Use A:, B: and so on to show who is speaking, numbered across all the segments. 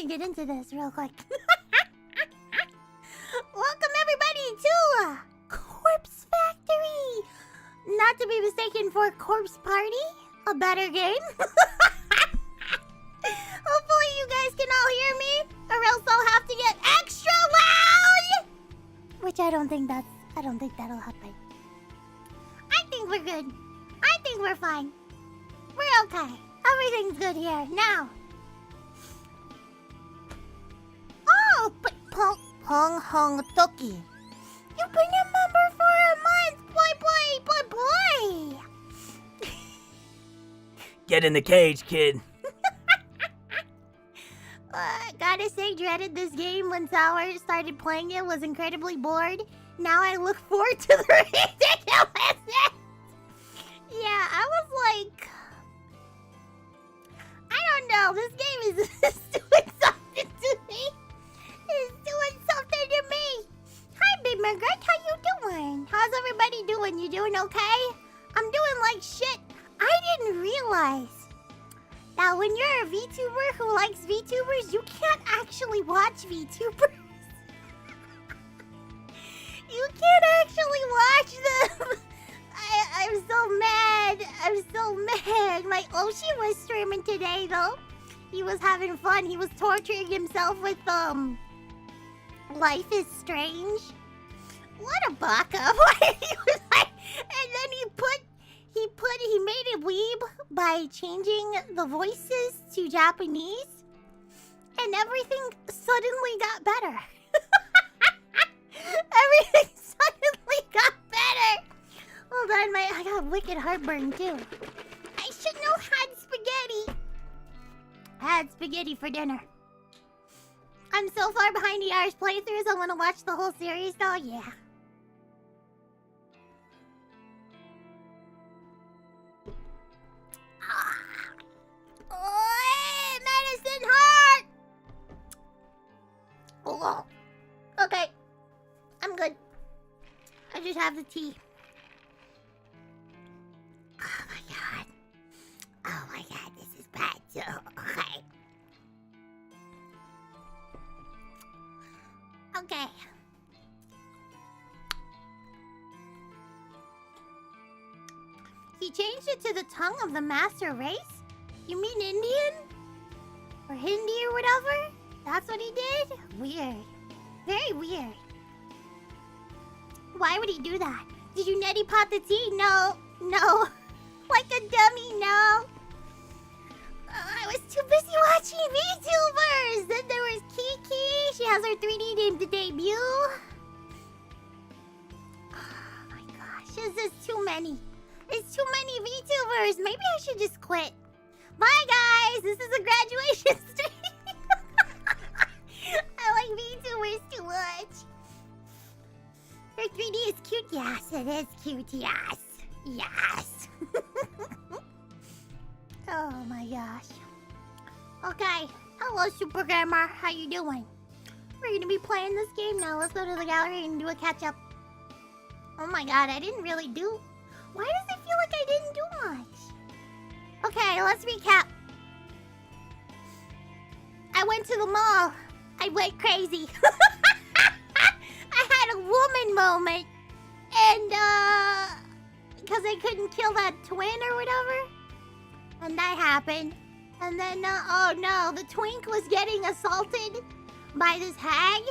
A: Get into this real quick. Welcome everybody to Corpse Factory, not to be mistaken for Corpse Party, a better game. Hopefully you guys can all hear me, or else I'll have to get extra loud, which I don't think that'll happen. I think we're good. I think we're fine. We're okay. Everything's good here now. But Hong Hong Toki, you've been a member for a month, boy.
B: Get in the cage, kid.
A: Gotta say, dreaded this game when Sour started playing it, was incredibly bored. Now I look forward to the ridiculousness. Yeah, I was like, I don't know, this game is doing something to me. It's doing something to me. Hi, Big Margaret. How you doing? How's everybody doing? You doing okay? I'm doing like shit. I didn't realize that when you're a VTuber who likes VTubers, you can't actually watch VTubers. You can't actually watch them. I'm so mad. I'm so mad. My Oshi was streaming today, though. He was having fun. He was torturing himself with, Life is Strange. What a baka. He was like, and then he made it weeb by changing the voices to Japanese, and everything suddenly got better. Everything suddenly got better. Hold on, I got wicked heartburn too. I should know had spaghetti. Had spaghetti for dinner. I'm so far behind the Irish playthroughs, I want to watch the whole series though, yeah. Oh, medicine heart! Oh, okay. I'm good. I just have the tea. Oh my god. Oh my god, this is bad too. Okay. Okay. He changed it to the tongue of the master race? You mean Indian? Or Hindi or whatever? That's what he did? Weird. Very weird. Why would he do that? Did you neti pot the tea? No. No. Like a dummy, no. I was too busy watching VTubers. Then there was Kiki. She has her 3D name to debut. Oh my gosh. This is too many. It's too many VTubers. Maybe I should just quit. Bye guys. This is a graduation stream. I like VTubers too much. Her 3D is cute. Yes, it is cute. Yes. Yes. Oh my gosh. Okay. Hello, Super Grandma. How you doing? We're gonna be playing this game now. Let's go to the gallery and do a catch-up. Oh my god, I didn't really do... Why does it feel like I didn't do much? Okay, let's recap. I went to the mall. I went crazy. I had a woman moment. And, because I couldn't kill that twin or whatever. And that happened. And then, oh no, the twink was getting assaulted by this hag.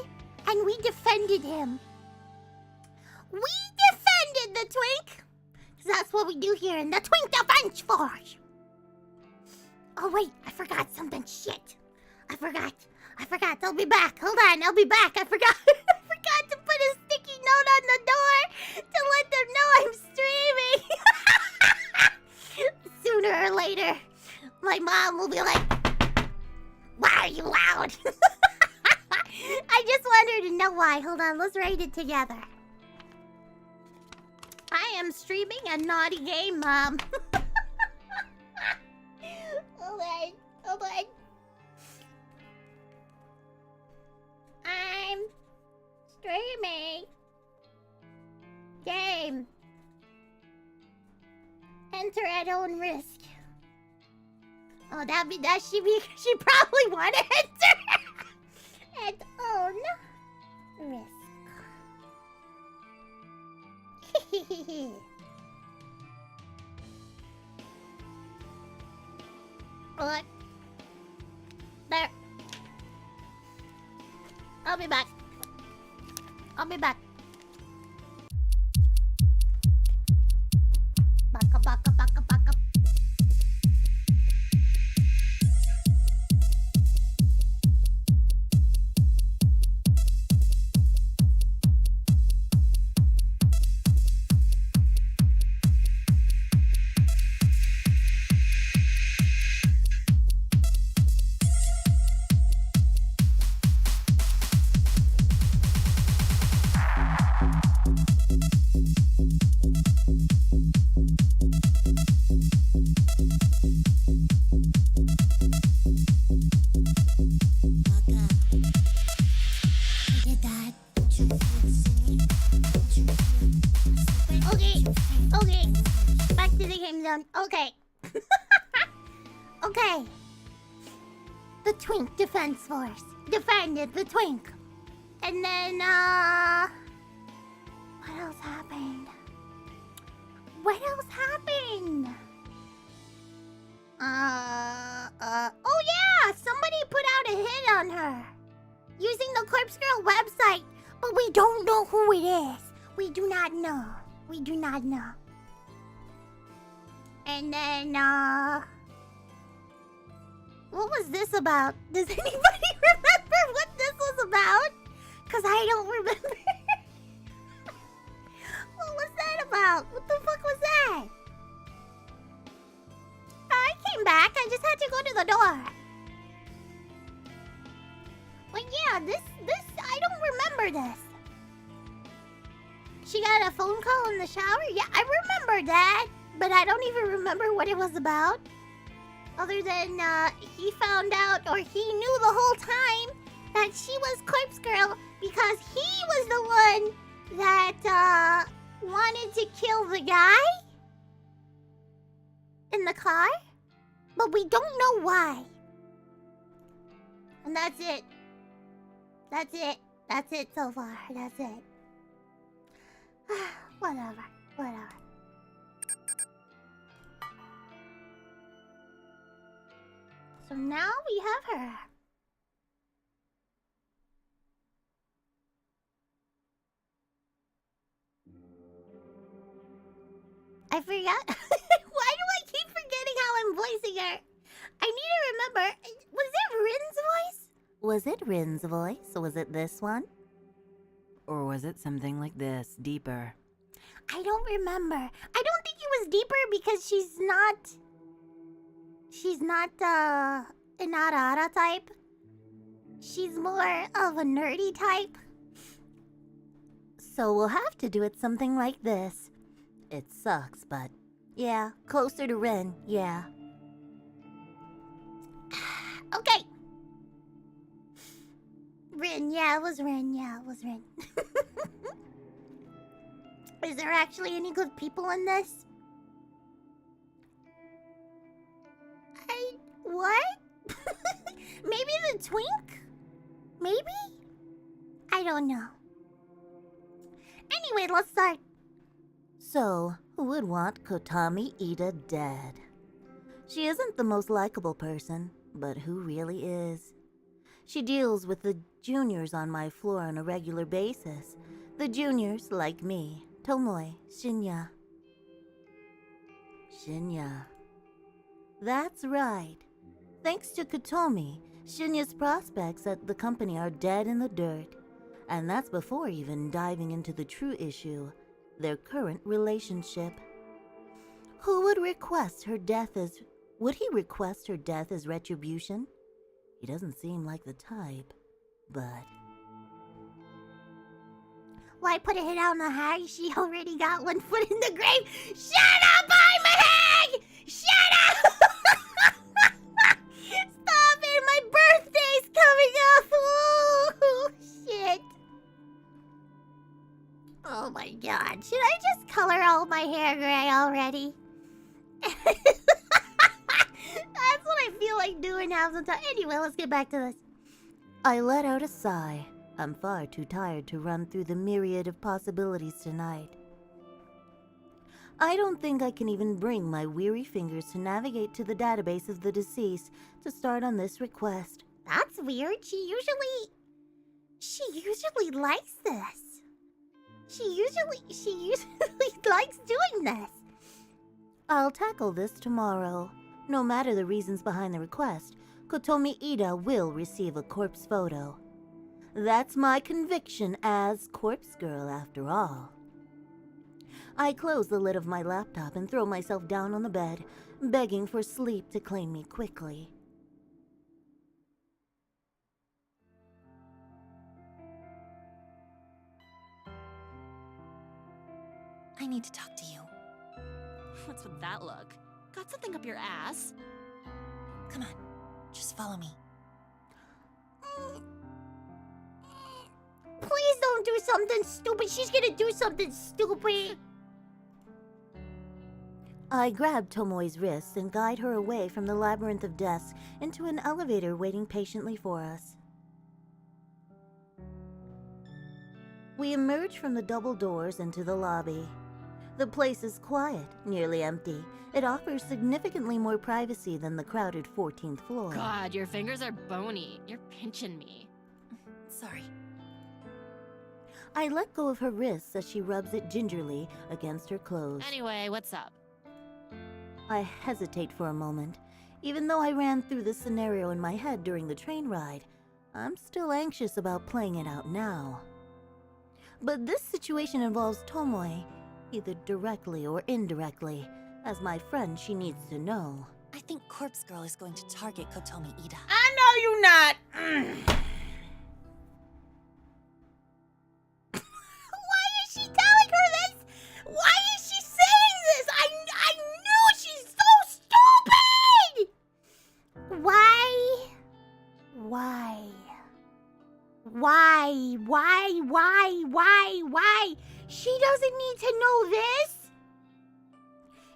A: And we defended him. We defended the twink. Because that's what we do here in the Twink Defense Force. Oh wait, I forgot something. Shit. I forgot. I'll be back. Hold on, I'll be back. I forgot. I forgot to put a sticky note on the door to let them know I'm streaming. Sooner or later, my mom will be like, "Why are you loud?" I just want her to know why. Hold on, let's write it together. I am streaming a naughty game, Mom. Hold on. I'm streaming game. Enter at own risk. Oh, she probably want to enter at own risk. What? There. I'll be back. Baka. Okay. Back to the game zone. Okay. Okay. The Twink Defense Force defended the Twink. And then, what else happened? Oh yeah! Somebody put out a hit on her. Using the Corpse Girl website. But we don't know who it is. We do not know. And then, what was this about? Does anybody remember what this was about? Because I don't remember. What was that about? What the fuck was that? I came back. I just had to go to the door. But yeah, this, I don't remember this. She got a phone call in the shower? Yeah, I remember that. But I don't even remember what it was about. Other than, he found out, or he knew the whole time, that she was Corpse Girl because he was the one that, wanted to kill the guy in the car. But we don't know why. And that's it. That's it so far. That's it. Whatever. So now we have her. I forgot. Why do I keep forgetting how I'm voicing her? I need to remember. Was it Rin's voice?
C: Was it Rin's voice? Was it this one?
D: Or was it something like this, deeper?
A: I don't remember. I don't think it was deeper because she's not an Arara type. She's more of a nerdy type.
C: So we'll have to do it something like this. It sucks, but yeah, closer to Rin, yeah.
A: Okay. Rin, yeah, it was Rin. Is there actually any good people in this? What? Maybe the twink? Maybe? I don't know. Anyway, let's start.
C: So, who would want Kotami Ida dead? She isn't the most likable person, but who really is? She deals with the juniors on my floor on a regular basis. The juniors, like me, Tomoy, Shinya. Shinya. That's right. Thanks to Kotomi, Shinya's prospects at the company are dead in the dirt. And that's before even diving into the true issue, their current relationship. Who would request her death as... Would he request her death as retribution? He doesn't seem like the type, but...
A: Why put a hit on the hag? She already got one foot in the grave. Shut up, I'm a hag! Shut up! Stop it, my birthday's coming up. Ooh, shit. Oh my god, should I just color all my hair gray already? That's what I feel like doing half the time. Anyway, let's get back to this.
C: I let out a sigh. I'm far too tired to run through the myriad of possibilities tonight. I don't think I can even bring my weary fingers to navigate to the database of the deceased to start on this request.
A: That's weird. She usually likes this. She usually likes doing this.
C: I'll tackle this tomorrow. No matter the reasons behind the request, Kotomi Ida will receive a corpse photo. That's my conviction as corpse girl after all. I close the lid of my laptop and throw myself down on the bed, begging for sleep to claim me quickly.
E: I need to talk to you.
F: What's with that look? Got something up your ass?
E: Come on, just follow me.
A: Please don't do something stupid. She's gonna do something stupid.
C: I grab Tomoy's wrist and guide her away from the labyrinth of desks into an elevator waiting patiently for us. We emerge from the double doors into the lobby. The place is quiet, nearly empty. It offers significantly more privacy than the crowded 14th floor.
F: God, your fingers are bony. You're pinching me.
E: Sorry.
C: I let go of her wrists as she rubs it gingerly against her clothes.
F: Anyway, what's up?
C: I hesitate for a moment. Even though I ran through this scenario in my head during the train ride, I'm still anxious about playing it out now. But this situation involves Tomoy, either directly or indirectly. As my friend, she needs to know.
E: I think Corpse Girl is going to target Kotomi Ida.
B: I know you not.
A: Why is she telling her this? Why is she saying this? I knew she's so stupid! Why? She doesn't need to know this.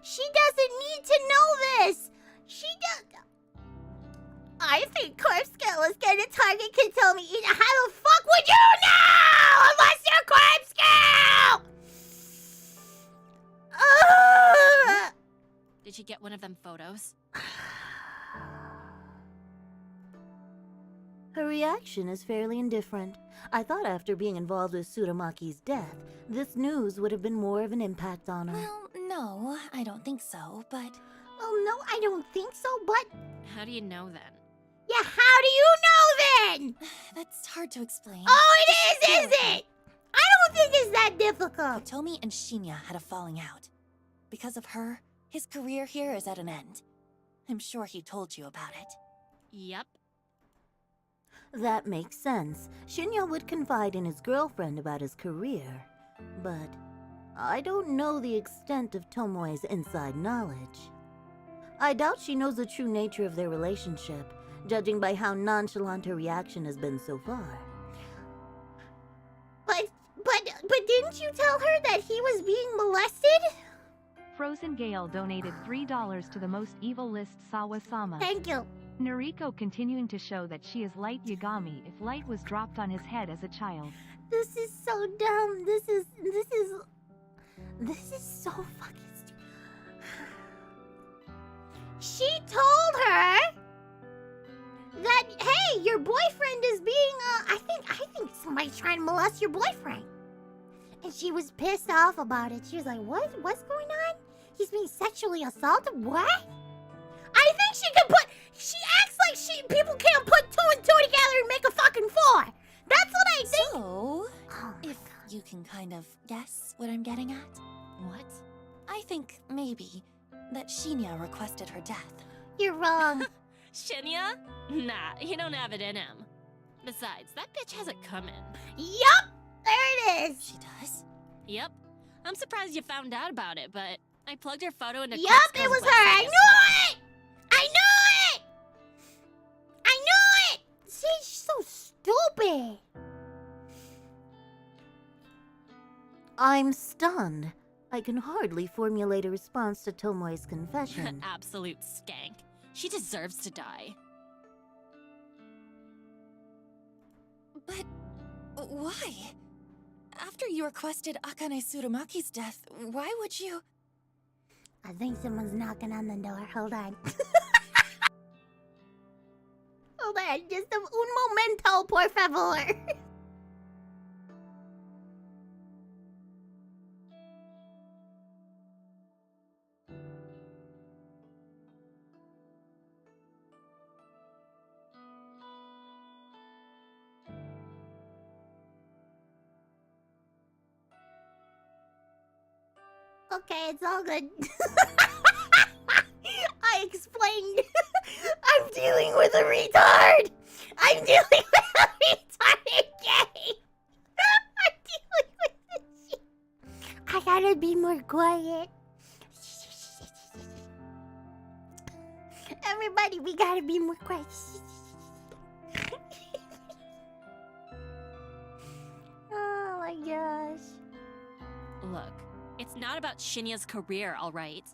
A: She doesn't need to know this. I think Corpse Girl is gonna target Kotomi Ida. How the fuck would you know? Unless you're Corpse Girl!
F: Did she get one of them photos?
C: Her reaction is fairly indifferent. I thought after being involved with Tsuramaki's death, this news would have been more of an impact on her.
E: Well, no, I don't think so, but...
A: Well, no, I don't think so, but...
F: How do you know then?
A: Yeah, how do you know then?
E: That's hard to explain.
A: Oh, it is it? I don't think it's that difficult.
E: Kotomi and Shinya had a falling out. Because of her, his career here is at an end. I'm sure he told you about it.
F: Yep.
C: That makes sense. Shinya would confide in his girlfriend about his career. But I don't know the extent of Tomoy's inside knowledge. I doubt she knows the true nature of their relationship, judging by how nonchalant her reaction has been so far.
A: But didn't you tell her that he was being molested?
G: Frozen Gale donated $3 to the most evil list Sawa-sama.
A: Thank you.
G: Nariko continuing to show that she is light Yagami if light was dropped on his head as a child.
A: This is so dumb. This is so fucking stupid. She told her that, hey, your boyfriend is being I think somebody's trying to molest your boyfriend. And she was pissed off about it. She was like, what's going on? He's being sexually assaulted? What? I think she acts like people can't put 2 and 2 together and make a fucking 4. That's what I think.
E: So,
A: Oh my
E: if
A: God.
E: you can kind of guess what I'm getting at.
F: What?
E: I think maybe that Shinya requested her death.
A: You're wrong.
F: Shinya? Nah, he don't have it in him. Besides, that bitch has it coming.
A: Yup! There it is.
E: She does?
F: Yep. I'm surprised you found out about it, but I plugged her photo into
A: Yup,
F: Corpse
A: it
F: Girl's
A: was her.
F: website
A: I knew it! I knew it! I knew it! She's so stupid.
C: I'm stunned. I can hardly formulate a response to Tomoy's confession.
F: Absolute skank. She deserves to die.
E: But why? After you requested Akane Tsurumaki's death, why would you?
A: I think someone's knocking on the door. Hold on. Hold on. Just un momento, por favor. Okay, it's all good. I explained. I'm dealing with a retard. I'm dealing with a retarded gay. I'm dealing with this shit. I gotta be more quiet. Everybody, we gotta be more quiet. Oh my gosh.
F: Look, it's not about Shinya's career, alright?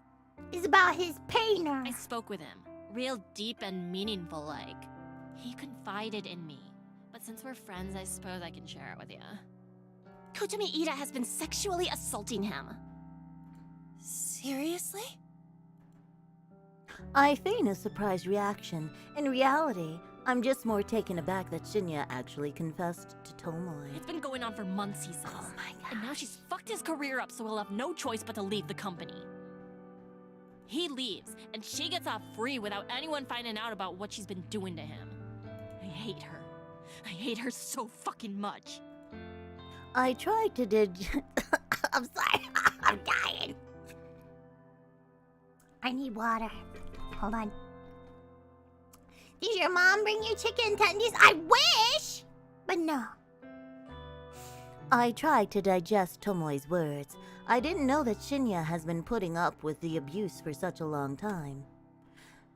A: It's about his painter.
F: I spoke with him. Real deep and meaningful like. He confided in me. But since we're friends, I suppose I can share it with you. Kotomi Ida has been sexually assaulting him.
E: Seriously?
C: I feign a surprised reaction. In reality, I'm just more taken aback that Shinya actually confessed to Tomoy.
F: It's been going on for months, he says.
A: Oh my god.
F: And now she's fucked his career up, so he'll have no choice but to leave the company. He leaves, and she gets off free without anyone finding out about what she's been doing to him. I hate her. I hate her so fucking much.
C: I tried to
A: I'm sorry. I'm dying. I need water. Hold on. Did your mom bring you chicken tendies? I wish! But no.
C: I tried to digest Tomoy's words. I didn't know that Shinya has been putting up with the abuse for such a long time.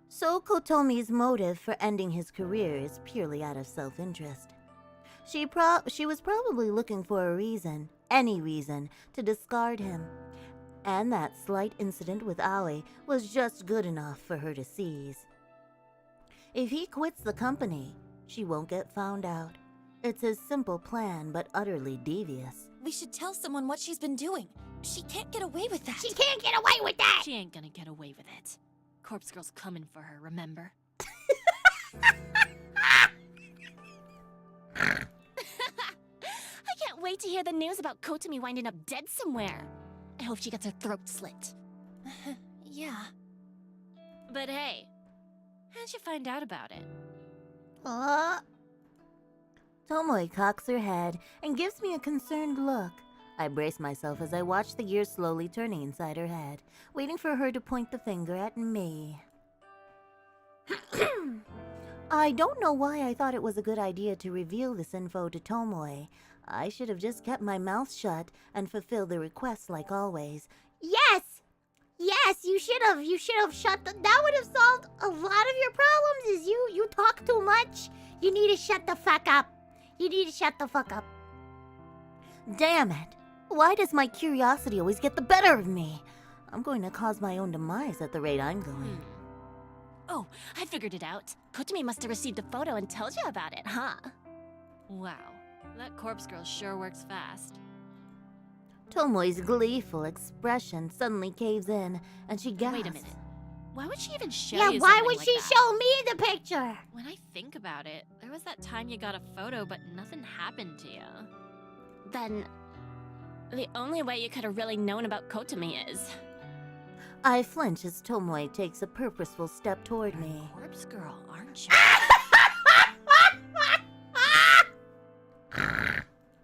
C: So Kotomi's motive for ending his career is purely out of self-interest. She was probably looking for a reason, any reason, to discard him. And that slight incident with Aoi was just good enough for her to seize. If he quits the company, she won't get found out. It's his simple plan, but utterly devious.
E: We should tell someone what she's been doing. She can't get away with that.
A: She can't get away with that!
F: She ain't gonna get away with it. Corpse Girl's coming for her, remember? I can't wait to hear the news about Kotomi winding up dead somewhere. I hope she gets her throat slit.
E: Yeah.
F: But hey, how'd you find out about it?
C: Tomoy cocks her head and gives me a concerned look. I brace myself as I watch the gears slowly turning inside her head, waiting for her to point the finger at me. I don't know why I thought it was a good idea to reveal this info to Tomoy. I should have just kept my mouth shut and fulfilled the request like always.
A: Yes! Yes, you should have. You should have shut the... That would have solved a lot of your problems, is you talk too much. You need to shut the fuck up. You need to shut the fuck up.
C: Damn it! Why does my curiosity always get the better of me? I'm going to cause my own demise at the rate I'm going.
F: Oh, I figured it out. Kotomi must have received a photo and told you about it, huh? Wow, that corpse girl sure works fast.
C: Tomoy's gleeful expression suddenly caves in, and she gasps.
F: Wait a minute. Why would she even show
A: Yeah,
F: you
A: why
F: something
A: would
F: like
A: she
F: that?
A: show me the picture?
F: When I think about it, there was that time you got a photo, but nothing happened to you. Then, the only way you could have really known about Kotomi is...
C: I flinch as Tomoy takes a purposeful step toward me.
F: Corpse girl, aren't you?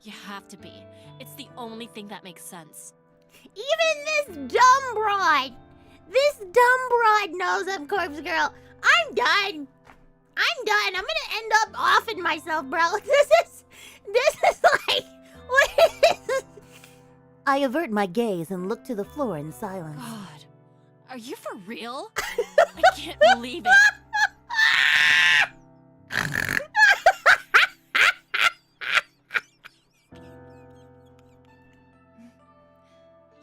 F: You have to be. It's the only thing that makes sense.
A: Even this dumb broad. This dumb broad knows I'm corpse girl. I'm done. I'm done. I'm gonna end up offing myself, bro. This is like... What is this?
C: I avert my gaze and look to the floor in silence.
F: God, are you for real? I can't believe it.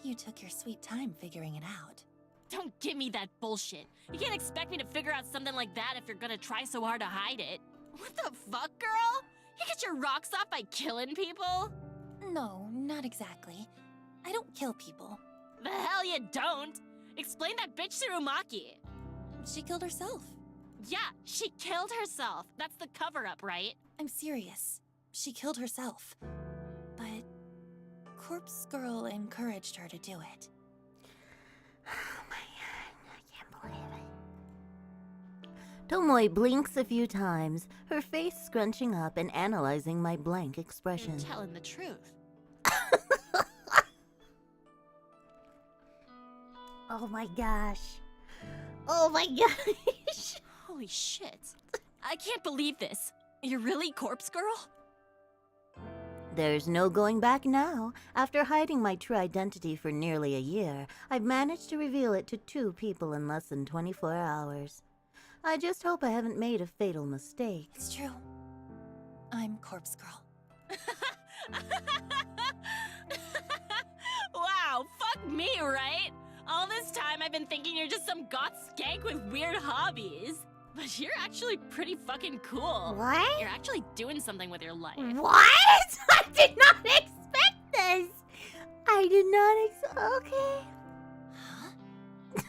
E: You took your sweet time figuring it out.
F: Don't give me that bullshit. You can't expect me to figure out something like that if you're gonna try so hard to hide it. What the fuck, girl? You get your rocks off by killing people?
E: No, not exactly. I don't kill people.
F: The hell you don't! Explain that bitch to Umaki.
E: She killed herself.
F: Yeah, she killed herself. That's the cover-up, right?
E: I'm serious. She killed herself. But Corpse Girl encouraged her to do it.
C: Oh my god, I can't believe it. Tomoy blinks a few times, her face scrunching up and analyzing my blank expression.
F: You're telling the truth.
A: Oh my gosh. Oh my gosh.
F: Holy shit. I can't believe this. You're really Corpse Girl?
C: There's no going back now. After hiding my true identity for nearly a year, I've managed to reveal it to 2 people in less than 24 hours. I just hope I haven't made a fatal mistake.
E: It's true. I'm Corpse Girl.
F: Wow, fuck me, right? All this time I've been thinking you're just some goth skank with weird hobbies. But you're actually pretty fucking cool.
A: What?
F: You're actually doing something with your life.
A: What? I did not expect this. I did not okay.
E: Huh?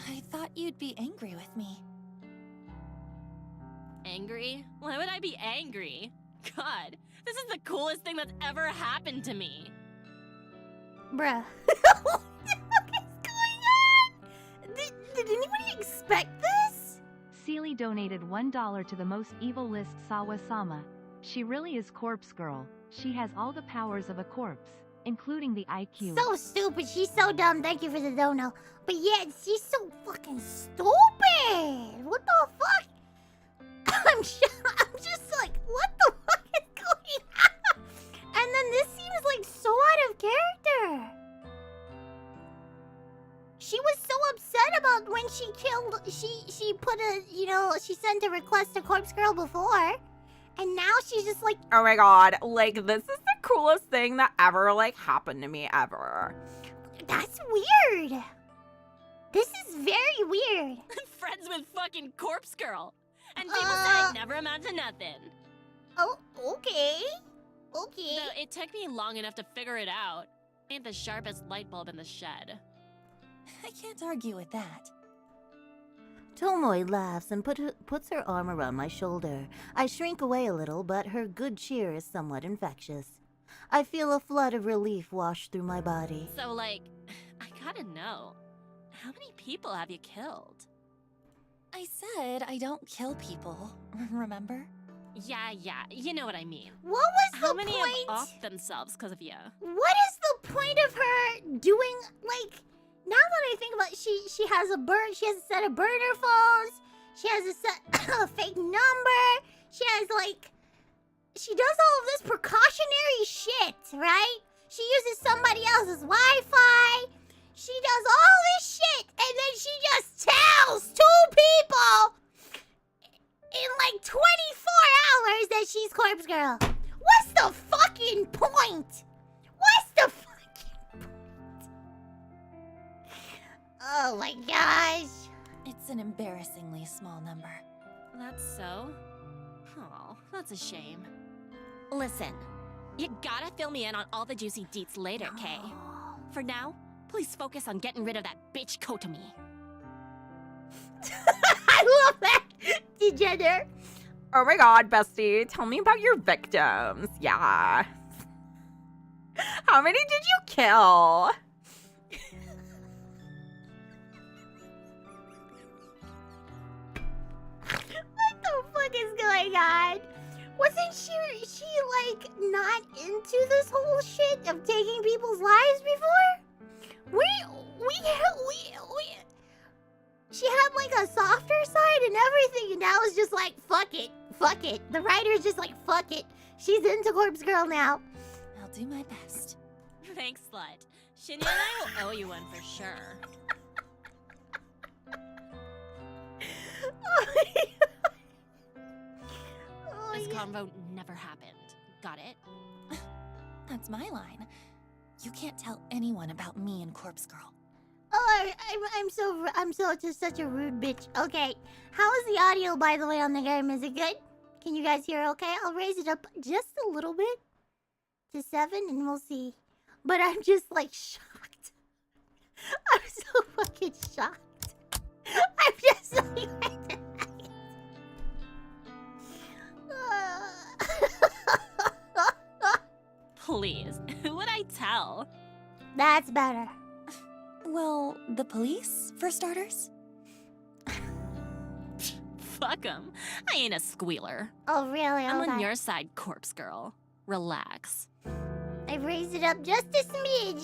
E: I thought you'd be angry with me.
F: Angry? Why would I be angry? God, this is the coolest thing that's ever happened to me.
A: Bruh. What the fuck is going on? Did anybody expect this?
G: Seely donated $1 to the most evil list Sawa-sama. She really is Corpse Girl. She has all the powers of a corpse, including the IQ.
A: So stupid. She's so dumb. Thank you for the dono. But yet, she's so fucking stupid. What the fuck? I'm just like, what the fuck is going on? And then this seems like so out of character. She was so upset about when she killed, she put a, she sent a request to Corpse Girl before. And now she's just like,
H: oh my god, like, this is the coolest thing that ever, like, happened to me ever.
A: that's weird. This is very weird.
F: Friends with fucking Corpse Girl. And people say I never amount to nothing.
A: Oh, okay. Okay.
F: Though it took me long enough to figure it out. Ain't the sharpest light bulb in the shed.
E: I can't argue with that.
C: Tomoy laughs and puts her arm around my shoulder. I shrink away a little, but her good cheer is somewhat infectious. I feel a flood of relief wash through my body.
F: So, like, I gotta know. How many people have you killed?
E: I said I don't kill people, remember?
F: Yeah, you know what I mean.
A: What was
F: How
A: the
F: many
A: point?
F: have offed themselves because of you?
A: What is the point of her doing, like, now that I think about it, she has a set of burner phones, she has a fake number, she does all of this precautionary shit, right? She uses somebody else's Wi-Fi. She does all this shit, and then she just tells 2 people in like 24 hours that she's Corpse Girl. What's the fucking point? What's the fucking point? Oh my gosh.
E: It's an embarrassingly small number.
F: That's so? Oh, that's a shame. Listen, you gotta fill me in on all the juicy deets later, Kay. For now, please focus on getting rid of that bitch Kotomi.
A: I love that. Gender.
H: Oh my god, bestie, tell me about your victims. Yeah. How many did you kill?
A: What the fuck is going on? Wasn't she like not into this whole shit of taking people's lives before? She had like a softer side and everything, and now it's just like fuck it. The writer's just like fuck it. She's into Corpse Girl now.
E: I'll do my best.
F: Thanks, slut. Shinya and I will owe you one for sure. This convo never happened. Got it?
E: That's my line. You can't tell anyone about me and Corpse Girl.
A: Oh, I'm so just such a rude bitch. Okay, how is the audio, by the way, on the game? Is it good? Can you guys hear okay? I'll raise it up just a little bit to 7 and we'll see. But I'm just like shocked. I'm so fucking shocked. I'm just like...
F: Please, who would I tell?
A: That's better.
E: Well, the police, for starters?
F: Fuck 'em. I ain't a squealer.
A: Oh, really?
F: I'm
A: Okay.
F: on your side, Corpse Girl. Relax.
A: I raised it up just a smidge,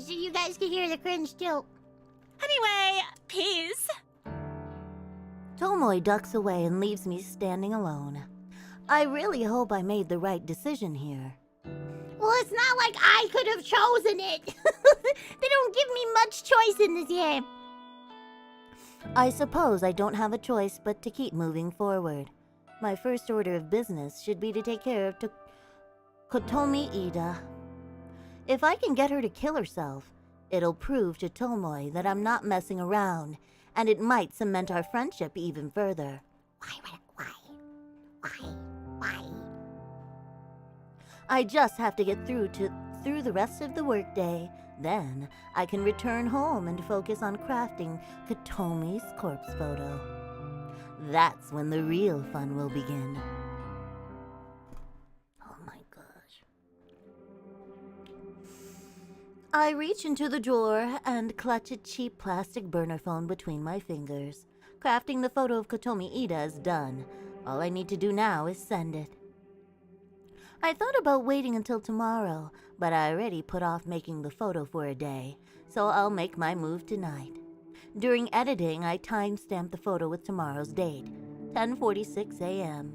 A: so you guys can hear the cringe too.
F: Anyway, peace.
C: Tomoy ducks away and leaves me standing alone. I really hope I made the right decision here.
A: Well, it's not like I could have chosen it. They don't give me much choice in this game.
C: I suppose I don't have a choice but to keep moving forward. My first order of business should be to take care of Kotomi Ida. If I can get her to kill herself, it'll prove to Tomoy that I'm not messing around, and it might cement our friendship even further.
A: Why?
C: I just have to get through the rest of the workday. Then I can return home and focus on crafting Kotomi's corpse photo. That's when the real fun will begin. Oh my gosh. I reach into the drawer and clutch a cheap plastic burner phone between my fingers. Crafting the photo of Kotomi Ida is done. All I need to do now is send it. I thought about waiting until tomorrow, but I already put off making the photo for a day, so I'll make my move tonight. During editing, I timestamped the photo with tomorrow's date, 10:46 a.m.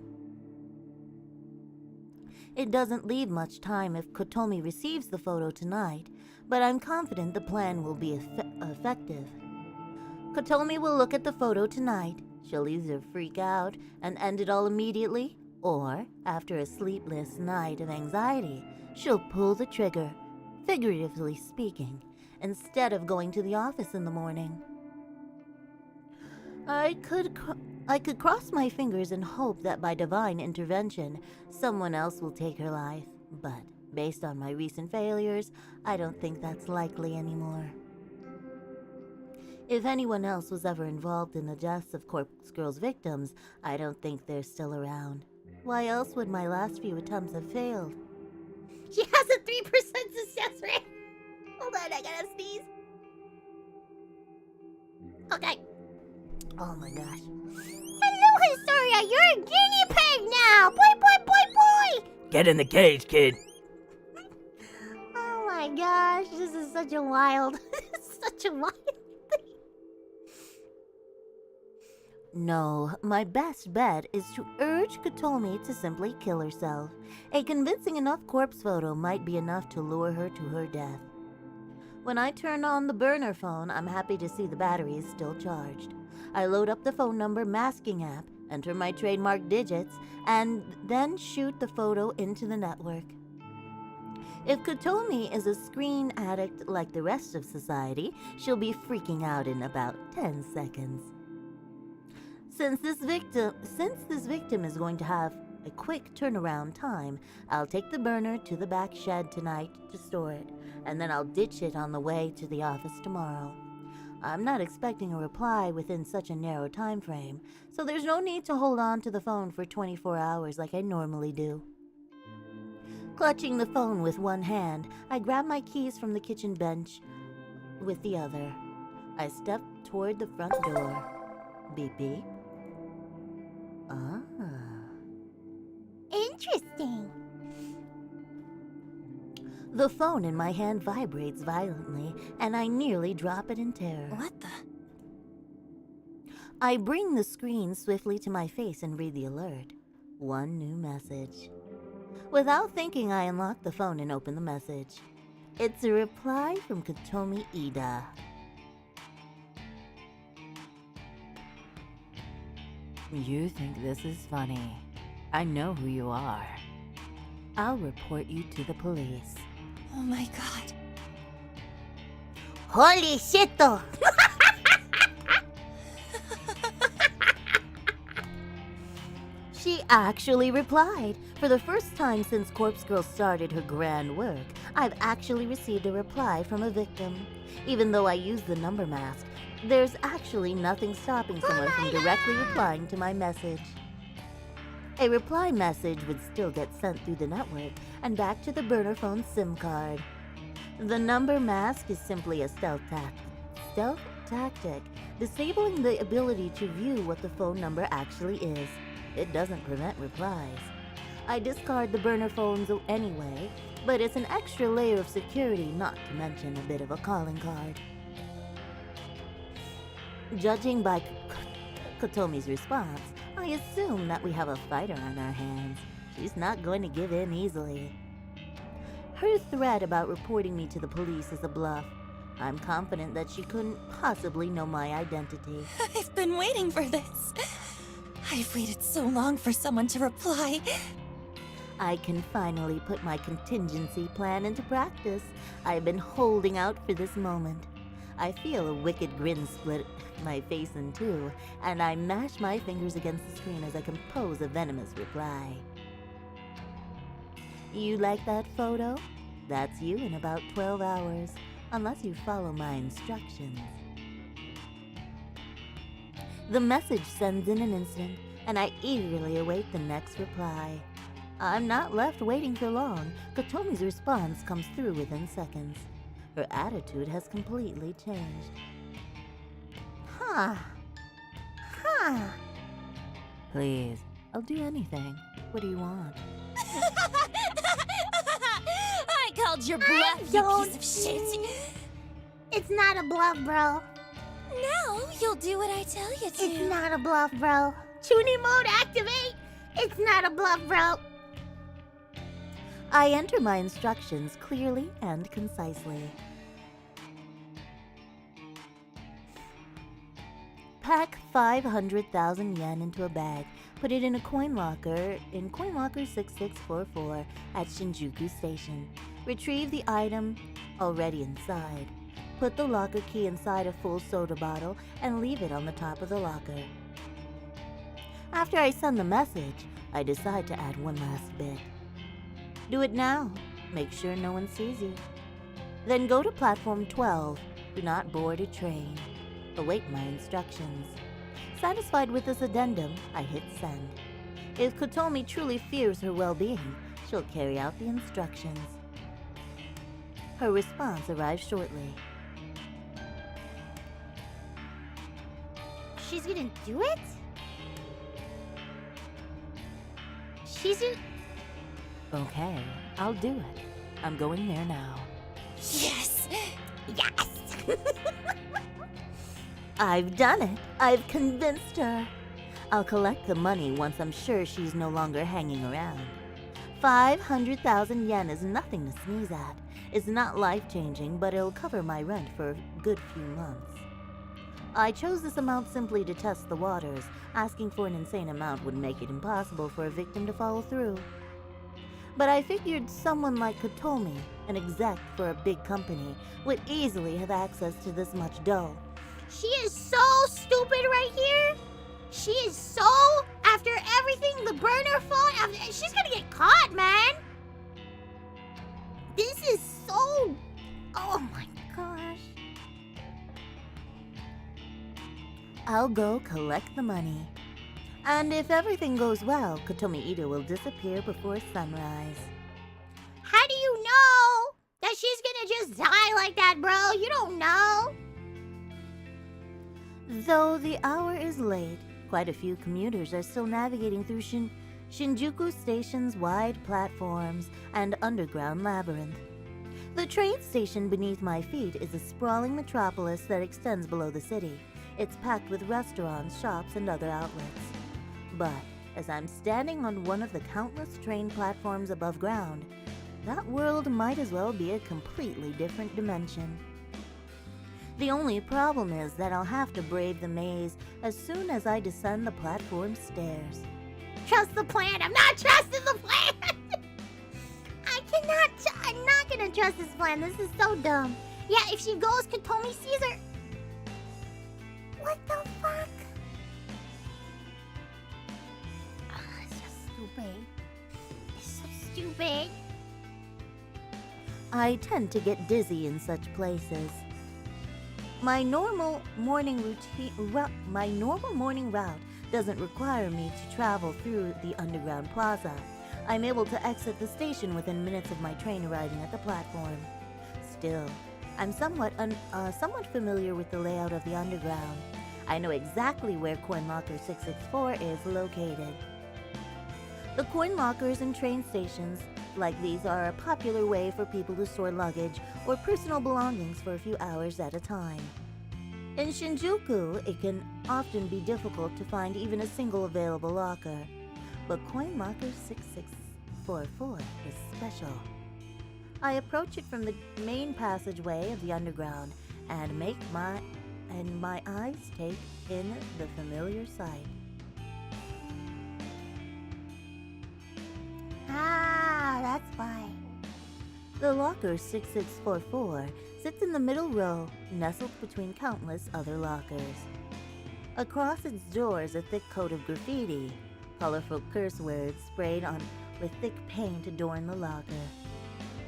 C: It doesn't leave much time if Kotomi receives the photo tonight, but I'm confident the plan will be effective. Kotomi will look at the photo tonight. She'll either freak out and end it all immediately, or, after a sleepless night of anxiety, she'll pull the trigger, figuratively speaking, instead of going to the office in the morning. I could cross my fingers and hope that by divine intervention, someone else will take her life, but based on my recent failures, I don't think that's likely anymore. If anyone else was ever involved in the deaths of Corpse Girl's victims, I don't think they're still around. Why else would my last few attempts have failed?
A: She has a 3% success rate. Hold on, I gotta sneeze. Okay.
C: Oh my gosh.
A: Hello, Historia. You're a guinea pig now. Boy.
B: Get in the cage, kid.
A: Oh my gosh, this is such a wild, such a wild thing.
C: No, my best bet is to urge urged Kotomi to simply kill herself. A convincing enough corpse photo might be enough to lure her to her death. When I turn on the burner phone, I'm happy to see the battery is still charged. I load up the phone number masking app, enter my trademark digits, and then shoot the photo into the network. If Kotomi is a screen addict like the rest of society, she'll be freaking out in about 10 seconds. Since this victim is going to have a quick turnaround time, I'll take the burner to the back shed tonight to store it, and then I'll ditch it on the way to the office tomorrow. I'm not expecting a reply within such a narrow time frame, so there's no need to hold on to the phone for 24 hours like I normally do. Clutching the phone with one hand, I grab my keys from the kitchen bench with the other. I step toward the front door. Beep beep. Ah.
A: Interesting.
C: The phone in my hand vibrates violently, and I nearly drop it in terror.
E: What the?
C: I bring the screen swiftly to my face and read the alert. One new message. Without thinking, I unlock the phone and open the message. It's a reply from Kotomi Ida.
D: You think this is funny. I know who you are.
C: I'll report you to the police.
E: Oh my god.
A: Holy shit!
C: She actually replied. For the first time since Corpse Girl started her grand work, I've actually received a reply from a victim. Even though I use the number mask, there's actually nothing stopping someone from directly replying to my message. A reply message would still get sent through the network and back to the burner phone SIM card. The number mask is simply a stealth tactic, disabling the ability to view what the phone number actually is. It doesn't prevent replies. I discard the burner phones anyway, but it's an extra layer of security, not to mention a bit of a calling card. Judging by Kotomi's response, I assume that we have a fighter on our hands. She's not going to give in easily. Her threat about reporting me to the police is a bluff. I'm confident that she couldn't possibly know my identity.
E: I've been waiting for this. I've waited so long for someone to reply.
C: I can finally put my contingency plan into practice. I've been holding out for this moment. I feel a wicked grin split my face in two, and I mash my fingers against the screen as I compose a venomous reply. You like that photo? That's you in about 12 hours, unless you follow my instructions. The message sends in an instant, and I eagerly await the next reply. I'm not left waiting for long. Kotomi's response comes through within seconds. Her attitude has completely changed. Huh.
D: Please, I'll do anything. What do you want?
E: I called your bluff, you piece of shit.
A: It's not a bluff, bro.
E: Now you'll do what I tell you to.
A: It's not a bluff, bro. Tuning mode activate. It's not a bluff, bro.
C: I enter my instructions clearly and concisely. Pack 500,000 yen into a bag. Put it in a coin locker in coin locker 6644 at Shinjuku Station. Retrieve the item already inside. Put the locker key inside a full soda bottle and leave it on the top of the locker. After I send the message, I decide to add one last bit. Do it now. Make sure no one sees you. Then go to platform 12. Do not board a train. Await my instructions. Satisfied with this addendum, I hit send. If Kotomi truly fears her well-being, she'll carry out the instructions. Her response arrives shortly.
A: She's gonna do it? She's gonna...
D: Okay, I'll do it. I'm going there now.
E: Yes!
A: Yes!
C: I've done it. I've convinced her. I'll collect the money once I'm sure she's no longer hanging around. 500,000 yen is nothing to sneeze at. It's not life-changing, but it'll cover my rent for a good few months. I chose this amount simply to test the waters. Asking for an insane amount would make it impossible for a victim to follow through. But I figured someone like Kotomi, an exec for a big company, would easily have access to this much dough.
A: She is so stupid right here. She is so, after everything, the burner phone, she's gonna get caught, man. This is so, oh my gosh.
C: I'll go collect the money. And if everything goes well, Kotomi Ida will disappear before sunrise.
A: How do you know that she's gonna just die like that, bro? You don't know.
C: Though the hour is late, quite a few commuters are still navigating through Shinjuku Station's wide platforms and underground labyrinth. The train station beneath my feet is a sprawling metropolis that extends below the city. It's packed with restaurants, shops, and other outlets. But as I'm standing on one of the countless train platforms above ground, that world might as well be a completely different dimension. The only problem is that I'll have to brave the maze as soon as I descend the platform stairs.
A: Trust the plan. I'm not trusting the plan. I'm not gonna trust this plan. This is so dumb. Yeah, if she goes, Kotomi sees her. What the fuck? It's just stupid. It's so stupid.
C: I tend to get dizzy in such places. My normal morning route doesn't require me to travel through the underground plaza. I'm able to exit the station within minutes of my train arriving at the platform. Still, I'm somewhat familiar with the layout of the underground. I know exactly where Coin Locker 664 is located. The coin lockers in train stations like these are a popular way for people to store luggage or personal belongings for a few hours at a time. In Shinjuku, it can often be difficult to find even a single available locker, but Coin Locker 6644 is special. I approach it from the main passageway of the underground and my eyes take in the familiar sight.
A: Ah, that's why.
C: The locker 6644 sits in the middle row, nestled between countless other lockers. Across its doors, a thick coat of graffiti, colorful curse words sprayed on with thick paint adorn the locker.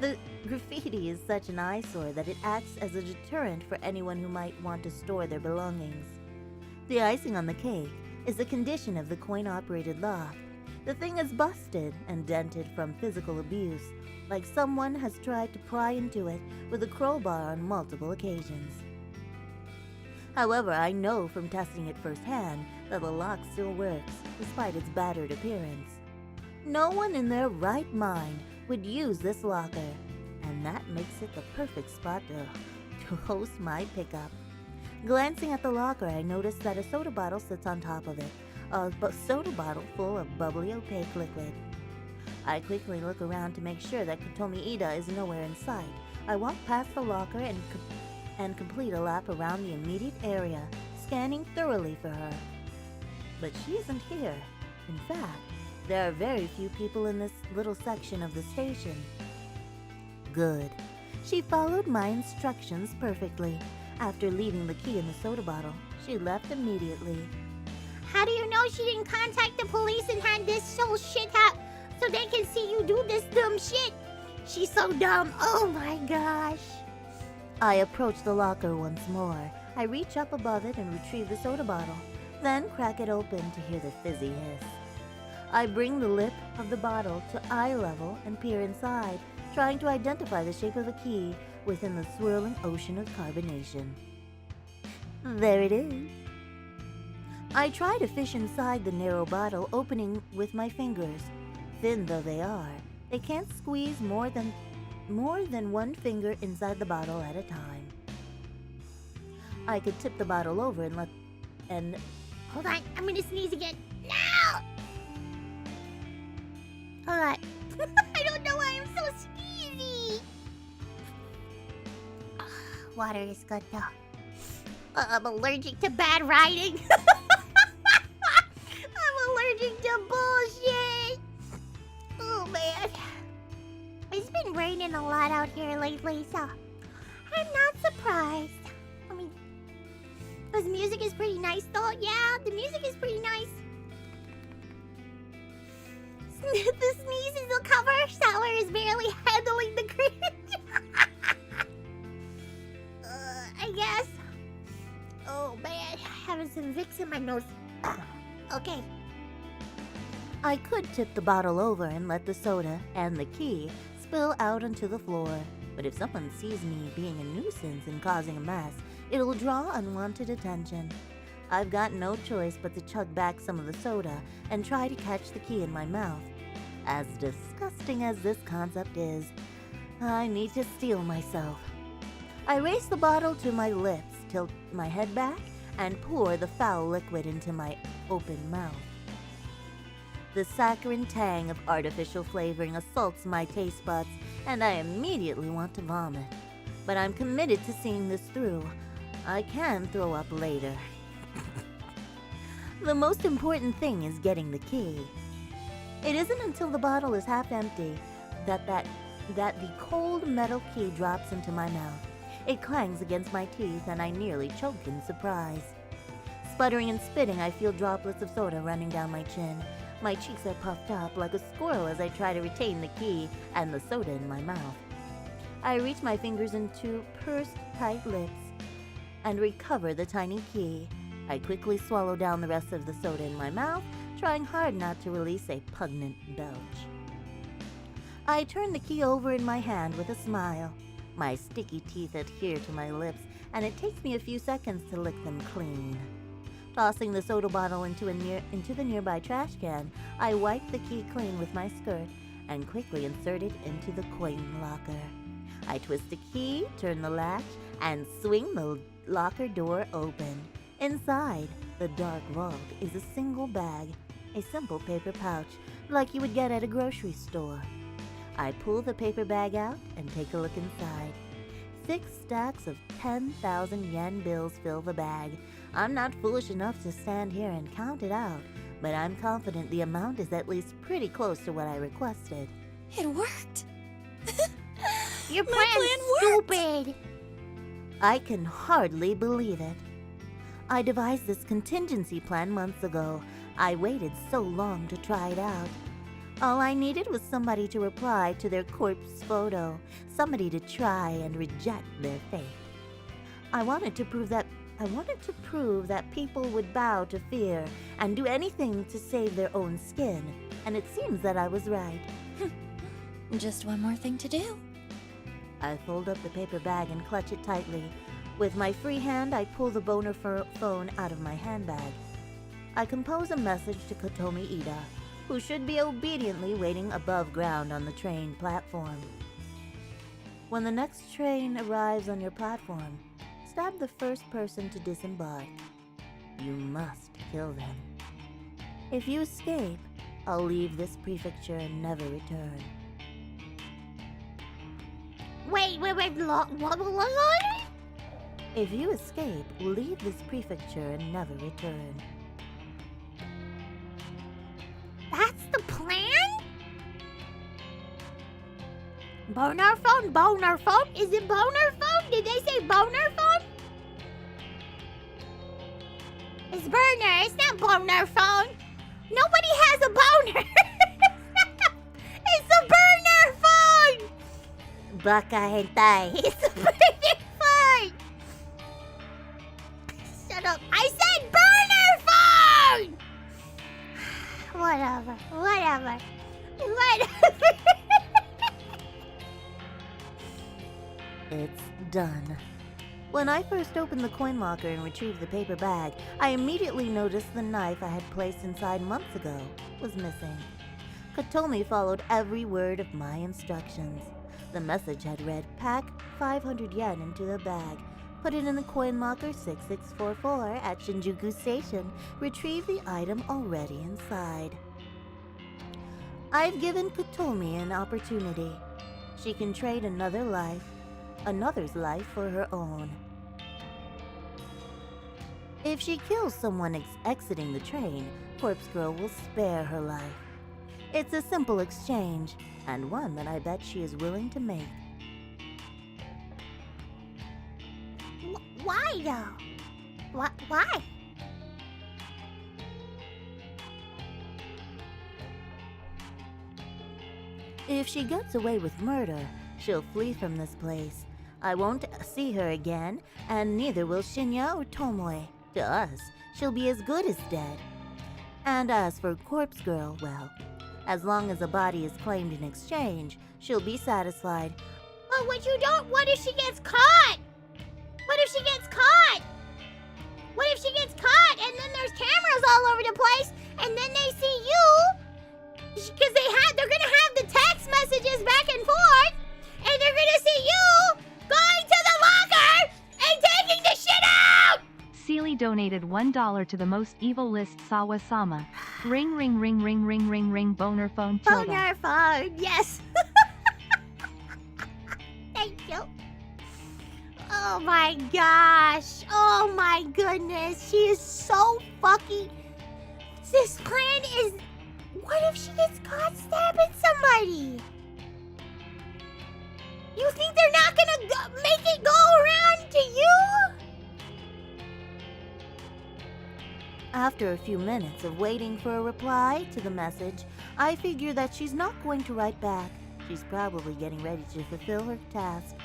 C: The graffiti is such an eyesore that it acts as a deterrent for anyone who might want to store their belongings. The icing on the cake is the condition of the coin-operated loft. The thing is busted and dented from physical abuse, like someone has tried to pry into it with a crowbar on multiple occasions. However, I know from testing it firsthand that the lock still works, despite its battered appearance. No one in their right mind would use this locker, and that makes it the perfect spot to host my pickup. Glancing at the locker, I notice that a soda bottle sits on top of it, a soda bottle full of bubbly opaque liquid. I quickly look around to make sure that Kotomi Ida is nowhere in sight. I walk past the locker and complete a lap around the immediate area, scanning thoroughly for her. But she isn't here. In fact, there are very few people in this little section of the station. Good. She followed my instructions perfectly. After leaving the key in the soda bottle, she left immediately.
A: How do you know she didn't contact the police and had this whole shit happen so they can see you do this dumb shit? She's so dumb. Oh my gosh.
C: I approach the locker once more. I reach up above it and retrieve the soda bottle, then crack it open to hear the fizzy hiss. I bring the lip of the bottle to eye level and peer inside, trying to identify the shape of a key within the swirling ocean of carbonation. There it is. I try to fish inside the narrow bottle opening with my fingers. Thin though they are, they can't squeeze more than one finger inside the bottle at a time. I could tip the bottle over and
A: Hold on, I'm gonna sneeze again. No! Hold on. I don't know why I'm so sneezy. Water is good though. I'm allergic to bad writing. I'm allergic to bullshit. Oh man. It's been raining a lot out here lately, so I'm not surprised. I mean, the music is pretty nice though. Yeah, the music is pretty nice. The sneezes will cover. Sour is barely handling the cringe. I guess. Oh man, having some Vicks in my nose. Okay.
C: I could tip the bottle over and let the soda and the key spill out onto the floor. But if someone sees me being a nuisance and causing a mess, it'll draw unwanted attention. I've got no choice but to chug back some of the soda and try to catch the key in my mouth. As disgusting as this concept is, I need to steel myself. I raise the bottle to my lips, tilt my head back, and pour the foul liquid into my open mouth. The saccharine tang of artificial flavoring assaults my taste buds, and I immediately want to vomit. But I'm committed to seeing this through. I can throw up later. The most important thing is getting the key. It isn't until the bottle is half empty that the cold metal key drops into my mouth. It clangs against my teeth and I nearly choke in surprise. Sputtering and spitting, I feel droplets of soda running down my chin. My cheeks are puffed up like a squirrel as I try to retain the key and the soda in my mouth. I reach my fingers into pursed tight lips and recover the tiny key. I quickly swallow down the rest of the soda in my mouth, trying hard not to release a pungent belch. I turn the key over in my hand with a smile. My sticky teeth adhere to my lips, and it takes me a few seconds to lick them clean. Tossing the soda bottle into the nearby trash can, I wipe the key clean with my skirt and quickly insert it into the coin locker. I twist the key, turn the latch, and swing the locker door open. Inside the dark vault is a single bag, a simple paper pouch, like you would get at a grocery store. I pull the paper bag out and take a look inside. Thick stacks of 10,000 yen bills fill the bag. I'm not foolish enough to stand here and count it out, but I'm confident the amount is at least pretty close to what I requested.
E: It worked.
A: Your
E: My
A: plan's
E: plan
A: stupid.
C: I can hardly believe it. I devised this contingency plan months ago. I waited so long to try it out. All I needed was somebody to reply to their corpse photo, somebody to try and reject their fate. I wanted to prove that people would bow to fear and do anything to save their own skin, and it seems that I was right.
E: Just one more thing to do.
C: I fold up the paper bag and clutch it tightly. With my free hand, I pull the boner phone out of my handbag. I compose a message to Kotomi Ida, who should be obediently waiting above ground on the train platform. When the next train arrives on your platform, stab the first person to disembark. You must kill them. If you escape, I'll leave this prefecture and never return.
A: Wait, what?
C: If you escape, leave this prefecture and never return.
A: That's the plan? Boner phone? Boner phone? Is it boner phone? Did they say boner phone? It's burner. It's not boner phone. Nobody has a boner. It's a burner phone.
C: Baka hentai.
A: It's a burner phone. Shut up. I said burner phone. Whatever.
C: It's done. When I first opened the coin locker and retrieved the paper bag, I immediately noticed the knife I had placed inside months ago was missing. Kotomi followed every word of my instructions. The message had read, pack 500 yen into the bag, Put it in the coin locker 6644 at Shinjuku Station. Retrieve the item already inside. I've given Kotomi an opportunity. She can trade another's life for her own. If she kills someone exiting the train, Corpse Girl will spare her life. It's a simple exchange, and one that I bet she is willing to make.
A: Why though? Why?
C: If she gets away with murder, she'll flee from this place. I won't see her again, and neither will Shinya or Tomoy. To us, she'll be as good as dead. And as for Corpse Girl, well, as long as a body is claimed in exchange, she'll be satisfied.
A: But what if she gets caught? What if she gets caught? What if she gets caught and then there's cameras all over the place and then they see you? Because they're gonna have the text messages back and forth and they're gonna see you going to the locker and taking the shit out!
G: Seely donated $1 to the most evil list Sawa-sama. Ring ring ring ring ring ring ring boner phone tilde.
A: Boner phone, yes. Thank you. Oh my gosh. Oh my goodness. She is so fucking... This plan is... What if she gets caught stabbing somebody? You think they're not gonna make it go around to you?
C: After a few minutes of waiting for a reply to the message, I figure that she's not going to write back. She's probably getting ready to fulfill her task.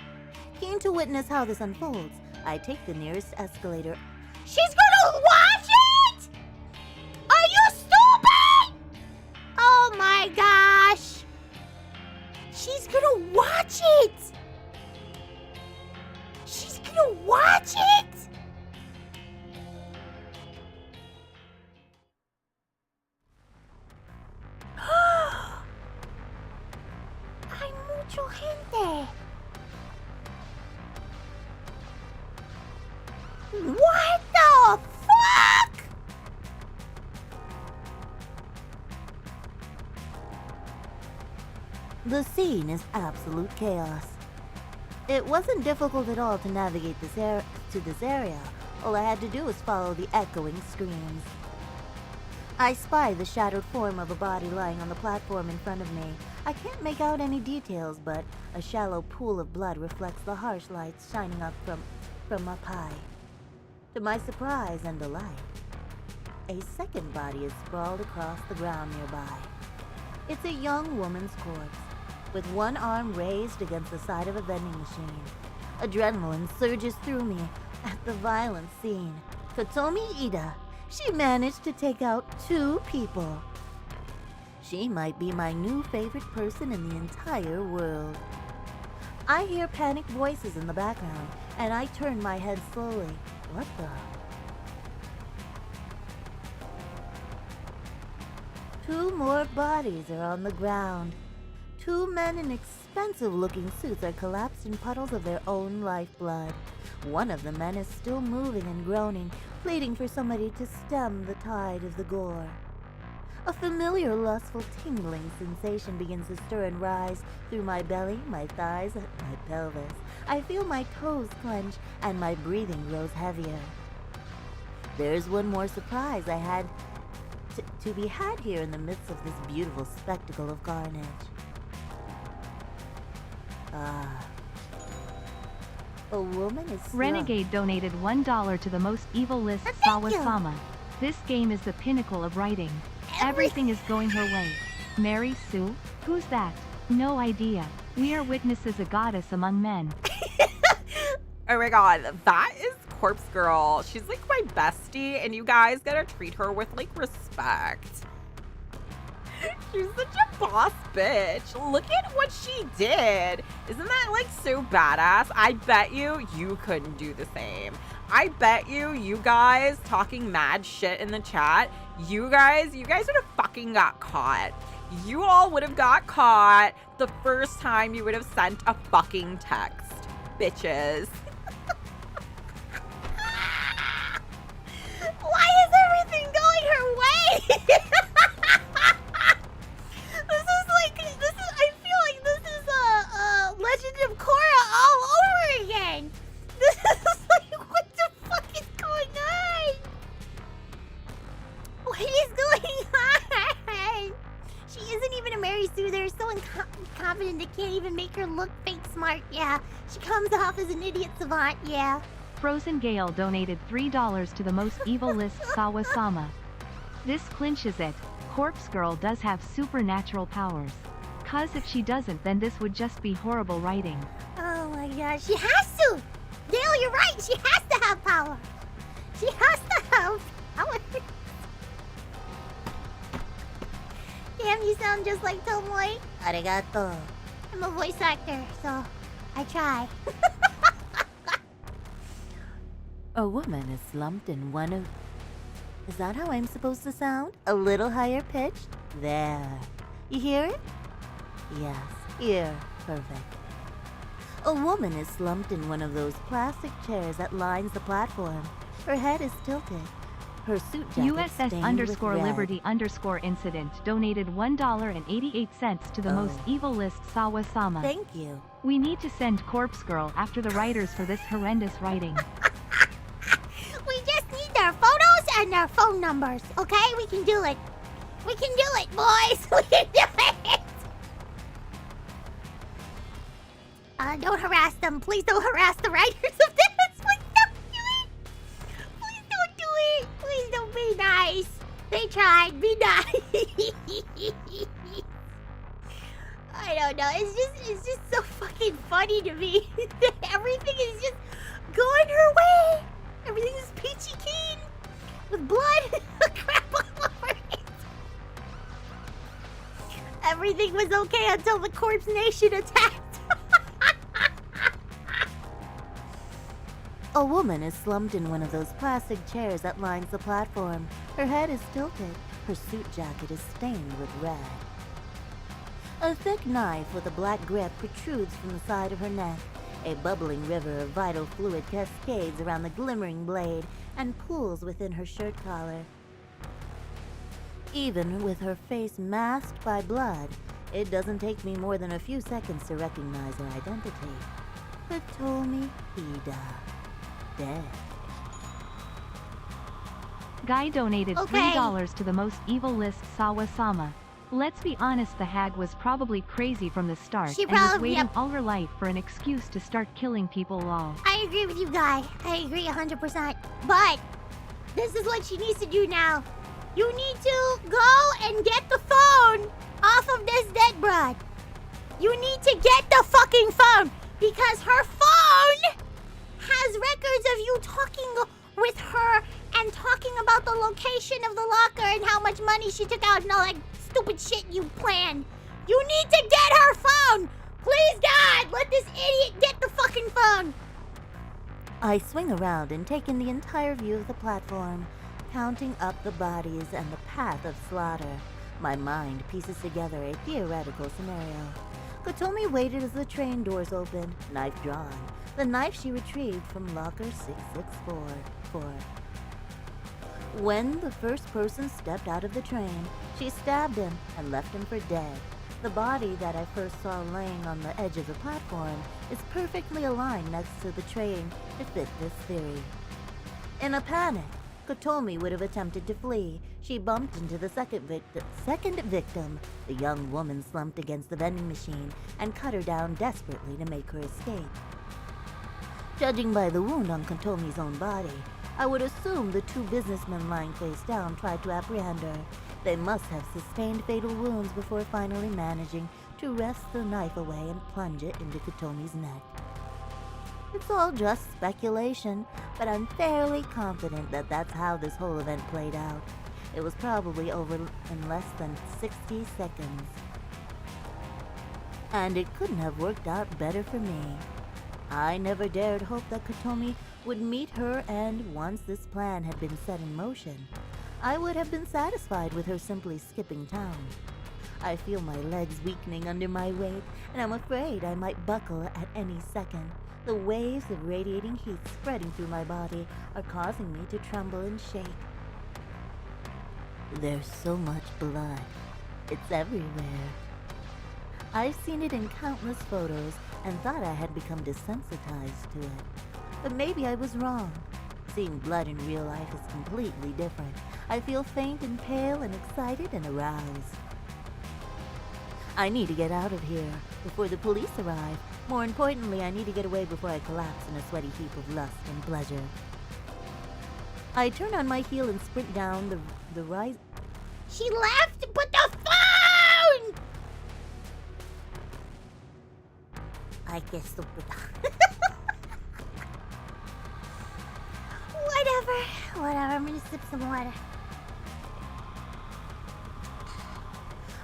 C: Keen to witness how this unfolds, I take the nearest escalator.
A: She's gonna watch it? Are you stupid? Oh my gosh. She's gonna watch it. She's gonna watch it. Hay mucha gente. What the fuck?
C: The scene is absolute chaos. It wasn't difficult at all to navigate this area. All I had to do was follow the echoing screams. I spy the shadowed form of a body lying on the platform in front of me. I can't make out any details, but a shallow pool of blood reflects the harsh lights shining up from up high. To my surprise and delight, a second body is sprawled across the ground nearby. It's a young woman's corpse, with one arm raised against the side of a vending machine. Adrenaline surges through me at the violent scene. Kotomi Ida, she managed to take out 2 people. She might be my new favorite person in the entire world. I hear panicked voices in the background, and I turn my head slowly. What the? 2 more bodies are on the ground. 2 men in expensive-looking suits are collapsed in puddles of their own lifeblood. One of the men is still moving and groaning, pleading for somebody to stem the tide of the gore. A familiar, lustful, tingling sensation begins to stir and rise through my belly, my thighs, and my pelvis. I feel my toes clench, and my breathing grows heavier. There's one more surprise I had to be had here in the midst of this beautiful spectacle of carnage. A woman is
G: Renegade donated $1 to the most evil list Sawa-sama. This game is the pinnacle of writing. Everything is going her way. Mary Sue? Who's that? No idea. We are witnesses a goddess among men.
H: Oh my god, that is Corpse Girl. She's like my bestie, and you guys gotta treat her with like respect. She's such a boss bitch. Look at what she did. Isn't that like so badass? I bet you couldn't do the same. I bet you guys talking mad shit in the chat, you guys would have fucking got caught. You all would have got caught the first time you would have sent a fucking text. Bitches.
A: What is going on? She isn't even a Mary Sue. They're so confident they can't even make her look fake smart. Yeah, she comes off as an idiot savant. Yeah.
G: Frozen Gale donated $3 to the most evil list Sawa-sama. This clinches it. Corpse Girl does have supernatural powers. Cause if she doesn't, then this would just be horrible writing.
A: Oh my god, she has to! Dale, you're right, she has to have power! She has to have power! Damn, you sound just like Tomoy.
C: Arigato.
A: I'm a voice actor, so I try.
C: A woman is slumped in one of... Is that how I'm supposed to sound? A little higher pitched? There. You hear it? Yes, here. Perfect. A woman is slumped in one of those plastic chairs that lines the platform. Her head is tilted. Her suit jacket
G: USS_Liberty_incident donated $1.88 to the most evil list Sawa-sama.
C: Thank you.
G: We need to send Corpse Girl after the writers for this horrendous writing.
A: We just need their photos and their phone numbers, okay? We can do it. We can do it, boys. We can do it. Don't harass them. Please don't harass the writers of this. Please don't do it. Please don't do it. Please don't be nice. They tried. Be nice. I don't know. It's just so fucking funny to me. Everything is just going her way. Everything is peachy keen with blood. Crap all over it. Everything was okay until the Corpse Nation attacked.
C: A woman is slumped in one of those plastic chairs that lines the platform. Her head is tilted. Her suit jacket is stained with red. A thick knife with a black grip protrudes from the side of her neck. A bubbling river of vital fluid cascades around the glimmering blade and pools within her shirt collar. Even with her face masked by blood, it doesn't take me more than a few seconds to recognize her identity. Hitomi Hida. Dead.
G: Guy donated $3 to the most evil list Sawa-sama. Let's be honest, the hag was probably crazy from the start and was waiting all her life for an excuse to start killing people lol.
A: I agree with you, Guy. I agree 100%. But this is what she needs to do now. You need to go and get the phone off of this dead broad. You need to get the fucking phone because her phone has records of you talking with her and talking about the location of the locker and how much money she took out and all that stupid shit you planned. You need to get her phone! Please, God, let this idiot get the fucking phone!
C: I swing around and take in the entire view of the platform, counting up the bodies and the path of slaughter. My mind pieces together a theoretical scenario. Kotomi waited as the train doors opened, knife drawn. The knife she retrieved from locker 6644. When the first person stepped out of the train, she stabbed him and left him for dead. The body that I first saw laying on the edge of the platform is perfectly aligned next to the train to fit this theory. In a panic, Kotomi would have attempted to flee. She bumped into the second victim, the young woman slumped against the vending machine, and cut her down desperately to make her escape. Judging by the wound on Kotomi's own body, I would assume the two businessmen lying face down tried to apprehend her. They must have sustained fatal wounds before finally managing to wrest the knife away and plunge it into Kotomi's neck. It's all just speculation, but I'm fairly confident that that's how this whole event played out. It was probably over in less than 60 seconds. And it couldn't have worked out better for me. I never dared hope that Kotomi would meet her, and once this plan had been set in motion, I would have been satisfied with her simply skipping town. I feel my legs weakening under my weight, and I'm afraid I might buckle at any second. The waves of radiating heat spreading through my body are causing me to tremble and shake. There's so much blood. It's everywhere. I've seen it in countless photos and thought I had become desensitized to it. But maybe I was wrong. Seeing blood in real life is completely different. I feel faint and pale and excited and aroused. I need to get out of here before the police arrive. More importantly, I need to get away before I collapse in a sweaty heap of lust and pleasure. I turn on my heel and sprint down the rise.
A: She left! Put the phone! I guess stupid. Whatever, I'm gonna sip some water.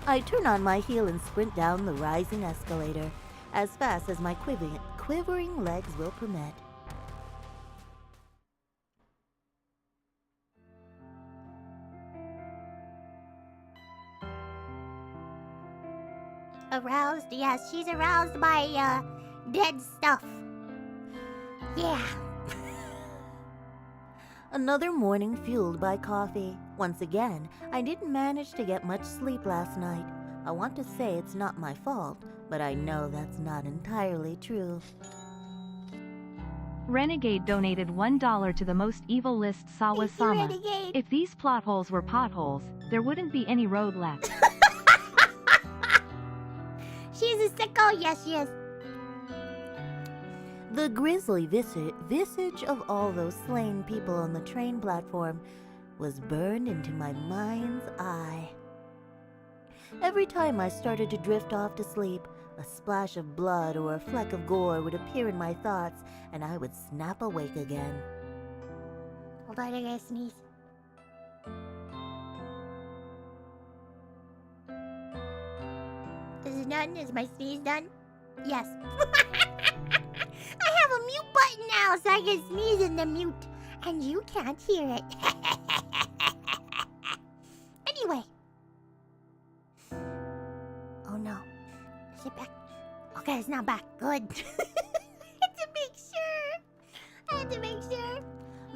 C: I turn on my heel and sprint down the rising escalator as fast as my quivering legs will permit.
A: Aroused? Yes, she's aroused by, dead stuff. Yeah.
C: Another morning fueled by coffee. Once again, I didn't manage to get much sleep last night. I want to say it's not my fault, but I know that's not entirely true.
G: Renegade donated $1 to the most evil list
A: Thank you,
G: Sawa-sama.
A: Renegade.
G: If these plot holes were potholes, there wouldn't be any road left.
A: She's a sicko. Yes, she is.
C: The grisly visage of all those slain people on the train platform was burned into my mind's eye. Every time I started to drift off to sleep, a splash of blood or a fleck of gore would appear in my thoughts, and I would snap awake again.
A: Hold on, I gotta sneeze. Is it done? Is my sneeze done? Yes. I have a mute button now, so I can sneeze in the mute, and you can't hear it. Anyway. Oh no. Is it back? Okay, it's not back. Good. I had to make sure.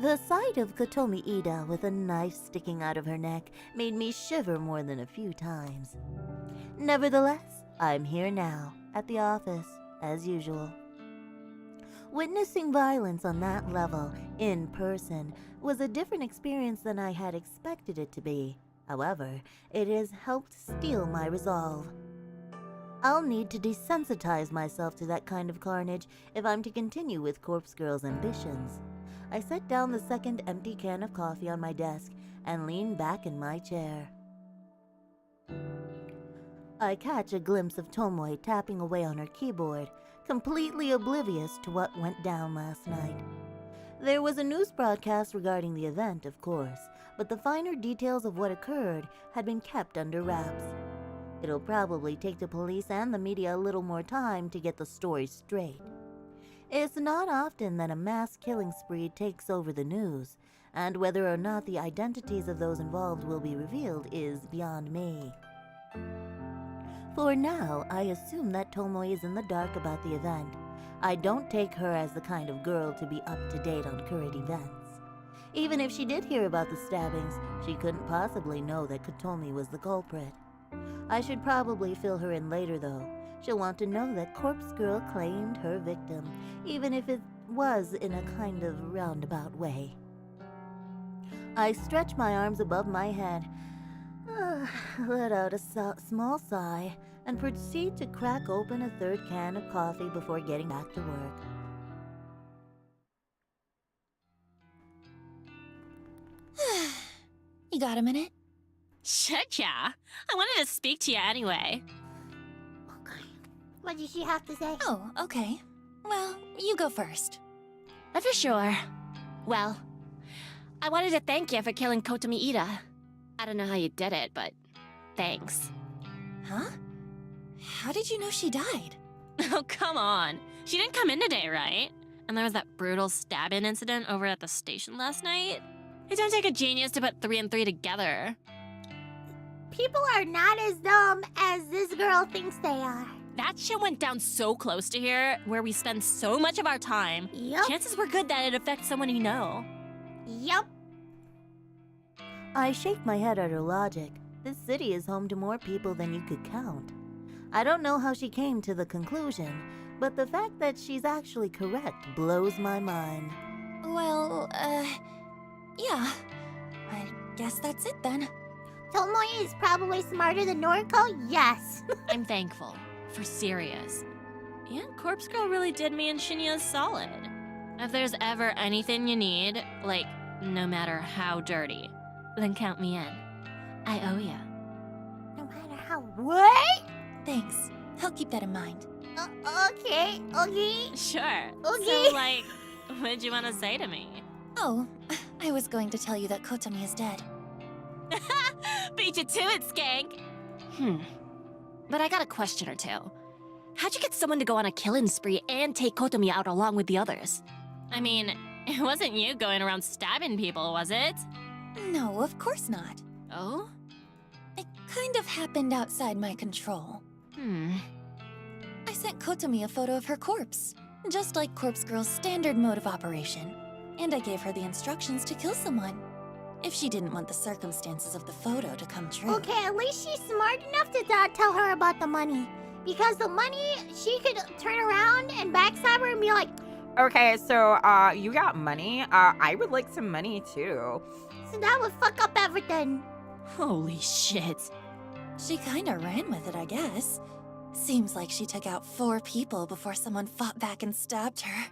C: The sight of Kotomi Ida with a knife sticking out of her neck made me shiver more than a few times. Nevertheless, I'm here now, at the office, as usual. Witnessing violence on that level, in person, was a different experience than I had expected it to be. However, it has helped steel my resolve. I'll need to desensitize myself to that kind of carnage if I'm to continue with Corpse Girl's ambitions. I set down the second empty can of coffee on my desk and lean back in my chair. I catch a glimpse of Tomoy tapping away on her keyboard, completely oblivious to what went down last night. There was a news broadcast regarding the event, of course, but the finer details of what occurred had been kept under wraps. It'll probably take the police and the media a little more time to get the story straight. It's not often that a mass killing spree takes over the news, and whether or not the identities of those involved will be revealed is beyond me. For now, I assume that Tomoy is in the dark about the event. I don't take her as the kind of girl to be up to date on current events. Even if she did hear about the stabbings, she couldn't possibly know that Kotomi was the culprit. I should probably fill her in later, though. She'll want to know that Corpse Girl claimed her victim, even if it was in a kind of roundabout way. I stretch my arms above my head, let out a small sigh, and proceed to crack open a third can of coffee before getting back to work.
E: You got a minute?
F: Shit, yeah. I wanted to speak to you anyway.
A: Okay. What did she have to say?
E: Oh, okay. Well, you go first.
F: For sure. Well, I wanted to thank you for killing Kotomi Ida. I don't know how you did it, but thanks.
E: Huh? How did you know she died?
F: Oh, come on. She didn't come in today, right? And there was that brutal stabbing incident over at the station last night. It don't take a genius to put 3 and 3 together.
A: People are not as dumb as this girl thinks they are.
F: That shit went down so close to here, where we spend so much of our time.
A: Yup.
F: Chances were good that it affects someone you know.
A: Yup.
C: I shake my head at her logic. This city is home to more people than you could count. I don't know how she came to the conclusion, but the fact that she's actually correct blows my mind.
E: Well, yeah. I guess that's it then.
A: Tomoy is probably smarter than Noriko? Yes.
F: I'm thankful. For serious. Yeah, Corpse Girl really did me and Shinya's solid. If there's ever anything you need, like, no matter how dirty, then count me in. I owe ya.
A: No matter how... What?
E: Thanks. I'll keep that in mind.
A: Okay.
F: Sure.
A: Okay.
F: So, like, what'd you want to say to me?
E: Oh, I was going to tell you that Kotomi is dead.
F: Beat you to it, skank! But I got a question or two. How'd you get someone to go on a killing spree and take Kotomi out along with the others? I mean, it wasn't you going around stabbing people, was it?
E: No, of course not.
F: Oh?
E: It kind of happened outside my control. I sent Kotomi a photo of her corpse, just like Corpse Girl's standard mode of operation. And I gave her the instructions to kill someone, if she didn't want the circumstances of the photo to come true.
A: Okay, at least she's smart enough to not tell her about the money. Because the money, she could turn around and backstab her and be like,
H: Okay, so, you got money? I would like some money, too.
A: so that would fuck up everything.
F: Holy shit.
E: She kinda ran with it, I guess. Seems like she took out 4 people before someone fought back and stabbed her.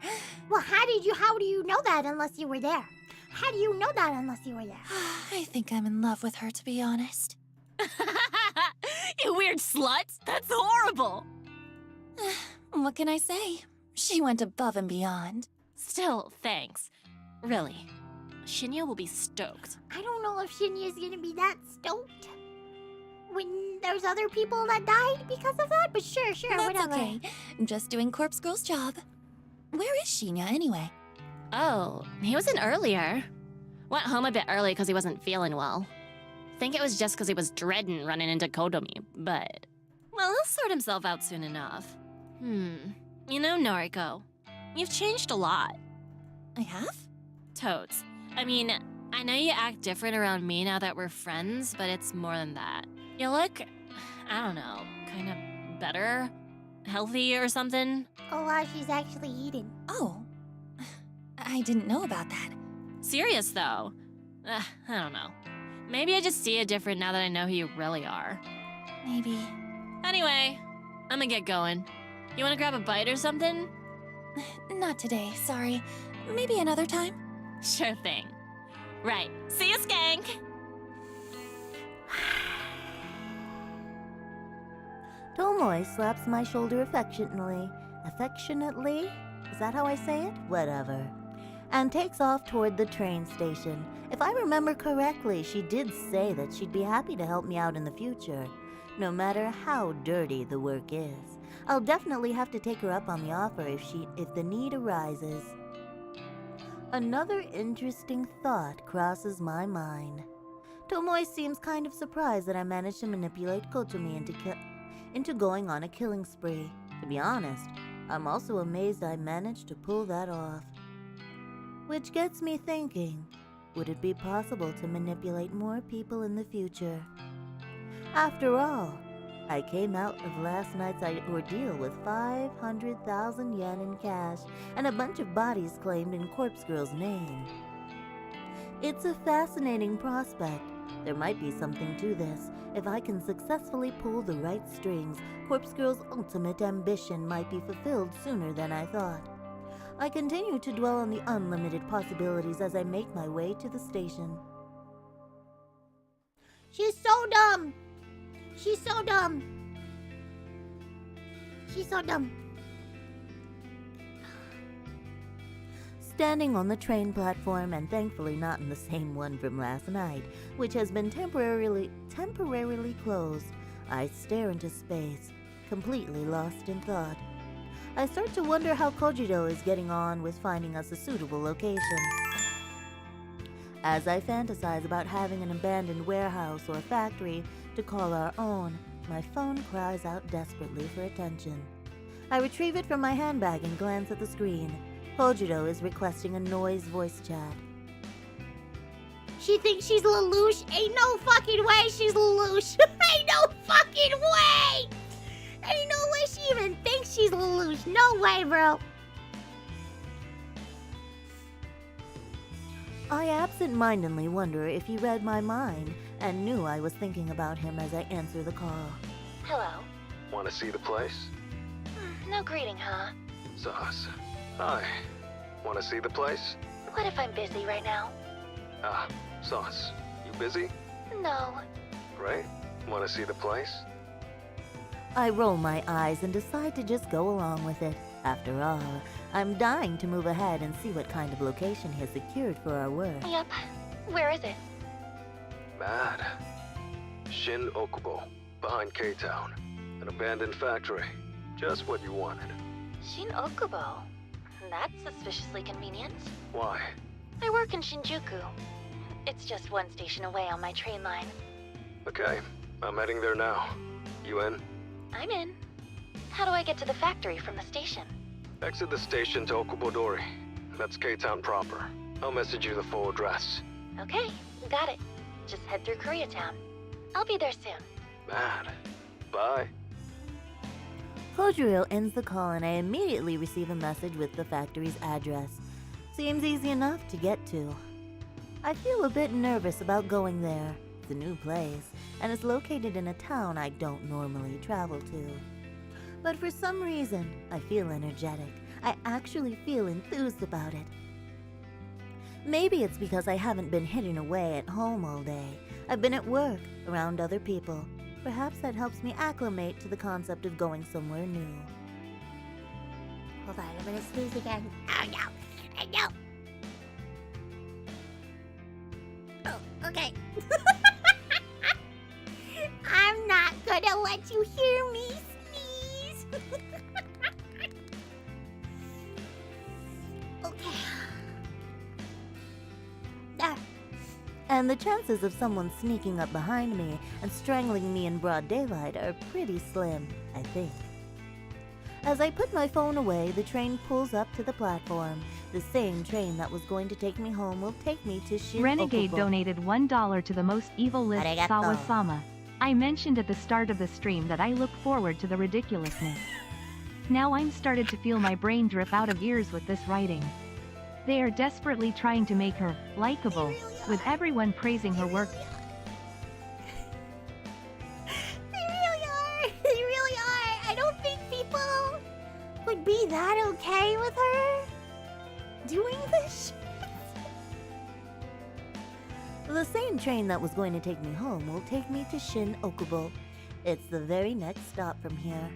A: Well, how do you know that unless you were there? How do you know that unless you were there?
E: I think I'm in love with her, to be honest.
F: You weird slut! That's horrible!
E: What can I say? She went above and beyond.
F: Still, thanks. Really. Shinya will be stoked.
A: I don't know if Shinya's gonna be that stoked when there's other people that died because of that, but sure,
E: That's
A: whatever.
E: okay. Just doing Corpse Girl's job. Where is Shinya, anyway?
F: Oh, he was in earlier. Went home a bit early because he wasn't feeling well. Think it was just because he was dreading running into Kotomi, but... Well, he'll sort himself out soon enough. You know, Noriko, you've changed a lot.
E: I have?
F: Totes. I mean, I know you act different around me now that we're friends, but it's more than that. You look, I don't know, kind of better? Healthy or something?
A: Oh wow, she's actually eating.
E: Oh. I didn't know about that.
F: Serious, though. I don't know. Maybe I just see it different now that I know who you really are.
E: Maybe.
F: Anyway, I'm gonna get going. You wanna grab a bite or something?
E: Not today, sorry. Maybe another time?
F: Sure thing. Right. See you, skank!
C: Tomoy slaps my shoulder affectionately. Affectionately? Is that how I say it? Whatever. And takes off toward the train station. If I remember correctly, she did say that she'd be happy to help me out in the future, no matter how dirty the work is. I'll definitely have to take her up on the offer if the need arises. Another interesting thought crosses my mind. Tomoy seems kind of surprised that I managed to manipulate Kotomi into going on a killing spree. To be honest, I'm also amazed I managed to pull that off. Which gets me thinking, would it be possible to manipulate more people in the future? After all, I came out of last night's ordeal with 500,000 yen in cash and a bunch of bodies claimed in Corpse Girl's name. It's a fascinating prospect. There might be something to this. If I can successfully pull the right strings, Corpse Girl's ultimate ambition might be fulfilled sooner than I thought. I continue to dwell on the unlimited possibilities as I make my way to the station.
A: She's so dumb. She's so dumb. She's so dumb.
C: Standing on the train platform, and thankfully not in the same one from last night, which has been temporarily closed, I stare into space, completely lost in thought. I start to wonder how Kojiro is getting on with finding us a suitable location. As I fantasize about having an abandoned warehouse or factory to call our own, my phone cries out desperately for attention. I retrieve it from my handbag and glance at the screen. Kojiro is requesting a noise voice chat.
A: She thinks she's Lelouch. Ain't no fucking way she's Lelouch. Ain't no fucking way. Ain't no way she even thinks she's Lelouch. No way, bro.
C: I absent-mindedly wonder if he read my mind and knew I was thinking about him as I answer the call.
E: Hello.
I: Want to see the place?
E: No greeting, huh?
I: Sauce. Hi. Want to see the place?
E: What if I'm busy right now?
I: Ah, Sauce. You busy?
E: No.
I: Right? Want to see the place?
C: I roll my eyes and decide to just go along with it. After all, I'm dying to move ahead and see what kind of location he has secured for our work.
E: Yep. Where is it?
I: Mad. Shin Okubo, behind K-Town. An abandoned factory. Just what you wanted.
E: Shin Okubo. That's suspiciously convenient.
I: Why?
E: I work in Shinjuku. It's just one station away on my train line.
I: Okay, I'm heading there now. You in?
E: I'm in. How do I get to the factory from the station?
I: Exit the station to Okubodori. That's K-Town proper. I'll message you the full address.
E: Okay, got it. Just head through Koreatown. I'll be there soon.
I: Mad. Bye.
C: Kojiro ends the call and I immediately receive a message with the factory's address. Seems easy enough to get to. I feel a bit nervous about going there. It's a new place, and it's located in a town I don't normally travel to. But for some reason, I feel energetic. I actually feel enthused about it. Maybe it's because I haven't been hidden away at home all day. I've been at work, around other people. Perhaps that helps me acclimate to the concept of going somewhere new.
A: Hold on, I'm gonna sneeze again. Oh no! I know! Oh, okay. I'm not gonna let you hear me sneeze! Okay. There.
C: And the chances of someone sneaking up behind me and strangling me in broad daylight are pretty slim, I think. As I put my phone away, the train pulls up to the platform. The same train that was going to take me home will take me to Shin
G: Renegade
C: Okubo.
G: donated $1 to the most evil list
C: Arigato.
G: Sawa-sama. I mentioned at the start of the stream that I look forward to the ridiculousness. Now I'm started to feel my brain drip out of ears with this writing. They are desperately trying to make her likable, with everyone praising her work.
A: They really are! They really are! I don't think people would be that okay with her doing this shit.
C: The same train that was going to take me home will take me to Shin Okubo. It's the very next stop from here.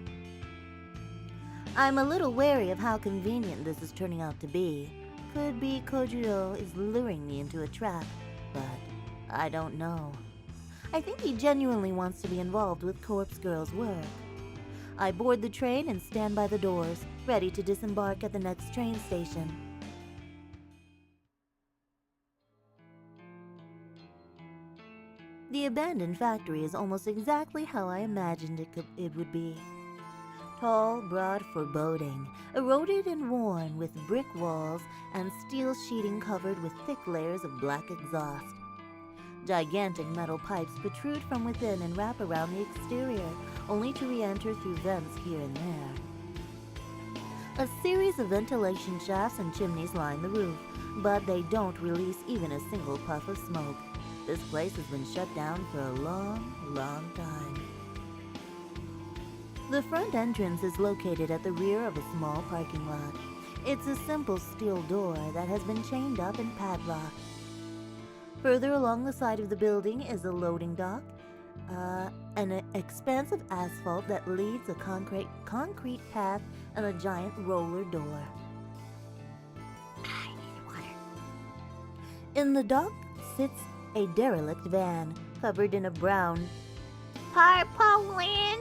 C: I'm a little wary of how convenient this is turning out to be. Could be Kojiro is luring me into a trap, but I don't know. I think he genuinely wants to be involved with Corpse Girl's work. I board the train and stand by the doors, ready to disembark at the next train station. The abandoned factory is almost exactly how I imagined it would be. Tall, broad, foreboding, eroded and worn with brick walls and steel sheeting covered with thick layers of black exhaust. Gigantic metal pipes protrude from within and wrap around the exterior, only to re-enter through vents here and there. A series of ventilation shafts and chimneys line the roof, but they don't release even a single puff of smoke. This place has been shut down for a long, long time. The front entrance is located at the rear of a small parking lot. It's a simple steel door that has been chained up and padlocked. Further along the side of the building is a loading dock, an expanse of asphalt that leads a concrete path and a giant roller door.
A: I need water.
C: In the dock sits a derelict van covered in a brown
A: Tarpaulin?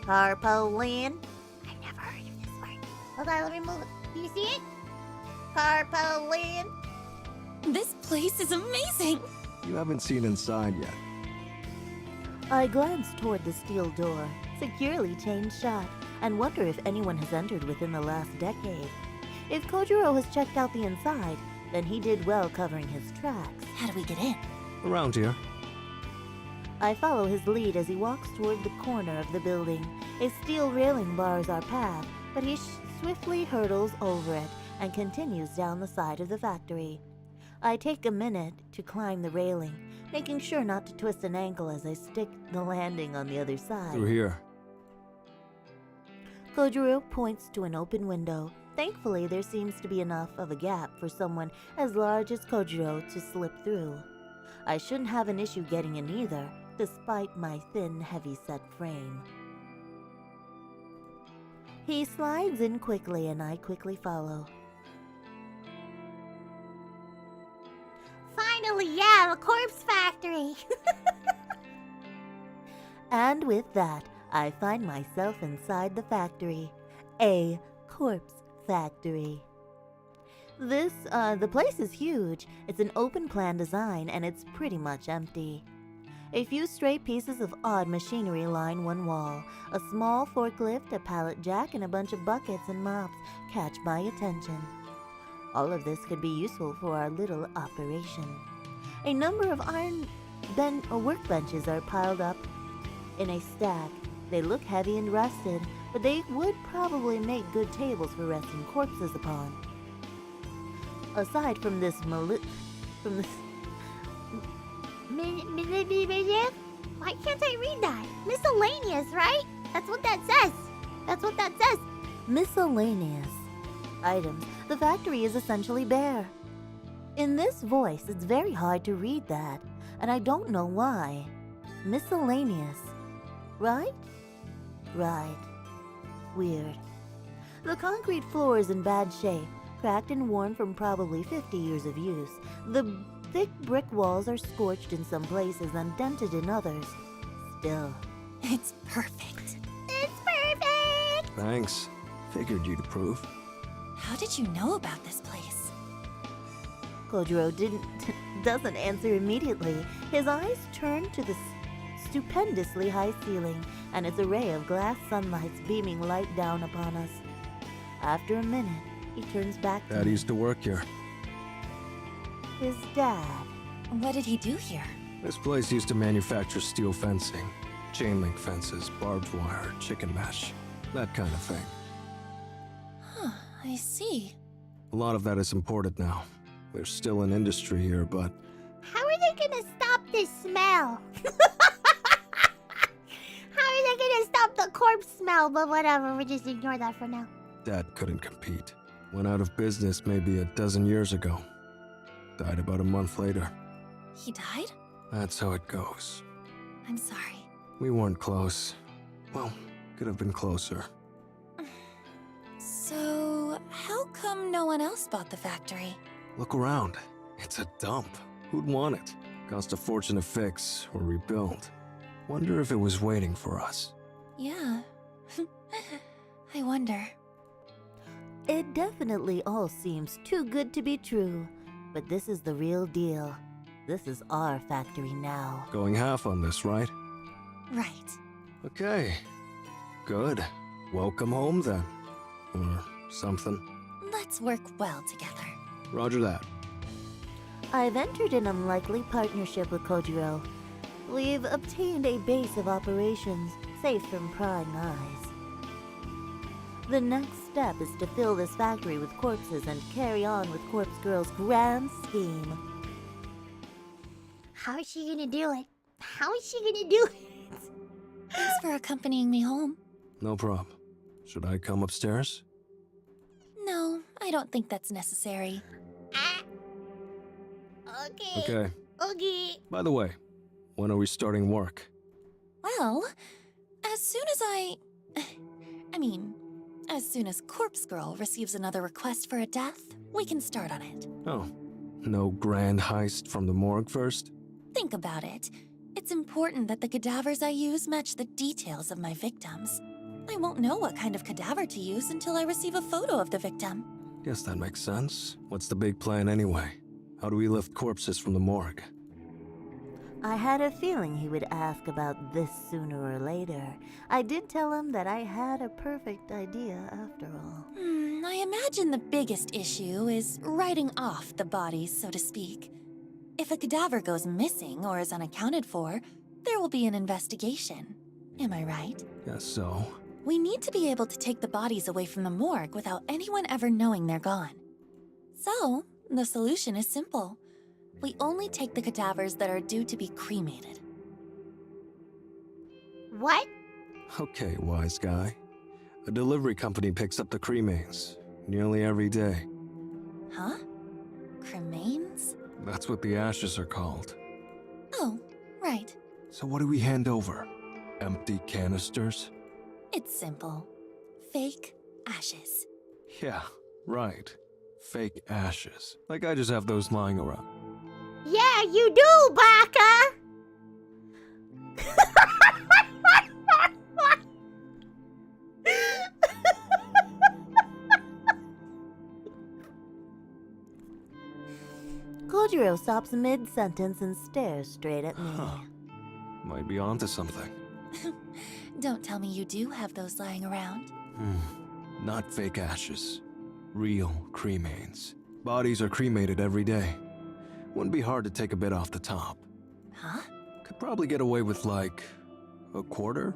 C: tarpaulin.
A: I've never heard of this word. Hold on, let me move it. Do you see it? Tarpaulin.
E: This place is amazing!
J: You haven't seen inside yet.
C: I glance toward the steel door, securely chained shut, and wonder if anyone has entered within the last decade. If Kojiro has checked out the inside, then he did well covering his tracks.
E: How do we get in?
J: Around here.
C: I follow his lead as he walks toward the corner of the building. A steel railing bars our path, but he swiftly hurdles over it and continues down the side of the factory. I take a minute to climb the railing, making sure not to twist an ankle as I stick the landing on the other side.
J: Through here.
C: Kojiro points to an open window. Thankfully, there seems to be enough of a gap for someone as large as Kojiro to slip through. I shouldn't have an issue getting in either, despite my thin, heavy-set frame. He slides in quickly and I quickly follow.
A: Finally, yeah, the corpse factory.
C: And with that, I find myself inside the factory. A corpse factory. The place is huge. It's an open plan design and it's pretty much empty. A few stray pieces of odd machinery line one wall. A small forklift, a pallet jack, and a bunch of buckets and mops catch my attention. All of this could be useful for our little operation. A number of iron workbenches are piled up in a stack. They look heavy and rusted, but they would probably make good tables for resting corpses upon. Aside from this
A: Why can't I read that? Miscellaneous, right? That's what that says. That's what that says.
C: Miscellaneous items, the factory is essentially bare. In this voice, it's very hard to read that, and I don't know why. Miscellaneous, right? Right. Weird. The concrete floor is in bad shape, cracked and worn from probably 50 years of use. The thick brick walls are scorched in some places and dented in others. Still,
E: It's perfect.
A: It's perfect.
J: Thanks. Figured you'd approve.
E: How did you know about this place?
C: Kojiro doesn't answer immediately. His eyes turn to the stupendously high ceiling and its array of glass sunlights beaming light down upon us. After a minute, he turns back to
J: Dad
C: me.
J: used to work here.
C: His dad.
E: What did he do here?
J: This place used to manufacture steel fencing, chain link fences, barbed wire, chicken mesh, that kind of thing.
E: Huh, I see.
J: A lot of that is imported now. There's still an industry here, but
A: How are they gonna stop this smell? How are they gonna stop the corpse smell? But whatever, we just ignore that for now.
J: Dad couldn't compete. Went out of business maybe a dozen years ago. Died about a month later.
E: He died?
J: That's how it goes.
E: I'm sorry.
J: We weren't close. Well, could have been closer.
E: So, how come no one else bought the factory?
J: Look around. It's a dump. Who'd want it? Cost a fortune to fix or rebuild. Wonder if it was waiting for us.
E: Yeah. I wonder.
C: It definitely all seems too good to be true. But this is the real deal. This is our factory now.
J: Going half on this, right?
E: Right.
J: Okay. Good. Welcome home then. Or something.
E: Let's work well together.
J: Roger that.
C: I've entered an unlikely partnership with Kojiro. We've obtained a base of operations safe from prying eyes. The next step is to fill this factory with corpses and carry on with Corpse Girl's grand scheme.
A: How is she gonna do it? How is she gonna do it?
E: Thanks for accompanying me home.
J: No problem. Should I come upstairs?
E: No, I don't think that's necessary.
A: Ah. Okay.
J: Okay.
A: Okay.
J: By the way, when are we starting work?
E: Well, as soon as as soon as Corpse Girl receives another request for a death, we can start on it.
J: Oh, no grand heist from the morgue first?
E: Think about it. It's important that the cadavers I use match the details of my victims. I won't know what kind of cadaver to use until I receive a photo of the victim.
J: Guess that makes sense. What's the big plan anyway? How do we lift corpses from the morgue?
C: I had a feeling he would ask about this sooner or later. I did tell him that I had a perfect idea after all.
E: I imagine the biggest issue is writing off the bodies, so to speak. If a cadaver goes missing or is unaccounted for, there will be an investigation. Am I right?
J: Guess so.
E: We need to be able to take the bodies away from the morgue without anyone ever knowing they're gone. So, the solution is simple. We only take the cadavers that are due to be cremated.
A: What?
J: Okay, wise guy. A delivery company picks up the cremains nearly every day.
E: Huh? Cremains?
J: That's what the ashes are called.
E: Oh, right.
J: So what do we hand over? Empty canisters?
E: It's simple. Fake ashes.
J: Yeah, right. Fake ashes. Like I just have those lying around.
A: Yeah, you do, baka!
C: Kojiro stops mid-sentence and stares straight at me.
J: Huh. Might be onto something.
E: Don't tell me you do have those lying around.
J: Not fake ashes. Real cremains. Bodies are cremated every day. Wouldn't be hard to take a bit off the top.
E: Huh?
J: Could probably get away with like a quarter?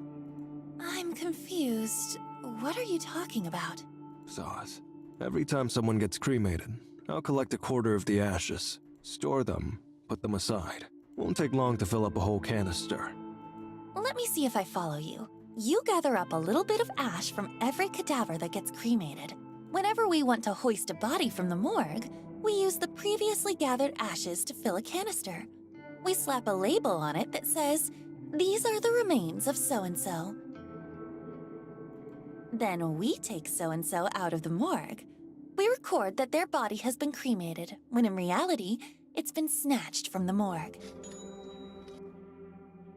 E: I'm confused. What are you talking about?
J: Sauce. Every time someone gets cremated, I'll collect a quarter of the ashes, store them, put them aside. Won't take long to fill up a whole canister.
E: Let me see if I follow you. You gather up a little bit of ash from every cadaver that gets cremated. Whenever we want to hoist a body from the morgue, we use the previously gathered ashes to fill a canister. We slap a label on it that says, "These are the remains of so-and-so." Then we take so-and-so out of the morgue. We record that their body has been cremated, when in reality, it's been snatched from the morgue.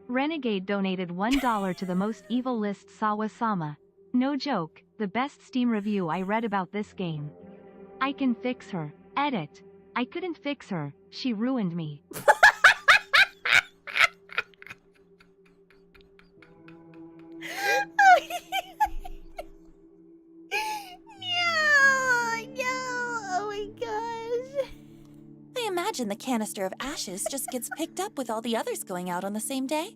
G: Renegade donated $1 to the most evil list Sawa-sama. No joke, the best Steam review I read about this game. I can fix her. Edit. I couldn't fix her, she ruined me.
E: Imagine the canister of ashes just gets picked up with all the others going out on the same day.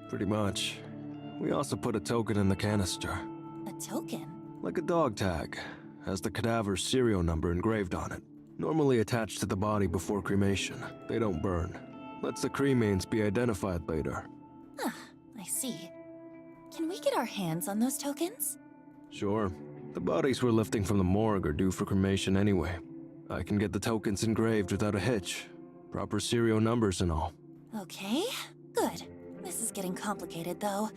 J: Pretty much. We also put a token in the canister.
E: A token?
J: Like a dog tag. Has the cadaver's serial number engraved on it. Normally attached to the body before cremation. They don't burn. Lets the cremains be identified later.
E: Ah, I see. Can we get our hands on those tokens?
J: Sure. The bodies we're lifting from the morgue are due for cremation anyway. I can get the tokens engraved without a hitch. Proper serial numbers and all.
E: Okay, good. This is getting complicated, though.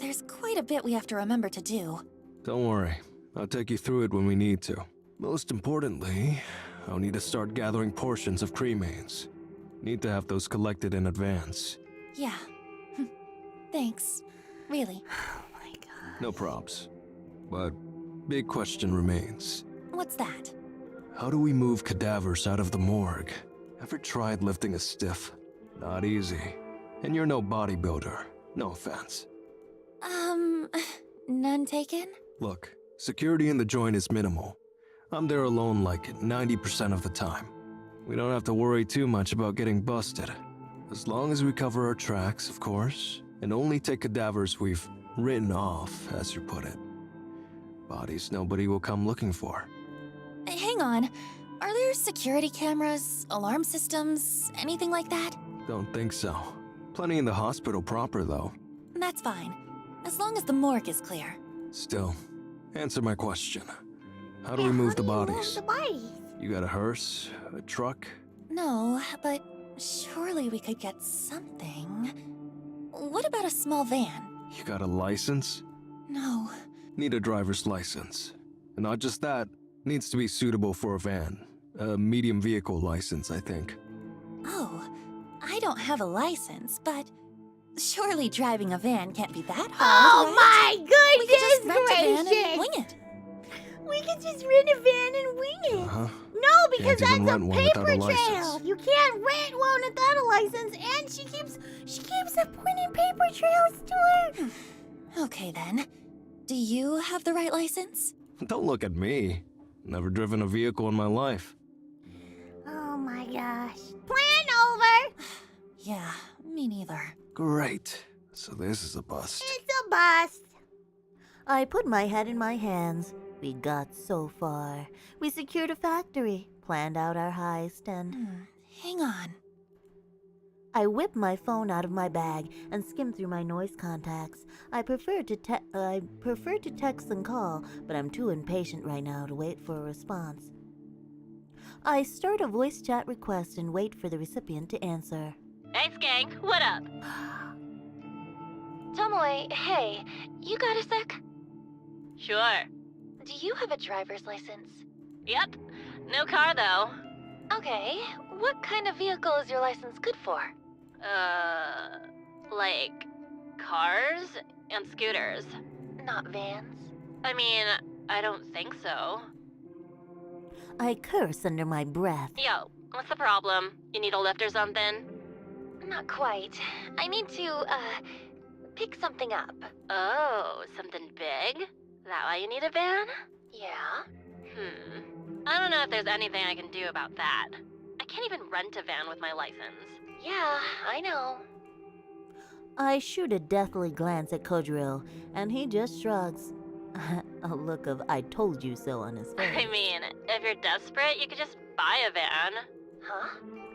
E: There's quite a bit we have to remember to do.
J: Don't worry. I'll take you through it when we need to. Most importantly, I'll need to start gathering portions of cremains. Need to have those collected in advance.
E: Yeah. Thanks. Really.
C: Oh my god.
J: No props. But big question remains.
E: What's that?
J: How do we move cadavers out of the morgue? Ever tried lifting a stiff? Not easy. And you're no bodybuilder. No offense.
E: None taken?
J: Look, security in the joint is minimal. I'm there alone like 90% of the time. We don't have to worry too much about getting busted. As long as we cover our tracks, of course, and only take cadavers we've written off, as you put it. Bodies nobody will come looking for.
E: Hang on. Are there security cameras, alarm systems, anything like that?
J: Don't think so. Plenty in the hospital proper, though.
E: That's fine. As long as the morgue is clear.
J: Still, answer my question. How do we move the bodies?
A: Move the bodies?
J: You got a hearse? A truck?
E: No, but surely we could get something. What about a small van?
J: You got a license?
E: No.
J: Need a driver's license. And not just that, needs to be suitable for a van. A medium vehicle license, I think.
E: Oh, I don't have a license, but surely driving a van can't be that hard,
A: Oh
E: right?
A: my goodness
E: We could just rent a van
A: gracious!
E: and wing it.
A: We could just rent a van and wing it.
J: Uh-huh.
A: No, because
J: Can't even
A: that's a
J: rent one without a
A: paper
J: license.
A: trail. You can't rent one without a license, and she keeps appointing paper trails to her.
E: Okay then. Do you have the right license?
J: Don't look at me. Never driven a vehicle in my life.
A: Oh my gosh. Plan over.
E: Yeah, me neither.
J: Great. So this is a bust.
A: It's a bust.
C: I put my head in my hands. We got so far. We secured a factory, planned out our heist, and
E: hang on.
C: I whip my phone out of my bag and skim through my noise contacts. I prefer to text and call, but I'm too impatient right now to wait for a response. I start a voice chat request and wait for the recipient to answer.
F: Hey, Skank, what up?
K: Tomoy, hey, you got a sec?
F: Sure.
K: Do you have a driver's license?
F: Yep. No car, though.
K: Okay, what kind of vehicle is your license good for?
F: Like cars and scooters.
K: Not vans?
F: I mean, I don't think so.
C: I curse under my breath.
F: Yo, what's the problem? You need a lift or something?
K: Not quite. I need to, pick something up.
F: Oh, something big? That why you need a van?
K: Yeah?
F: I don't know if there's anything I can do about that. I can't even rent a van with my license.
K: Yeah, I know.
C: I shoot a deathly glance at Kojiro, and he just shrugs. A look of I told you so on his face.
F: I mean, if you're desperate, you could just buy a van.
K: Huh?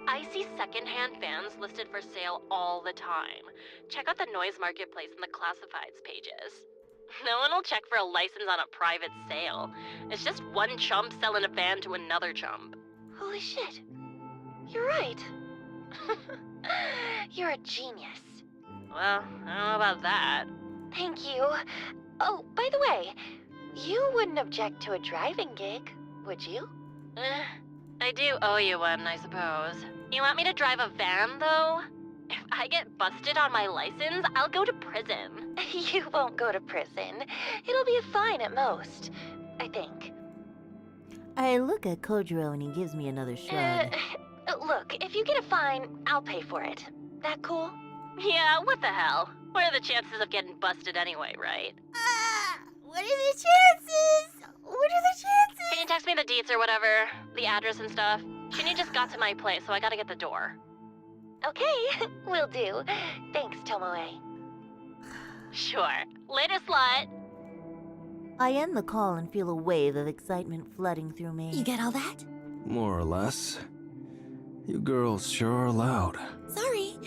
F: I see secondhand vans listed for sale all the time. Check out the noise marketplace and the classifieds pages. No one will check for a license on a private sale. It's just one chump selling a van to another chump.
K: Holy shit. You're right. You're a genius.
F: Well, I don't know about that.
K: Thank you. Oh, by the way, you wouldn't object to a driving gig, would you?
F: I do owe you one, I suppose. You want me to drive a van, though? If I get busted on my license, I'll go to prison.
K: You won't go to prison. It'll be a fine at most, I think.
C: I look at Kojiro and he gives me another shrug.
K: Look, if you get a fine, I'll pay for it. That cool?
F: Yeah, what the hell? What are the chances of getting busted anyway, right?
A: What are the chances? What are the chances?
F: Can you text me the deets or whatever? The address and stuff? Shinny just got to my place, so I gotta get the door.
K: Okay, will do. Thanks, Tomoe.
F: Sure. Later, slut.
C: I end the call and feel a wave of excitement flooding through me.
E: You get all that?
J: More or less. You girls sure are loud.
E: Sorry.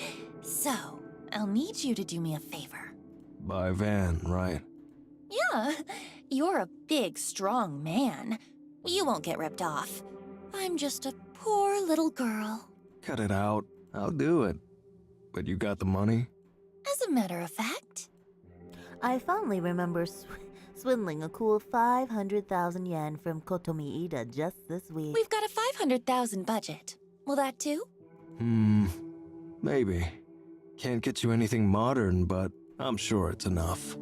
E: So, I'll need you to do me a favor.
J: Buy van, right?
E: Yeah, you're a big, strong man. You won't get ripped off. I'm just a poor little girl.
J: Cut it out. I'll do it. But you got the money?
E: As a matter of fact.
C: I fondly remember swindling a cool 500,000 yen from Kotomi Ida just this week.
E: We've got a 500,000 budget. Will that do?
J: Maybe. Can't get you anything modern, but I'm sure it's enough.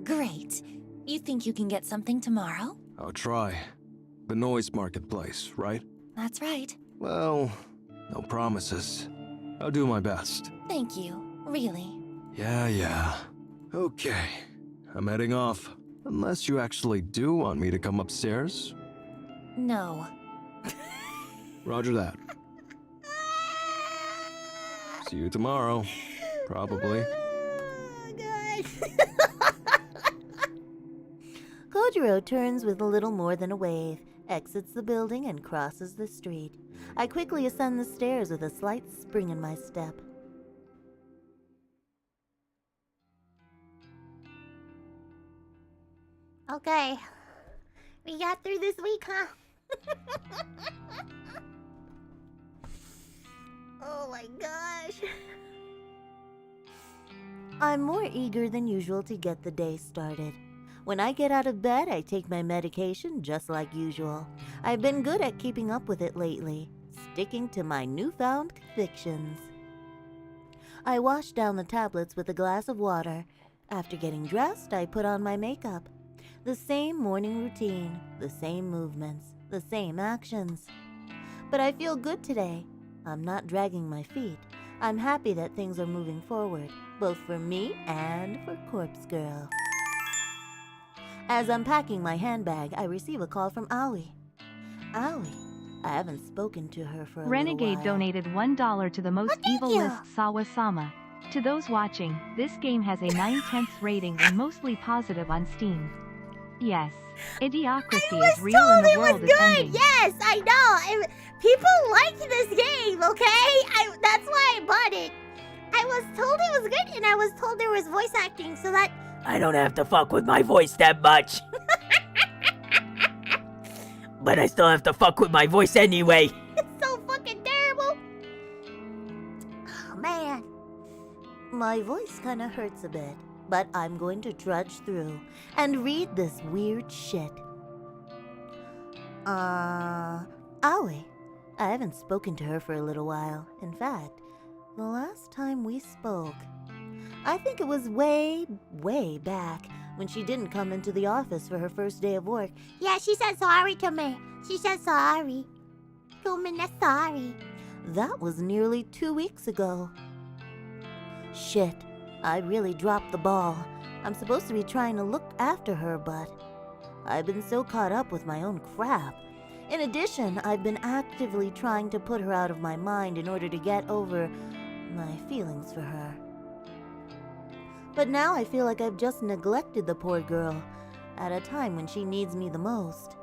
E: Great. You think you can get something tomorrow?
J: I'll try. The noise marketplace, right?
E: That's right.
J: Well, no promises. I'll do my best.
E: Thank you. Really.
J: Yeah. Okay. I'm heading off. Unless you actually do want me to come upstairs.
E: No.
J: Roger that. See you tomorrow. Probably.
A: Oh, God.
C: Kojiro turns with a little more than a wave, exits the building, and crosses the street. I quickly ascend the stairs with a slight spring in my step.
A: Okay. We got through this week, huh? Oh my gosh.
C: I'm more eager than usual to get the day started. When I get out of bed, I take my medication just like usual. I've been good at keeping up with it lately, sticking to my newfound convictions. I wash down the tablets with a glass of water. After getting dressed, I put on my makeup. The same morning routine, the same movements, the same actions. But I feel good today. I'm not dragging my feet. I'm happy that things are moving forward, both for me and for Corpse Girl. As I'm packing my handbag, I receive a call from Aoi. Aoi. I haven't spoken to her for a
G: Renegade
C: little while.
G: donated $1 to the most evil
A: you.
G: list Sawa-sama. To those watching, this game has a 9/10 rating and mostly positive on Steam. Yes, idiocracy
A: I was
G: is real
A: told
G: and the
A: it was
G: world is
A: good.
G: ending.
A: Yes, I know. People like this game, okay? That's why I bought it. I was told it was good, and I was told there was voice acting, so that...
B: I don't have to fuck with my voice that much. But I still have to fuck with my voice anyway.
A: It's so fucking terrible. Oh, man.
C: My voice kinda hurts a bit, but I'm going to trudge through and read this weird shit. Aoi. I haven't spoken to her for a little while. In fact, the last time we spoke, I think it was way back when she didn't come into the office for her first day of work.
A: Yeah, she said sorry to me. She said sorry. Sorry.
C: That was nearly 2 weeks ago. Shit, I really dropped the ball. I'm supposed to be trying to look after her, but I've been so caught up with my own crap. In addition, I've been actively trying to put her out of my mind in order to get over my feelings for her. But now I feel like I've just neglected the poor girl at a time when she needs me the most.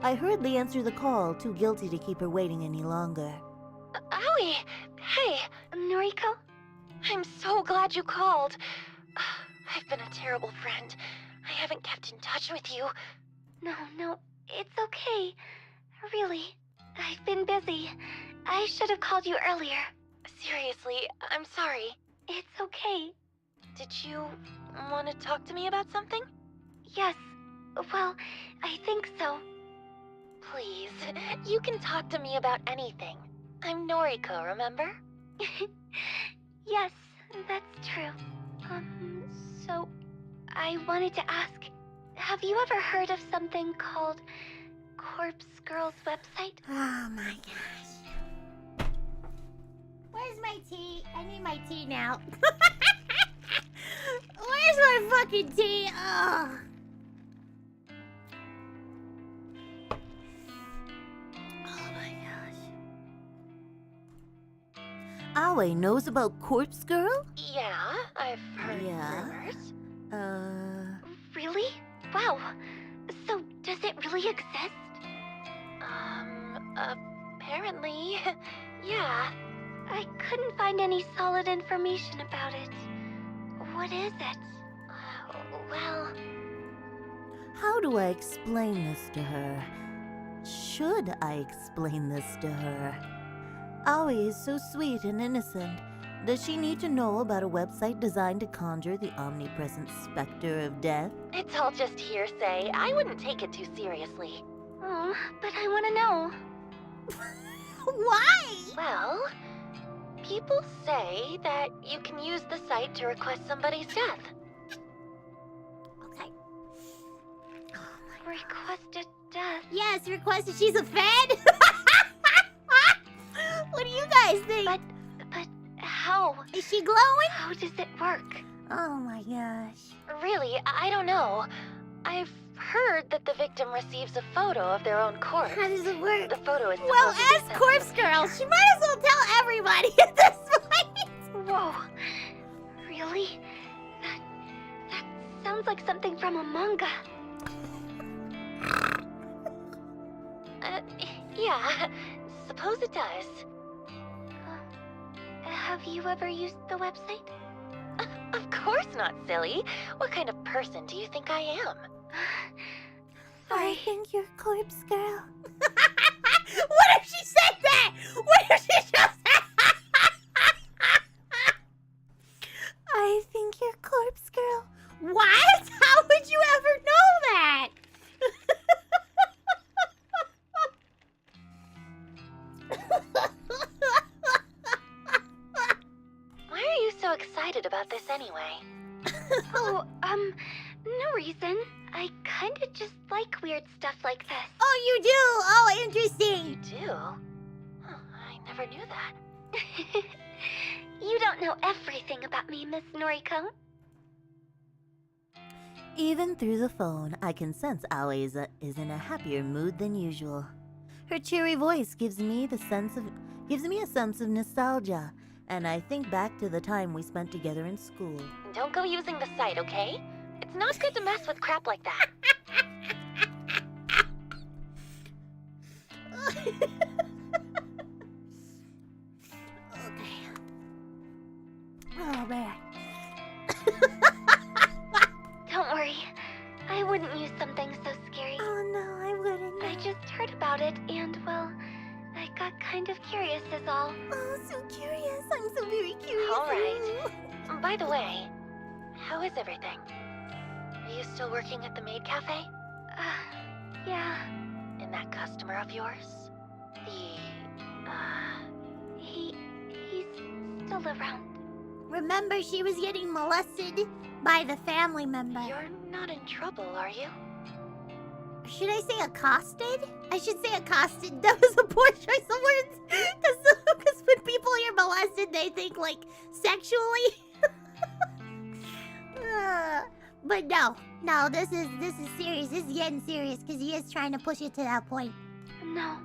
C: I hurriedly answer the call, too guilty to keep her waiting any longer.
K: Aoi! Hey, Noriko? I'm so glad you called. I've been a terrible friend. I haven't kept in touch with you. No, it's okay. Really, I've been busy. I should have called you earlier. Seriously, I'm sorry. It's okay. Did you want to talk to me about something? Yes. Well, I think so. Please, you can talk to me about anything. I'm Noriko, remember? Yes, that's true. So, I wanted to ask, have you ever heard of something called Corpse Girl's website?
A: Oh my gosh. Where's my tea? I need my tea now. Where's my fucking tea? Oh. Oh my gosh.
C: Aoi knows about Corpse Girl?
K: Yeah, I've heard
C: Yeah?
K: rumors. Really? Wow. So, does it really exist? Apparently, yeah. I couldn't find any solid information about it. What is it? Well...
C: How do I explain this to her? Should I explain this to her? Aoi is so sweet and innocent. Does she need to know about a website designed to conjure the omnipresent specter of death?
K: It's all just hearsay. I wouldn't take it too seriously. Oh, but I want to know.
A: Why?
K: Well, people say that you can use the site to request somebody's death.
A: Okay.
K: Request a death?
A: Yes, requested. She's a fan? What do you guys think?
K: But how?
A: Is she glowing?
K: How does it work?
A: Oh my gosh.
K: Really, I don't know. I've heard that the victim receives a photo of their own corpse.
A: How does it work?
K: The photo is
A: Well,
K: supposed to be
A: as
K: sent
A: Corpse
K: to the
A: Girl,
K: victim.
A: she might as well tell everybody at this point.
K: Whoa. Really? That sounds like something from a manga. Yeah, suppose it does. Have you ever used the website? Of course not, silly. What kind of person do you think I am?
C: I think you're Corpse Girl.
A: What if she said that? What if she just said
C: I think you're Corpse Girl.
A: What? How would you ever know that?
K: Why are you so excited about this anyway? Oh, no reason. I kinda just like weird stuff like this.
A: Oh, you do? Oh, interesting.
K: You do? Oh, I never knew that. You don't know everything about me, Miss Noriko.
C: Even through the phone, I can sense Aoi is in a happier mood than usual. Her cheery voice gives me a sense of nostalgia, and I think back to the time we spent together in school.
K: Don't go using the site, okay? It's not good to mess with crap like that.
A: Okay. Oh, man.
K: Don't worry. I wouldn't use something so scary.
A: Oh, no, I wouldn't.
K: I just heard about it, and, well, I got kind of curious is all.
A: Oh, so curious. I'm so very curious.
K: All right. By the way, how is everything? Are you still working at the maid cafe? Yeah. And that customer of yours? He's still around.
A: Remember, she was getting molested by the family member.
K: You're not in trouble, are you?
A: Should I say accosted? I should say accosted. That was a poor choice of words. Because when people hear molested, they think, like, sexually. But no, this is serious. This is getting serious because he is trying to push it to that point.
K: No.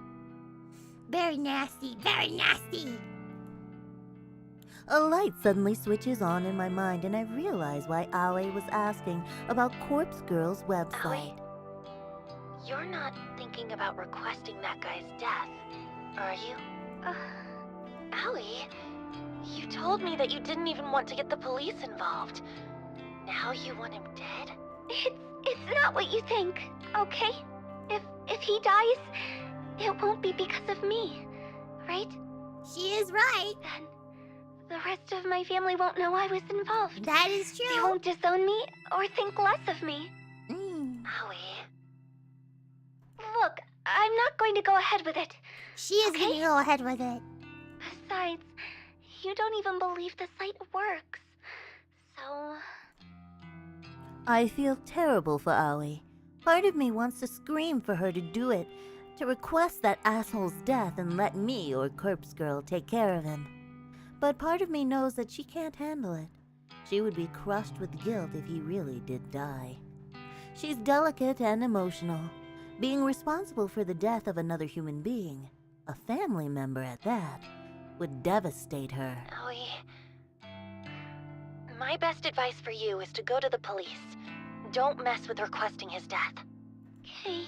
A: Very nasty, very nasty.
C: A light suddenly switches on in my mind, and I realize why Aoi was asking about Corpse Girl's website.
K: You're not thinking about requesting that guy's death, are you? Aoi, you told me that you didn't even want to get the police involved. Now you want him dead? It's not what you think, okay? If he dies, it won't be because of me, right?
A: She is right.
K: Then the rest of my family won't know I was involved.
A: That is true.
K: They won't disown me or think less of me. Aoi. Look, I'm not going to go ahead with it.
A: She is going to go ahead with it.
K: Besides, you don't even believe the site works. So...
C: I feel terrible for Aoi. Part of me wants to scream for her to do it, to request that asshole's death and let me or Corpse Girl take care of him. But part of me knows that she can't handle it. She would be crushed with guilt if he really did die. She's delicate and emotional. Being responsible for the death of another human being, a family member at that, would devastate her.
K: Aoi, my best advice for you is to go to the police. Don't mess with requesting his death. Okay,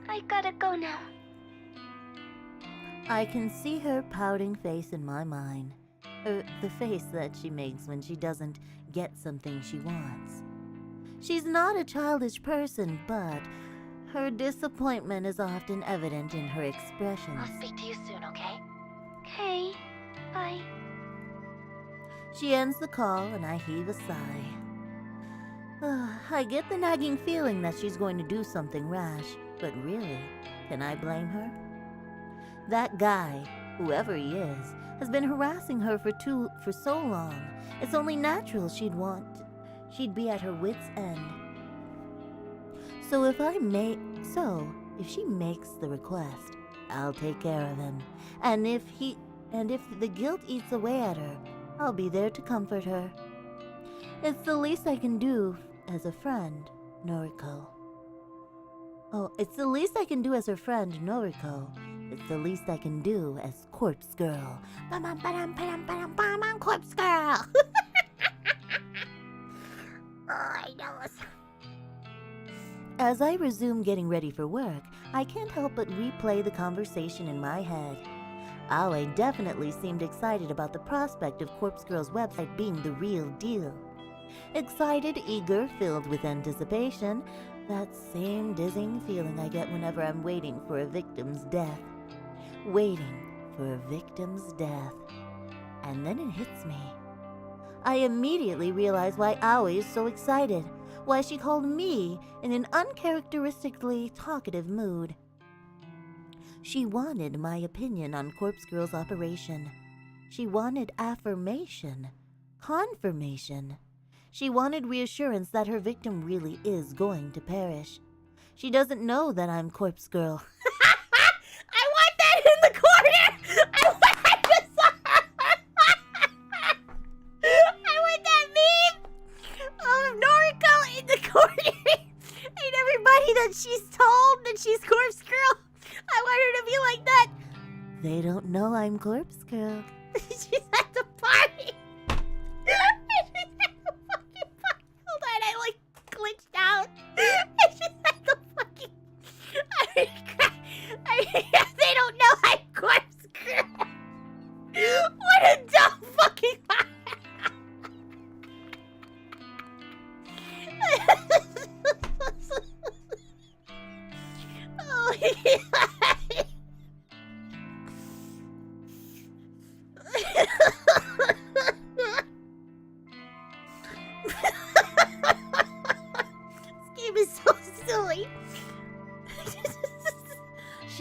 K: I gotta go now.
C: I can see her pouting face in my mind. The face that she makes when she doesn't get something she wants. She's not a childish person, but her disappointment is often evident in her expressions.
K: I'll speak to you soon, okay? Okay, bye.
C: She ends the call and I heave a sigh. I get the nagging feeling that she's going to do something rash, but really, can I blame her? That guy, whoever he is, has been harassing her for so long. It's only natural she'd be at her wit's end. So if she makes the request, I'll take care of him. And if the guilt eats away at her, I'll be there to comfort her. It's the least I can do as a friend, Noriko. Oh, it's the least I can do as her friend, Noriko. It's the least I can do as Corpse Girl.
A: Corpse Girl. I know.
C: As I resume getting ready for work, I can't help but replay the conversation in my head. Aoi definitely seemed excited about the prospect of Corpse Girl's website being the real deal. Excited, eager, filled with anticipation, that same dizzying feeling I get whenever I'm waiting for a victim's death. Waiting for a victim's death. And then it hits me. I immediately realize why Aoi is so excited, why she called me in an uncharacteristically talkative mood. She wanted my opinion on Corpse Girl's operation. She wanted affirmation, confirmation. She wanted reassurance that her victim really is going to perish. She doesn't know that I'm Corpse Girl.
A: I want that in the corner! I want that meme of Noriko in the corner and everybody that she's told that she's Corpse Girl. I want her to be like that.
C: They don't know I'm Corpse Girl.
A: She's at the party. Hold on, I like glitched out. She's at the fucking. They don't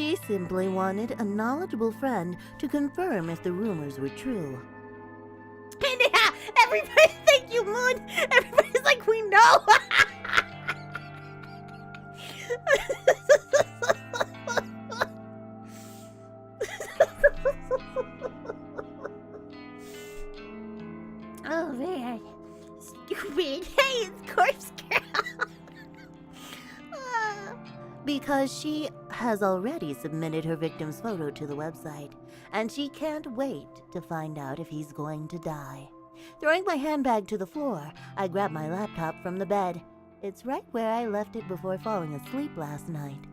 C: She simply wanted a knowledgeable friend to confirm if the rumors were true.
A: And yeah, everybody, thank you, Moon. Everybody's like, we know. Oh man, stupid. Hey, it's Corpse Girl.
C: Because she has already submitted her victim's photo to the website, and she can't wait to find out if he's going to die. Throwing my handbag to the floor, I grab my laptop from the bed. It's right where I left it before falling asleep last night.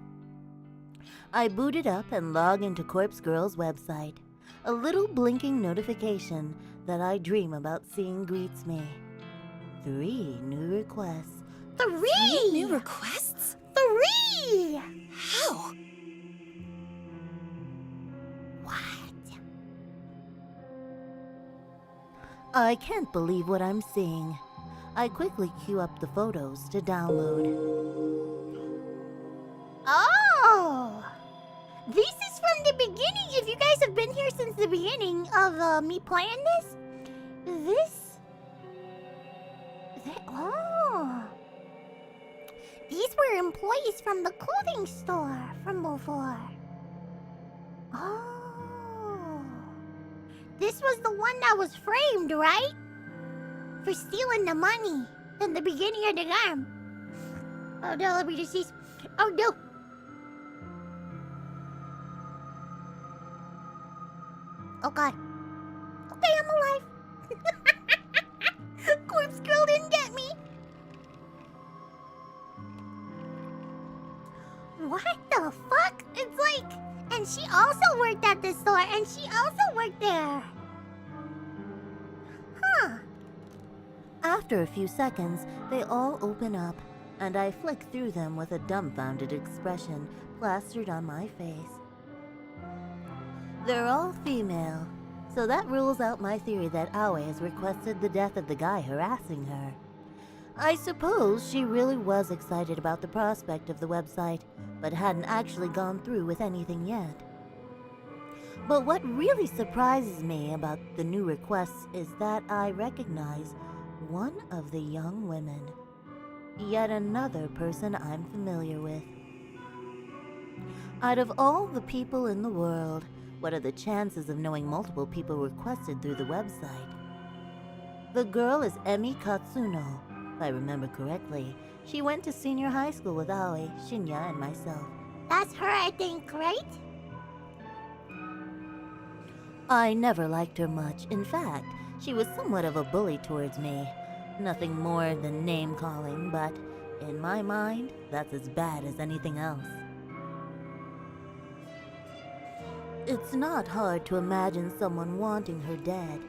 C: I boot it up and log into Corpse Girl's website. A little blinking notification that I dream about seeing greets me. 3 new requests.
A: 3
E: new requests?
A: 3!
E: How?
A: What?
C: I can't believe what I'm seeing. I quickly queue up the photos to download.
A: Oh! This is from the beginning. If you guys have been here since the beginning of me playing this, oh. These were employees from the clothing store from before. Oh. This was the one that was framed, right? For stealing the money in the beginning of the game. Oh no, let me just see. Oh no. Oh god. Okay, I'm alive. Corpse Girl didn't get me. What the fuck? It's like... And she also worked at this store, and she also worked there. Huh.
C: After a few seconds, they all open up, and I flick through them with a dumbfounded expression plastered on my face. They're all female, so that rules out my theory that Aoi has requested the death of the guy harassing her. I suppose she really was excited about the prospect of the website, but hadn't actually gone through with anything yet. But what really surprises me about the new requests is that I recognize one of the young women. Yet another person I'm familiar with. Out of all the people in the world, what are the chances of knowing multiple people requested through the website? The girl is Emi Katsuno. If I remember correctly, she went to senior high school with Aoi, Shinya, and myself.
A: That's her, I think, right?
C: I never liked her much. In fact, she was somewhat of a bully towards me. Nothing more than name-calling, but in my mind, that's as bad as anything else. It's not hard to imagine someone wanting her dead.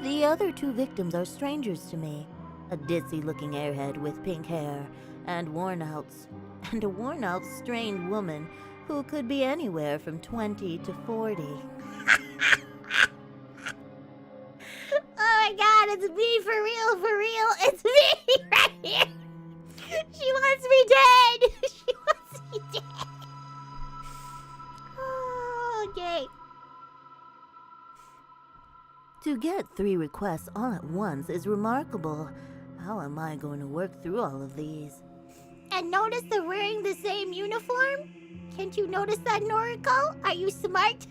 C: The other 2 victims are strangers to me. A ditzy-looking airhead with pink hair, and a worn-out, strained woman who could be anywhere from 20 to 40.
A: Oh my god, it's me for real. It's me right here. She wants me dead. She wants me dead. Oh, okay.
C: To get 3 requests all at once is remarkable. How am I going to work through all of these?
A: And notice they're wearing the same uniform? Can't you notice that, Noriko? Are you smart?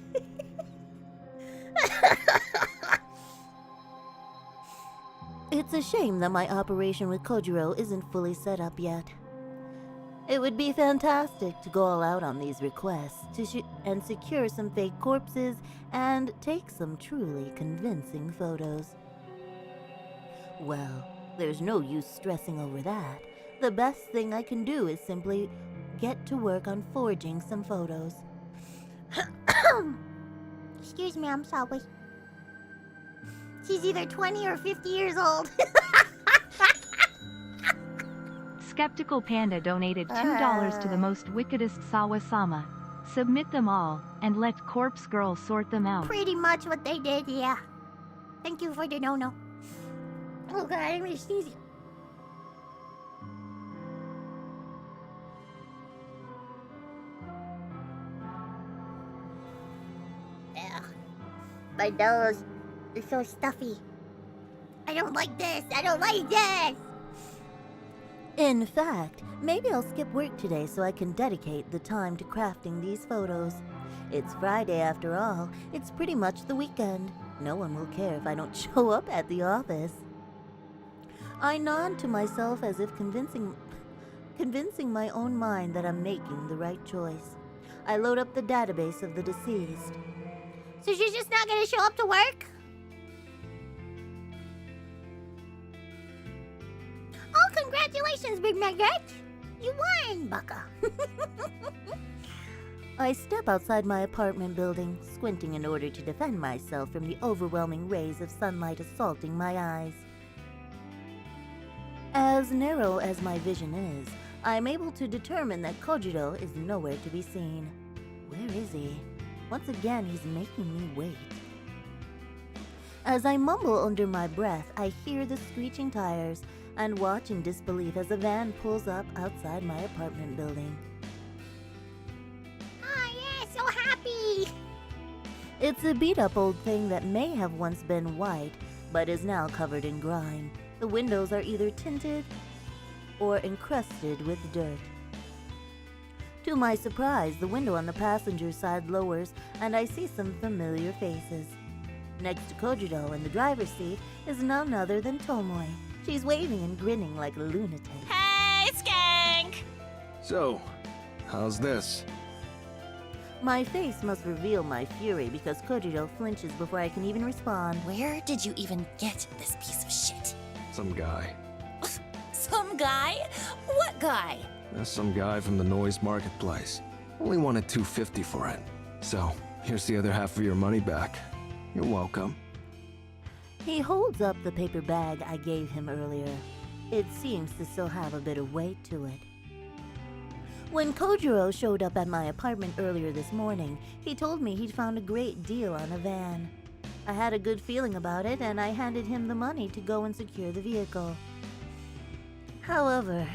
C: It's a shame that my operation with Kojiro isn't fully set up yet. It would be fantastic to go all out on these requests and secure some fake corpses and take some truly convincing photos. Well, there's no use stressing over that. The best thing I can do is simply get to work on forging some photos.
A: Excuse me, I'm sorry. She's either 20 or 50 years old.
G: Skeptical Panda donated $2 to the most wickedest Sawa-sama. Submit them all, and let Corpse Girl sort them out.
A: Pretty much what they did, yeah. Thank you for the no-no. Oh god, I'm gonna sneeze. My nose is so stuffy. I don't like this. I don't like this.
C: In fact, maybe I'll skip work today so I can dedicate the time to crafting these photos. It's Friday after all. It's pretty much the weekend. No one will care if I don't show up at the office. I nod to myself as if convincing my own mind that I'm making the right choice. I load up the database of the deceased.
A: So she's just not gonna show up to work? Oh, congratulations, Big Maggot! You won, Baka.
C: I step outside my apartment building, squinting in order to defend myself from the overwhelming rays of sunlight assaulting my eyes. As narrow as my vision is, I'm able to determine that Kojiro is nowhere to be seen. Where is he? Once again, he's making me wait. As I mumble under my breath, I hear the screeching tires and watch in disbelief as a van pulls up outside my apartment building.
A: Oh yeah, so happy!
C: It's a beat-up old thing that may have once been white, but is now covered in grime. The windows are either tinted or encrusted with dirt. To my surprise, the window on the passenger side lowers and I see some familiar faces. Next to Kojiro in the driver's seat is none other than Tomoy. She's waving and grinning like a lunatic.
F: Hey, skank!
J: So, how's this?
C: My face must reveal my fury because Kojiro flinches before I can even respond.
E: Where did you even get this piece of shit?
J: Some guy.
E: Some guy? What guy?
J: That's some guy from the noise marketplace. Only wanted $250 for it. So, here's the other half of your money back. You're welcome.
C: He holds up the paper bag I gave him earlier. It seems to still have a bit of weight to it. When Kojiro showed up at my apartment earlier this morning, he told me he'd found a great deal on a van. I had a good feeling about it, and I handed him the money to go and secure the vehicle. However,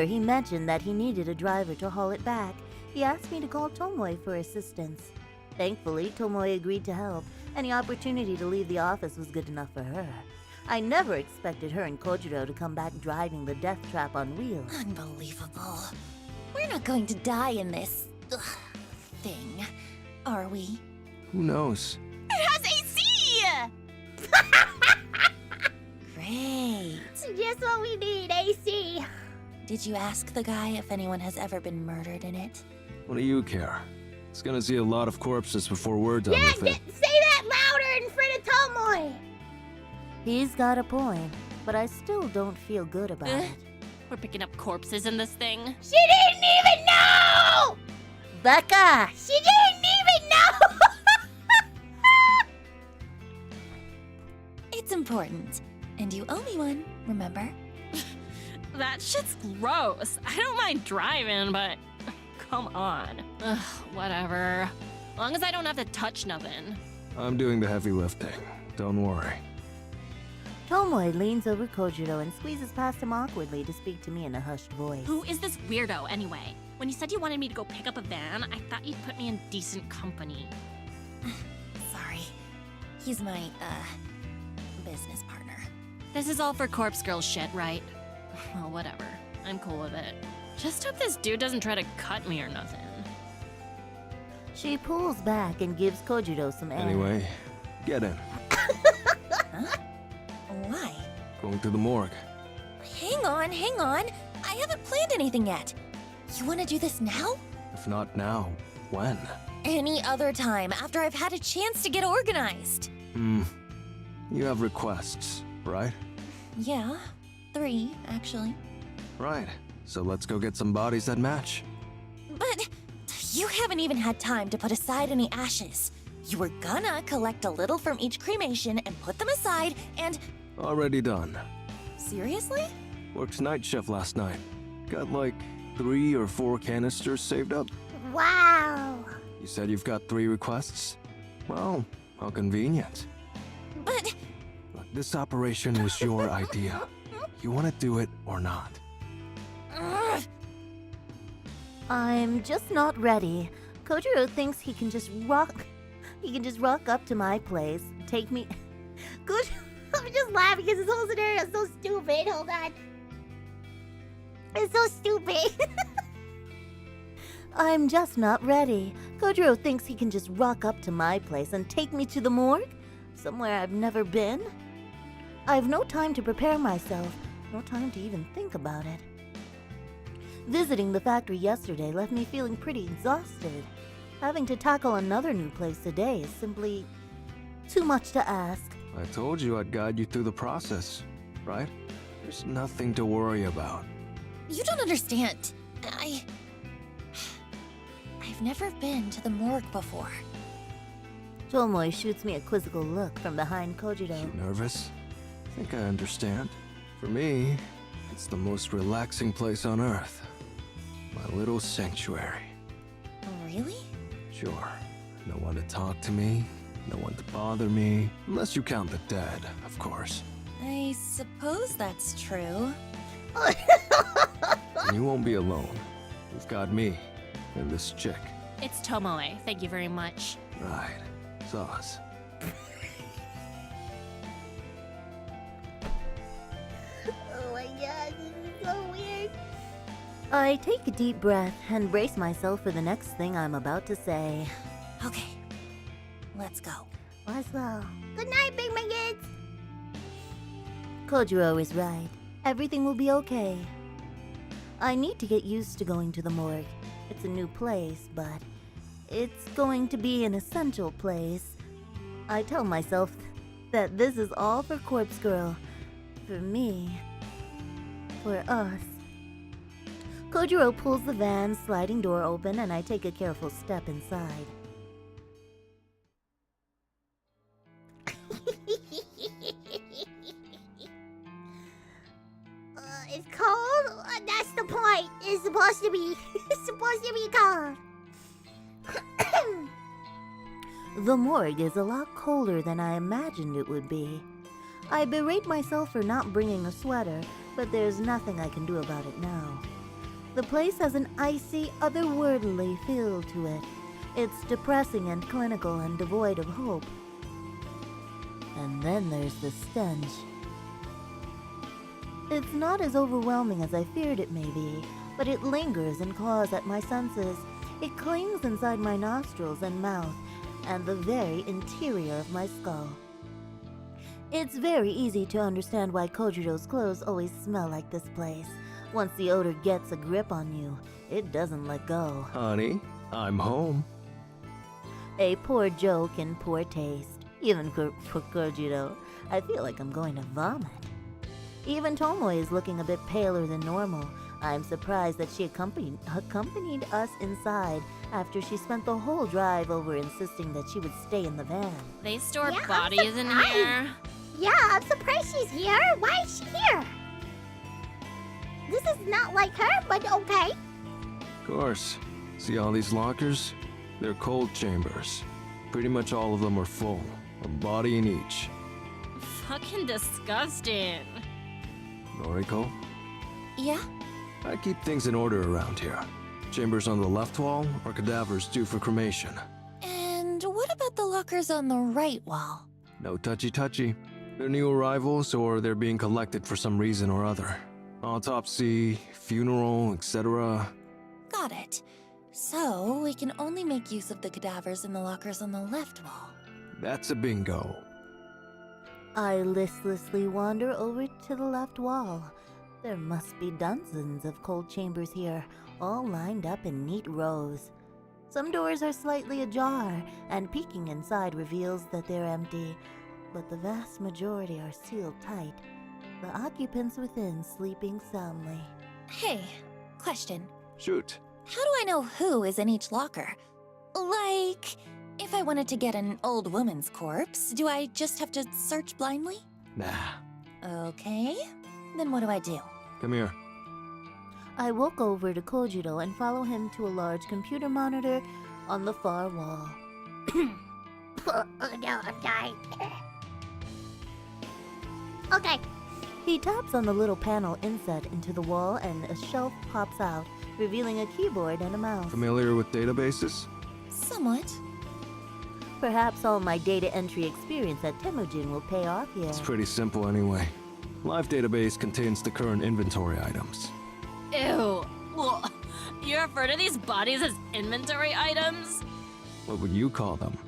C: he mentioned that he needed a driver to haul it back. He asked me to call Tomoy for assistance. Thankfully, Tomoy agreed to help. Any opportunity to leave the office was good enough for her. I never expected her and Kojiro to come back driving the death trap on wheels.
E: Unbelievable. We're not going to die in this thing, are we?
J: Who knows?
F: It has AC!
E: Great.
A: Just what we need, AC.
E: Did you ask the guy if anyone has ever been murdered in it?
J: What do you care? It's gonna see a lot of corpses before we're done
A: Yeah,
J: with it.
A: say that louder in front of Tomoy.
C: He's got a point, but I still don't feel good about it.
F: We're picking up corpses in this thing.
A: She didn't even know!
C: Baka!
A: She didn't even know!
E: It's important. And you owe me one, remember?
F: That shit's gross. I don't mind driving, but come on. Ugh, whatever. As long as I don't have to touch nothing.
J: I'm doing the heavy lifting. Don't worry.
C: Tomoy leans over Kojiro and squeezes past him awkwardly to speak to me in a hushed voice.
F: Who is this weirdo, anyway? When you said you wanted me to go pick up a van, I thought you'd put me in decent company.
E: Sorry. He's my, business partner.
F: This is all for corpse girl shit, right? Well, whatever. I'm cool with it. Just hope this dude doesn't try to cut me or nothing.
C: She pulls back and gives Kojiro some air.
J: Anyway, get in.
E: Huh? Why?
J: Going to the morgue.
E: Hang on. I haven't planned anything yet. You want to do this now?
J: If not now, when?
E: Any other time, after I've had a chance to get organized.
J: You have requests, right?
E: Yeah, 3, actually.
J: Right. So let's go get some bodies that match.
E: But you haven't even had time to put aside any ashes. You were gonna collect a little from each cremation and put them aside and...
J: Already done.
E: Seriously?
J: Worked night shift last night. Got like 3 or 4 canisters saved up.
A: Wow.
J: You said you've got 3 requests? Well, how convenient.
E: But...
J: Look, this operation was your idea. You want to do it or not?
C: I'm just not ready. Kojiro thinks he can just rock up to my place, take me.
A: I'm just laughing because this whole scenario is so stupid. Hold on. It's so stupid.
C: I'm just not ready. Kojiro thinks he can just rock up to my place and take me to the morgue? Somewhere I've never been? I've no time to prepare myself, no time to even think about it. Visiting the factory yesterday left me feeling pretty exhausted. Having to tackle another new place today is simply too much to ask.
J: I told you I'd guide you through the process, right? There's nothing to worry about.
E: You don't understand. I've never been to the morgue before.
C: Tomoy shoots me a quizzical look from behind Kojiro.
J: You nervous? I think I understand. For me, it's the most relaxing place on Earth. My little sanctuary.
E: Really?
J: Sure. No one to talk to me, no one to bother me, unless you count the dead, of course.
E: I suppose that's true.
J: And you won't be alone. You've got me and this chick.
F: It's Tomoy. Thank you very much.
J: Right. Sauce.
A: Oh my god, this is so weird.
C: I take a deep breath and brace myself for the next thing I'm about to say.
E: Okay. Let's go.
C: Let's go.
A: Good night, Big Nuggets.
C: Kojiro is right. Everything will be okay. I need to get used to going to the morgue. It's a new place, but it's going to be an essential place. I tell myself that this is all for Corpse Girl. For me. For us. Kojiro pulls the van's sliding door open and I take a careful step inside.
A: It's cold? That's the point. It's supposed to be cold.
C: The morgue is a lot colder than I imagined it would be. I berate myself for not bringing a sweater, but there's nothing I can do about it now. The place has an icy, otherworldly feel to it. It's depressing and clinical and devoid of hope. And then there's the stench. It's not as overwhelming as I feared it may be, but it lingers and claws at my senses. It clings inside my nostrils and mouth, and the very interior of my skull. It's very easy to understand why Kojiro's clothes always smell like this place. Once the odor gets a grip on you, it doesn't let go.
J: Honey, I'm home.
C: A poor joke in poor taste. Even for Kojiro, I feel like I'm going to vomit. Even Tomoy is looking a bit paler than normal. I'm surprised that she accompanied us inside after she spent the whole drive over insisting that she would stay in the van.
F: They store
A: Yeah, I'm
F: bodies in here.
A: Yeah, I'm surprised she's here. Why is she here? This is not like her, but okay.
J: Of course. See all these lockers? They're cold chambers. Pretty much all of them are full. A body in each.
F: Fucking disgusting.
J: Noriko?
E: Yeah?
J: I keep things in order around here. Chambers on the left wall are cadavers due for cremation.
E: And what about the lockers on the right wall?
J: No touchy-touchy. They're new arrivals or they're being collected for some reason or other. Autopsy, funeral, etc.
E: Got it. So, we can only make use of the cadavers in the lockers on the left wall.
J: That's a bingo.
C: I listlessly wander over to the left wall. There must be dozens of cold chambers here, all lined up in neat rows. Some doors are slightly ajar, and peeking inside reveals that they're empty, but the vast majority are sealed tight, the occupants within sleeping soundly.
E: Hey, question.
J: Shoot.
E: How do I know who is in each locker? Like, if I wanted to get an old woman's corpse, do I just have to search blindly?
J: Nah.
E: Okay, then what do I do?
J: Come here.
C: I walk over to Kojiro and follow him to a large computer monitor on the far wall.
A: Oh no, I'm dying. Okay.
C: He taps on the little panel inset into the wall and a shelf pops out, revealing a keyboard and a mouse.
J: Familiar with databases?
E: Somewhat.
C: Perhaps all my data entry experience at Temujin will pay off here.
J: It's pretty simple anyway. Live database contains the current inventory items.
F: Ew. Well, you refer to these bodies as inventory items?
J: What would you call them?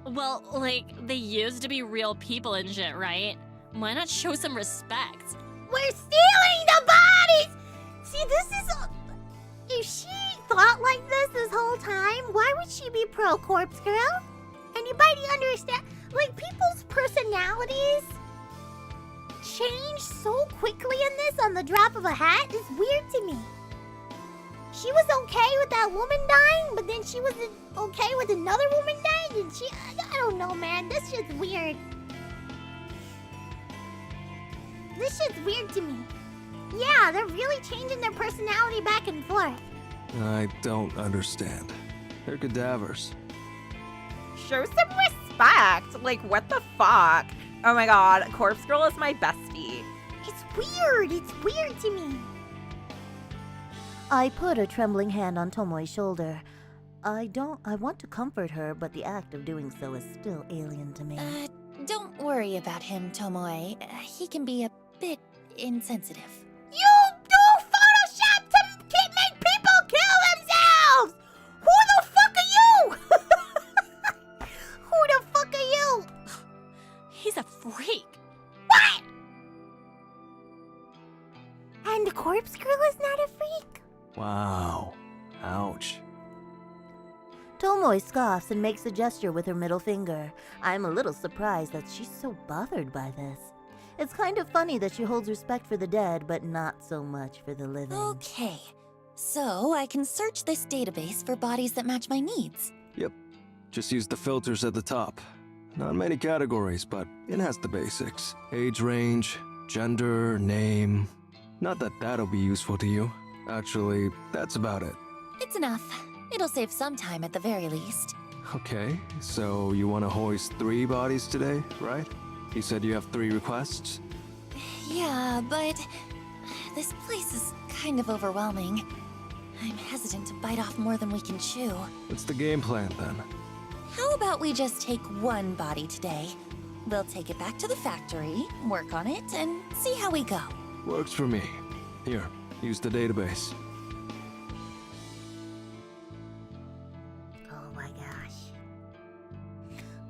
F: Well, like, they used to be real people and shit, right? Why not show some respect?
A: We're stealing the bodies! See, this is... If she thought like this whole time, why would she be pro-corpse girl? Anybody understand? Like, people's personalities change so quickly in this on the drop of a hat. It's weird to me. She was okay with that woman dying, but then she wasn't okay with another woman dying, and I don't know, man. This shit's weird. This shit's weird to me. Yeah, they're really changing their personality back and forth.
J: I don't understand. They're cadavers.
H: Show some respect. Like, what the fuck? Oh my god, Corpse Girl is my bestie.
A: It's weird. It's weird to me.
C: I put a trembling hand on Tomoy's shoulder. I want to comfort her, but the act of doing so is still alien to me.
E: Don't worry about him, Tomoy. He can be a bit insensitive.
A: You do Photoshop to make people kill themselves! Who the fuck are you? Who the fuck are you?
F: He's a freak.
A: What? And the corpse girl is not a freak?
J: Wow. Ouch.
C: Tomoy scoffs and makes a gesture with her middle finger. I'm a little surprised that she's so bothered by this. It's kind of funny that she holds respect for the dead, but not so much for the living.
E: Okay, so I can search this database for bodies that match my needs.
J: Yep. Just use the filters at the top. Not many categories, but it has the basics. Age range, gender, name. Not that that'll be useful to you. Actually, that's about it.
E: It's enough. It'll save some time at the very least.
J: Okay, so you want to hoist 3 bodies today, right? You said you have 3 requests?
E: Yeah, but this place is kind of overwhelming. I'm hesitant to bite off more than we can chew.
J: What's the game plan then?
E: How about we just take 1 body today? We'll take it back to the factory, work on it, and see how we go.
J: Works for me. Here, use the database.
C: Oh my gosh.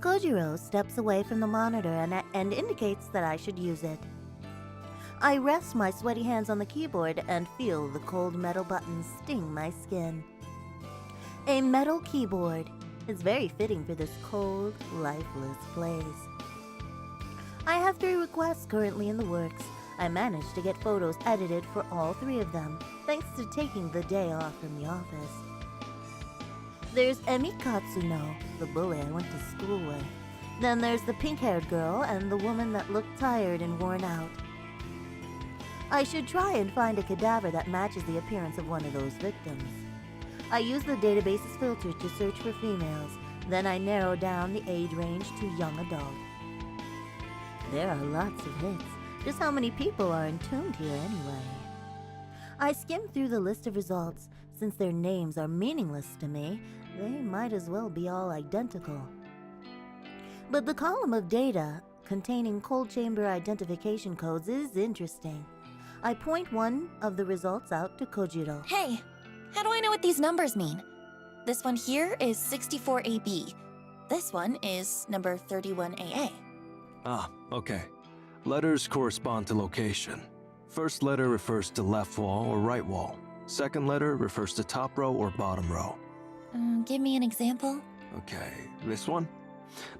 C: Kojiro steps away from the monitor and indicates that I should use it. I rest my sweaty hands on the keyboard and feel the cold metal buttons sting my skin. A metal keyboard is very fitting for this cold, lifeless place. I have 3 requests currently in the works. I managed to get photos edited for all 3 of them, thanks to taking the day off from the office. There's Emi Katsuno, the bully I went to school with. Then there's the pink-haired girl and the woman that looked tired and worn out. I should try and find a cadaver that matches the appearance of one of those victims. I use the database's filter to search for females, then I narrow down the age range to young adult. There are lots of hits. Just how many people are entombed here anyway? I skim through the list of results. Since their names are meaningless to me, they might as well be all identical. But the column of data containing cold chamber identification codes is interesting. I point one of the results out to Kojiro.
E: Hey, how do I know what these numbers mean? This one here is 64AB. This one is number 31AA.
J: Ah, okay. Letters correspond to location. First letter refers to left wall or right wall. Second letter refers to top row or bottom row.
E: Give me an example.
J: Okay, this one?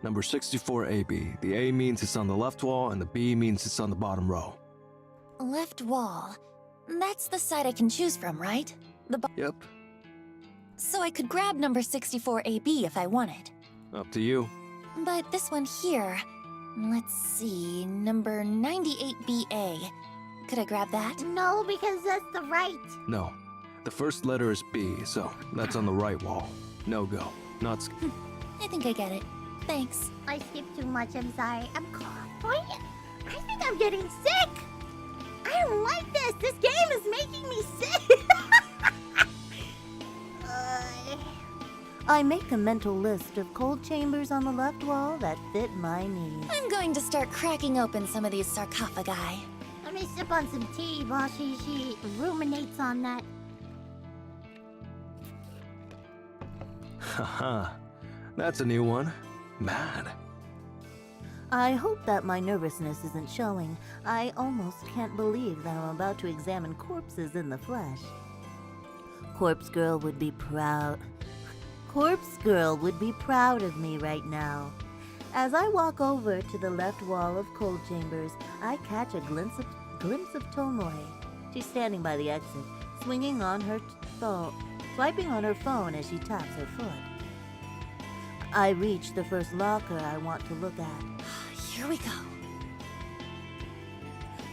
J: Number 64AB. The A means it's on the left wall and the B means it's on the bottom row.
E: Left wall. That's the side I can choose from, right?
J: Yep.
E: So I could grab number 64AB if I wanted.
J: Up to you.
E: But this one here... Let's see, number 98BA. Could I grab that?
A: No, because that's the right.
J: No. The first letter is B, so that's on the right wall. No go. Not
E: I think I get it. Thanks.
A: I skipped too much, I'm sorry. I'm coughing. I think I'm getting sick. I don't like this. This game is making me sick.
C: I make a mental list of cold chambers on the left wall that fit my needs.
E: I'm going to start cracking open some of these sarcophagi.
A: Let me sip on some tea while she ruminates on that.
J: Haha, that's a new one. Mad.
C: I hope that my nervousness isn't showing. I almost can't believe that I'm about to examine corpses in the flesh. Corpse Girl would be proud. Corpse Girl would be proud of me right now. As I walk over to the left wall of cold chambers, I catch a glimpse of Tomoy. She's standing by the exit, swinging on her phone, swiping on her phone as she taps her foot. I reach the first locker I want to look at.
E: Here we go.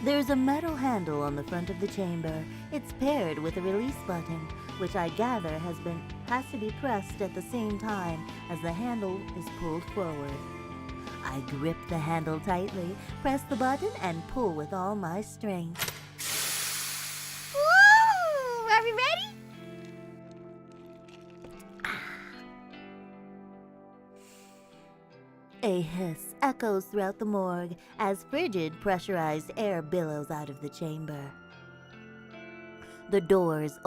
C: There's a metal handle on the front of the chamber. It's paired with a release button, which I gather has to be pressed at the same time as the handle is pulled forward. I grip the handle tightly, press the button, and pull with all my strength.
A: Woo! Are we ready?
C: A hiss echoes throughout the morgue as frigid, pressurized air billows out of the chamber. The door is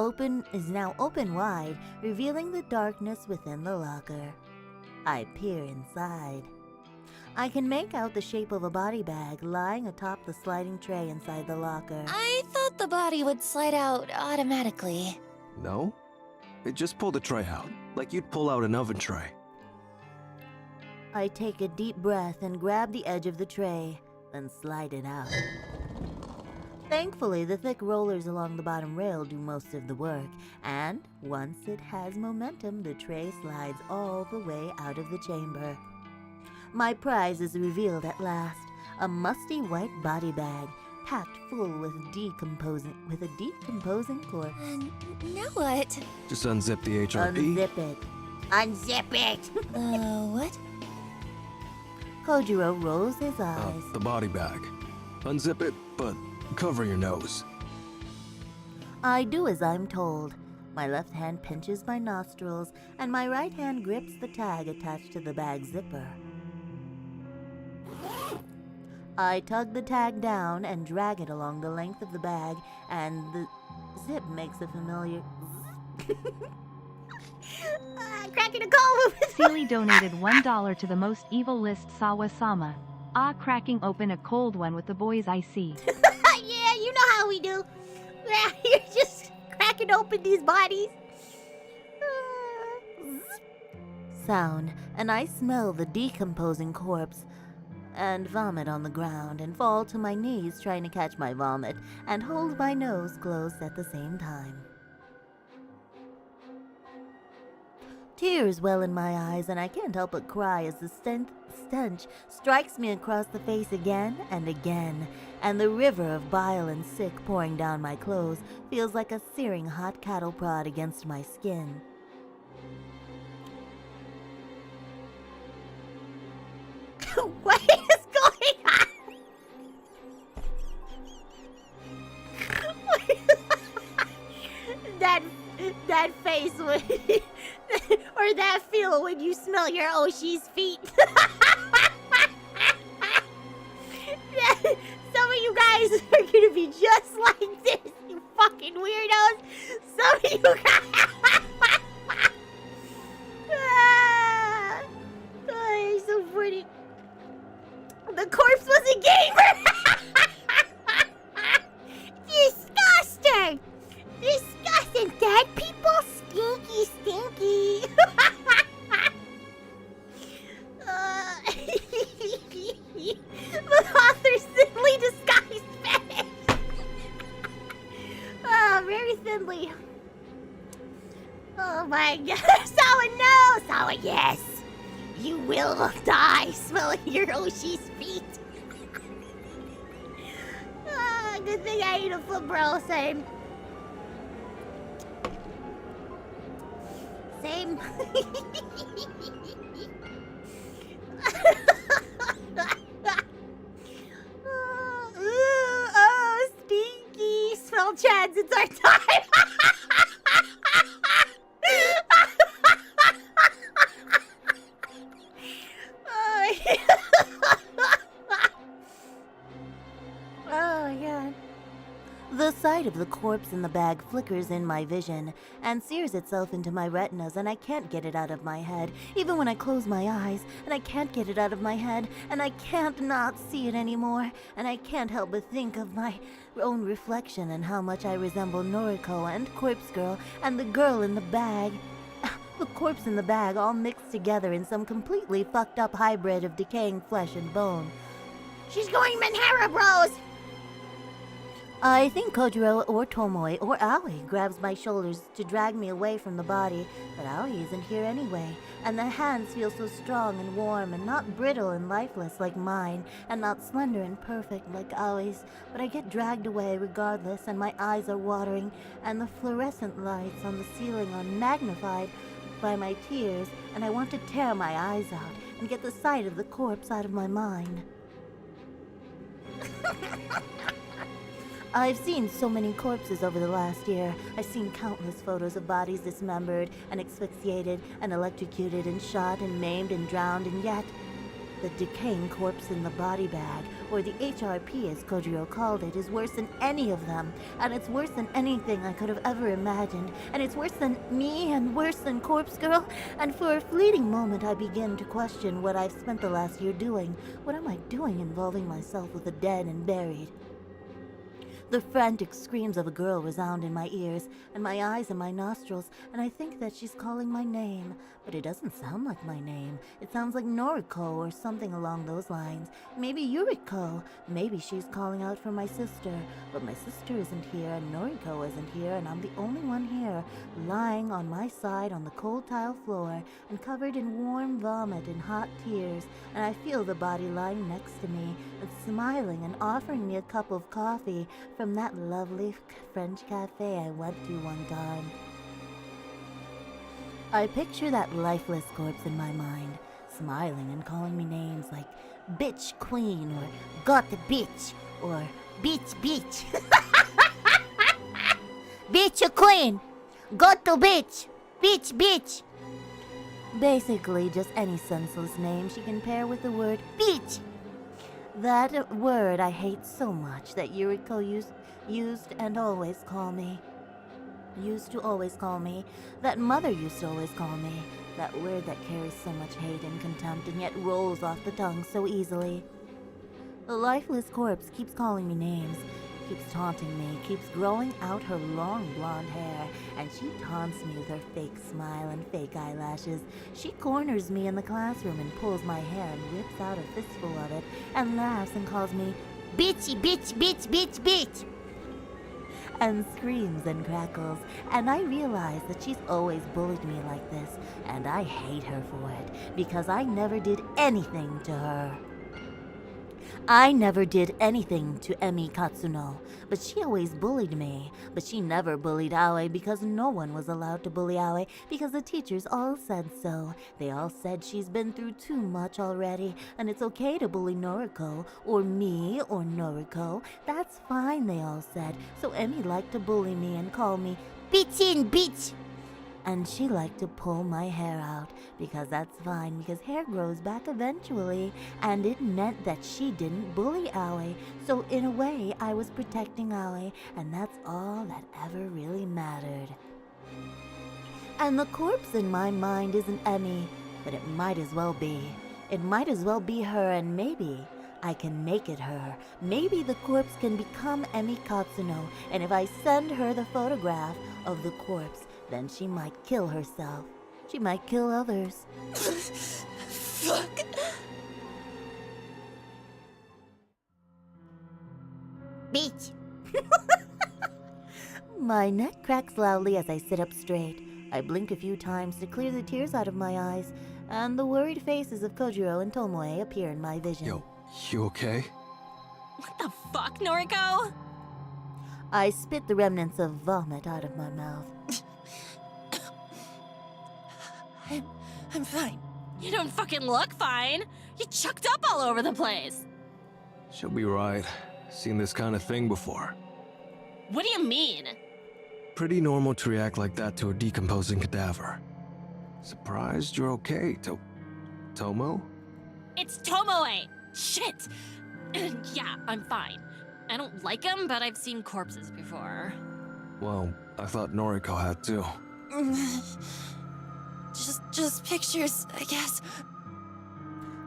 C: now open wide, revealing the darkness within the locker. I peer inside. I can make out the shape of a body bag lying atop the sliding tray inside the locker.
E: I thought the body would slide out automatically.
J: No? It just pulled the tray out, like you'd pull out an oven tray.
C: I take a deep breath and grab the edge of the tray, then slide it out. Thankfully, the thick rollers along the bottom rail do most of the work, and once it has momentum, the tray slides all the way out of the chamber. My prize is revealed at last, a musty white body bag, packed full with a decomposing corpse.
E: Now what?
J: Just unzip the HRP.
C: Unzip it.
A: Unzip it.
E: What?
C: Kojiro rolls his eyes.
J: The body bag. Unzip it, but cover your nose.
C: I do as I'm told. My left hand pinches my nostrils, and my right hand grips the tag attached to the bag zipper. I tug the tag down and drag it along the length of the bag, and the zip makes a familiar...
A: Cracking a cold.
G: Seely donated $1 to the most evil list Sawa-sama. Cracking open a cold one with the boys I see.
A: Yeah, you know how we do. You're just cracking open these bodies.
C: Sound, and I smell the decomposing corpse, and vomit on the ground, and fall to my knees trying to catch my vomit, and hold my nose closed at the same time. Tears well in my eyes, and I can't help but cry as the stench strikes me across the face again and again, and the river of bile and sick pouring down my clothes feels like a searing hot cattle prod against my skin.
A: What is going on? that face when, or that feel when you smell your Oshi's feet. Some of you guys are gonna be just like this, you fucking weirdos. Some of you guys. Oh, you're so pretty. The corpse was a gamer! Disgusting! Disgusting! Dead people? Stinky, stinky! The author's thinly disguised face! Oh, very thinly. Oh my god. Sawa, no! Sawa, yes! You will die smelling your Oshi's feet. Good thing I ate a foot, bro. Same. Same. Oh, stinky. Smell Chads, it's our time.
C: The sight of the corpse in the bag flickers in my vision and sears itself into my retinas, and I can't get it out of my head, even when I close my eyes, and I can't get it out of my head, and I can't not see it anymore, and I can't help but think of my own reflection and how much I resemble Noriko and Corpse Girl and the girl in the bag. The corpse in the bag all mixed together in some completely fucked up hybrid of decaying flesh and bone.
A: She's going Manhara Bros!
C: I think Kojiro or Tomoy or Aoi grabs my shoulders to drag me away from the body, but Aoi isn't here anyway, and the hands feel so strong and warm and not brittle and lifeless like mine, and not slender and perfect like Aoi's, but I get dragged away regardless, and my eyes are watering, and the fluorescent lights on the ceiling are magnified by my tears, and I want to tear my eyes out and get the sight of the corpse out of my mind. I've seen so many corpses over the last year. I've seen countless photos of bodies dismembered and asphyxiated and electrocuted and shot and maimed and drowned, and yet the decaying corpse in the body bag, or the HRP as Kojiro called it, is worse than any of them, and it's worse than anything I could have ever imagined, and it's worse than me and worse than Corpse Girl, and for a fleeting moment I begin to question what I've spent the last year doing. What am I doing involving myself with the dead and buried? The frantic screams of a girl resound in my ears, and my eyes and my nostrils, and I think that she's calling my name. But it doesn't sound like my name. It sounds like Noriko or something along those lines. Maybe Yuriko. Maybe she's calling out for my sister. But my sister isn't here, and Noriko isn't here, and I'm the only one here, lying on my side on the cold tile floor, and covered in warm vomit and hot tears, and I feel the body lying next to me, and smiling and offering me a cup of coffee from that lovely French cafe I went to one time. I picture that lifeless corpse in my mind, smiling and calling me names like Bitch Queen, or Got the Bitch, or Bitch Bitch. Bitch Queen! Got the Bitch! Bitch Bitch! Basically, just any senseless name she can pair with the word bitch. That word I hate so much that Yuriko used and always call me. Used to always call me. That mother used to always call me. That word that carries so much hate and contempt and yet rolls off the tongue so easily. The lifeless corpse keeps calling me names, keeps taunting me, keeps growing out her long blonde hair, and she taunts me with her fake smile and fake eyelashes. She corners me in the classroom and pulls my hair and rips out a fistful of it and laughs and calls me bitchy bitch bitch bitch bitch, and screams and crackles, and I realize that she's always bullied me like this, and I hate her for it, because I never did anything to her. I never did anything to Emi Katsuno, but she always bullied me. But she never bullied Aoi because no one was allowed to bully Aoi because the teachers all said so. They all said she's been through too much already, and it's okay to bully Noriko, or me, or Noriko. That's fine, they all said. So Emi liked to bully me and call me bitchin' bitch. And she liked to pull my hair out, because that's fine, because hair grows back eventually, and it meant that she didn't bully Aoi, so in a way I was protecting Aoi, and that's all that ever really mattered. And the corpse in my mind isn't Emi, but it might as well be. It might as well be her, and maybe I can make it her. Maybe the corpse can become Emi Katsuno, and if I send her the photograph of the corpse, then she might kill herself. She might kill others.
E: Fuck.
A: Bitch.
C: My neck cracks loudly as I sit up straight. I blink a few times to clear the tears out of my eyes, and the worried faces of Kojiro and Tomoe appear in my vision.
J: Yo, you okay?
F: What the fuck, Noriko?
C: I spit the remnants of vomit out of my mouth.
E: I'm fine.
F: You don't fucking look fine. You chucked up all over the place.
J: She'll be right. Seen this kind of thing before.
F: What do you mean?
J: Pretty normal to react like that to a decomposing cadaver. Surprised you're okay, Tomo?
F: It's Tomoe. Shit. Yeah, I'm fine. I don't like them, but I've seen corpses before.
J: Well, I thought Noriko had too.
E: Just pictures, I guess.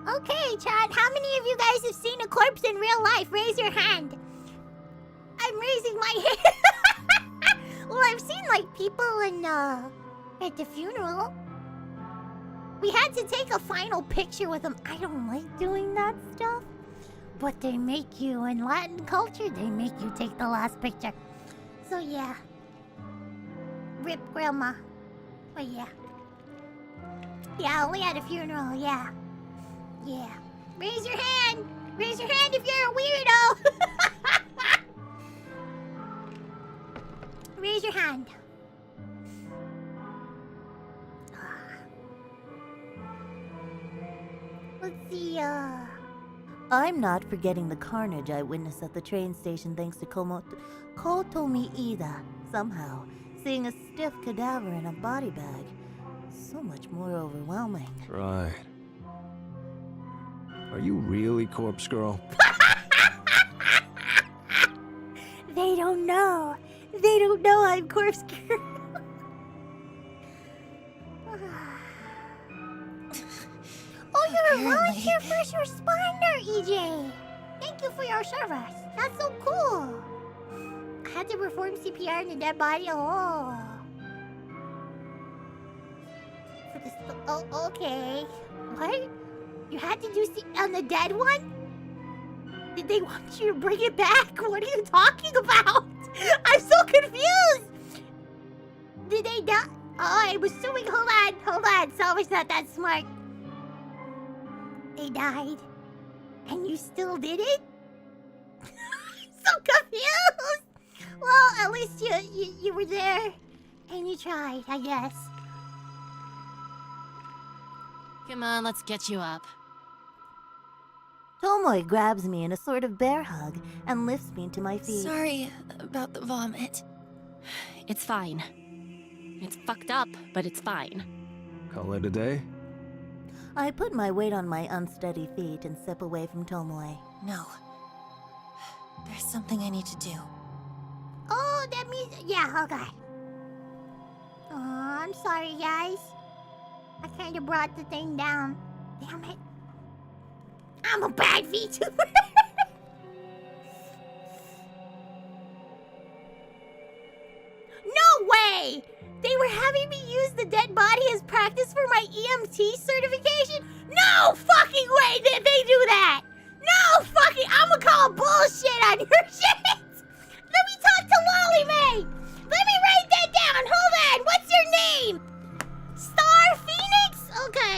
A: Okay, Chad, how many of you guys have seen a corpse in real life? Raise your hand. I'm raising my hand. Well, I've seen, like, people in, at the funeral. We had to take a final picture with them. I don't like doing that stuff. But they make you, in Latin culture, they make you take the last picture. So, yeah. Rip Grandma. But, yeah. Yeah, only at a funeral, yeah. Yeah. Raise your hand! Raise your hand if you're a weirdo! Raise your hand. Let's see,
C: I'm not forgetting the carnage I witnessed at the train station thanks to Kotomi Ida. Somehow, seeing a stiff cadaver in a body bag, so much more overwhelming.
J: Right. Are you really Corpse Girl?
A: They don't know. They don't know I'm Corpse Girl. Oh, you're a volunteer first responder, EJ. Thank you for your service. That's so cool. I had to perform CPR on the dead body. Oh. For this. Oh, okay. What? You had to do on the dead one? Did they want you to bring it back? What are you talking about? I'm so confused. Did they die? Oh, I'm assuming. Hold on. Salvage's not that smart. They died, and you still did it? So confused. Well, at least you were there, and you tried, I guess.
F: Come on, let's get you up.
C: Tomoy grabs me in a sort of bear hug and lifts me to my feet.
E: Sorry about the vomit.
F: It's fine. It's fucked up, but it's fine.
J: Call it a day?
C: I put my weight on my unsteady feet and step away from Tomoy.
E: No. There's something I need to do.
A: Oh, that means... Yeah, okay. Oh, I'm sorry, guys. I kind of brought the thing down. Damn it. I'm a bad VTuber. No way! They were having me use the dead body as practice for my EMT certification? No fucking way did they do that! No fucking... I'ma call bullshit on your shit! Let me talk to Lolly May! Let me write that down! Hold on! What's your name? Star Phoenix? Okay.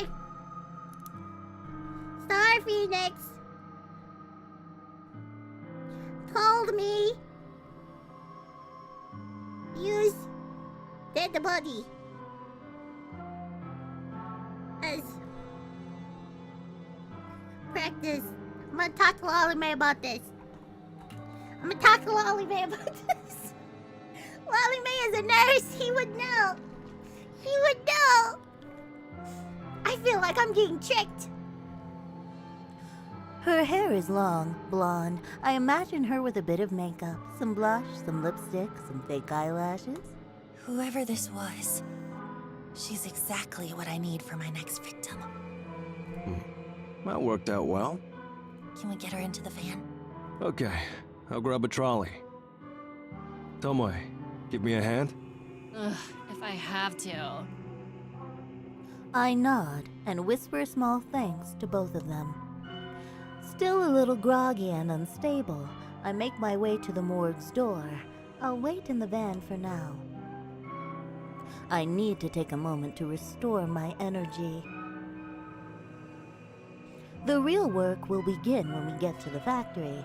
A: Star Phoenix told me use dead body as practice. I'm gonna talk to Lolly May about this. Lolly May is a nurse. He would know. I feel like I'm getting tricked.
C: Her hair is long, blonde. I imagine her with a bit of makeup, some blush, some lipstick, some fake eyelashes.
E: Whoever this was, she's exactly what I need for my next victim.
J: That worked out well.
E: Can we get her into the van?
J: Okay, I'll grab a trolley. Tomoy, give me a hand?
F: Ugh, if I have to.
C: I nod and whisper a small thanks to both of them. Still a little groggy and unstable, I make my way to the morgue's door. I'll wait in the van for now. I need to take a moment to restore my energy. The real work will begin when we get to the factory.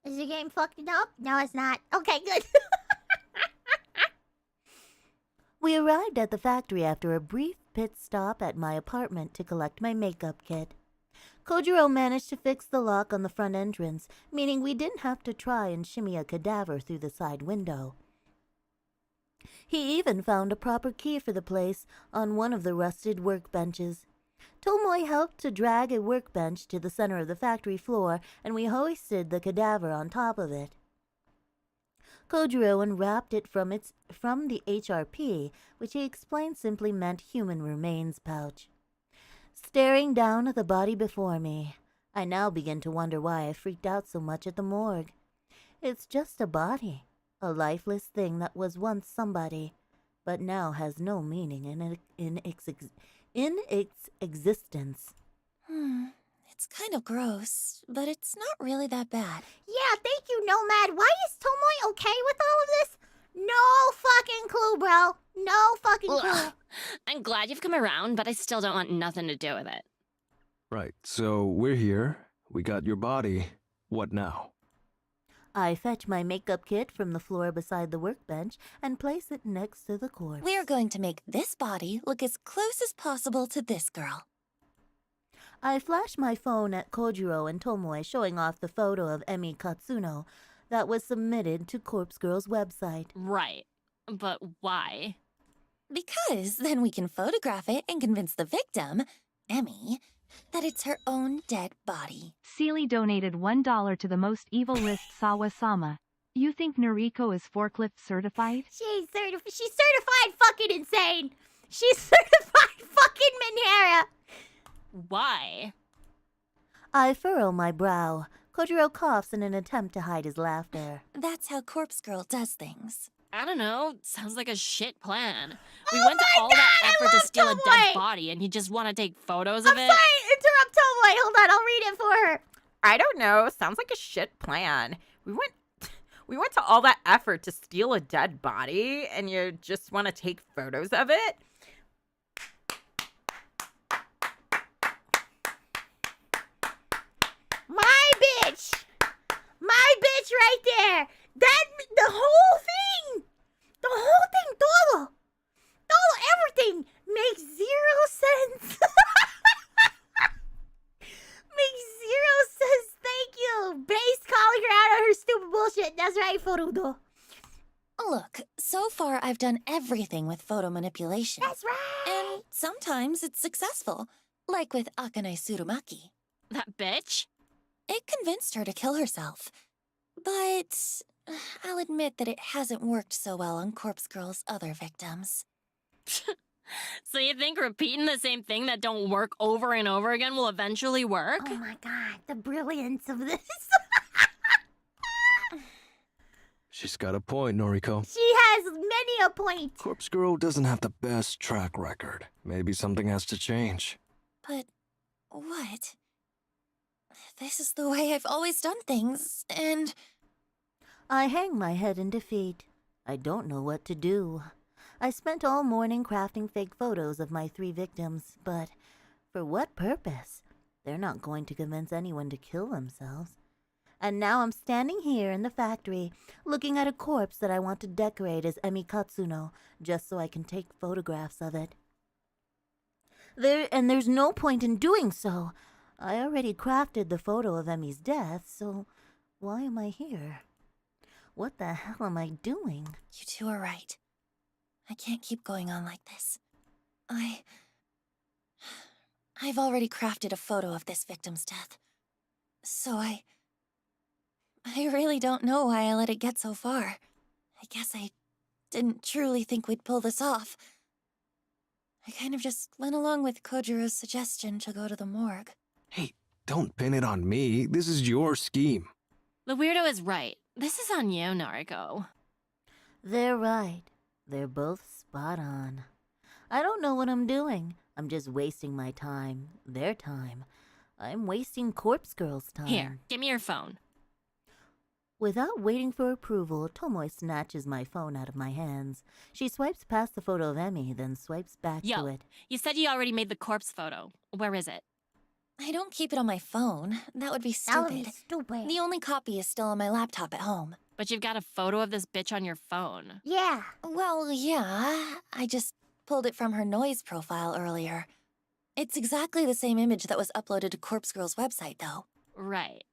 A: Is the game fucking up? No, it's not. Okay, good.
C: We arrived at the factory after a brief pit stop at my apartment to collect my makeup kit. Kojiro managed to fix the lock on the front entrance, meaning we didn't have to try and shimmy a cadaver through the side window. He even found a proper key for the place on one of the rusted workbenches. Tomoy helped to drag a workbench to the center of the factory floor, and we hoisted the cadaver on top of it. Kojiro unwrapped it from the HRP, which he explained simply meant human remains pouch. Staring down at the body before me, I now begin to wonder why I freaked out so much at the morgue. It's just a body, a lifeless thing that was once somebody, but now has no meaning in its existence.
E: It's kind of gross, but it's not really that bad.
A: Yeah, thank you, Nomad. Why is Tomoy okay with all of this? No fucking clue, bro. No fucking clue.
F: Ugh. I'm glad you've come around, but I still don't want nothing to do with it.
J: Right, so we're here. We got your body. What now?
C: I fetch my makeup kit from the floor beside the workbench and place it next to the corpse.
E: We're going to make this body look as close as possible to this girl.
C: I flash my phone at Kojiro and Tomoy, showing off the photo of Emi Katsuno that was submitted to Corpse Girl's website.
F: Right. But why?
E: Because then we can photograph it and convince the victim, Emmy, that it's her own dead body.
G: Seely donated $1 to the most evil list Sawa-sama. You think Noriko is forklift certified?
A: She's certified fucking insane. She's certified fucking Minera.
F: Why?
C: I furrow my brow. Kojiro coughs in an attempt to hide his laughter.
E: That's how Corpse Girl does things.
F: I don't know. Sounds like a shit plan. We went to all that effort to steal a dead body, and you just want to take photos of it?
A: I'm sorry, interrupt Tomoy. Hold on, I'll read it for her.
H: I don't know. Sounds like a shit plan. We went to all that effort to steal a dead body, and you just want to take photos of it?
A: My bitch right there. The whole thing, todo, everything makes zero sense. Makes zero sense, thank you. Base calling her out on her stupid bullshit. That's right, Forudo.
E: Look, so far I've done everything with photo manipulation.
A: That's right.
E: And sometimes it's successful, like with Akane Tsurumaki.
F: That bitch?
E: It convinced her to kill herself. But I'll admit that it hasn't worked so well on Corpse Girl's other victims.
F: So you think repeating the same thing that don't work over and over again will eventually work?
A: Oh my god, the brilliance of this.
J: She's got a point, Noriko.
A: She has many a point.
J: Corpse Girl doesn't have the best track record. Maybe something has to change.
E: But what? This is the way I've always done things, and...
C: I hang my head in defeat. I don't know what to do. I spent all morning crafting fake photos of my 3 victims, but for what purpose? They're not going to convince anyone to kill themselves. And now I'm standing here in the factory, looking at a corpse that I want to decorate as Emi Katsuno, just so I can take photographs of it. There's no point in doing so. I already crafted the photo of Emi's death, so why am I here? What the hell am I doing?
E: You two are right. I can't keep going on like this. I've already crafted a photo of this victim's death. So I really don't know why I let it get so far. I guess I didn't truly think we'd pull this off. I kind of just went along with Kojiro's suggestion to go to the morgue.
J: Hey, don't pin it on me. This is your scheme.
F: The weirdo is right. This is on you, Noriko.
C: They're right. They're both spot on. I don't know what I'm doing. I'm just wasting my time. Their time. I'm wasting Corpse Girl's time.
F: Here, give me your phone.
C: Without waiting for approval, Tomoy snatches my phone out of my hands. She swipes past the photo of Emmy, then swipes back to it.
F: You said you already made the corpse photo. Where is it?
E: I don't keep it on my phone. That would be stupid. The only copy is still on my laptop at home.
F: But you've got a photo of this bitch on your phone.
A: Yeah.
E: Well, yeah. I just pulled it from her noise profile earlier. It's exactly the same image that was uploaded to Corpse Girl's website, though.
F: Right.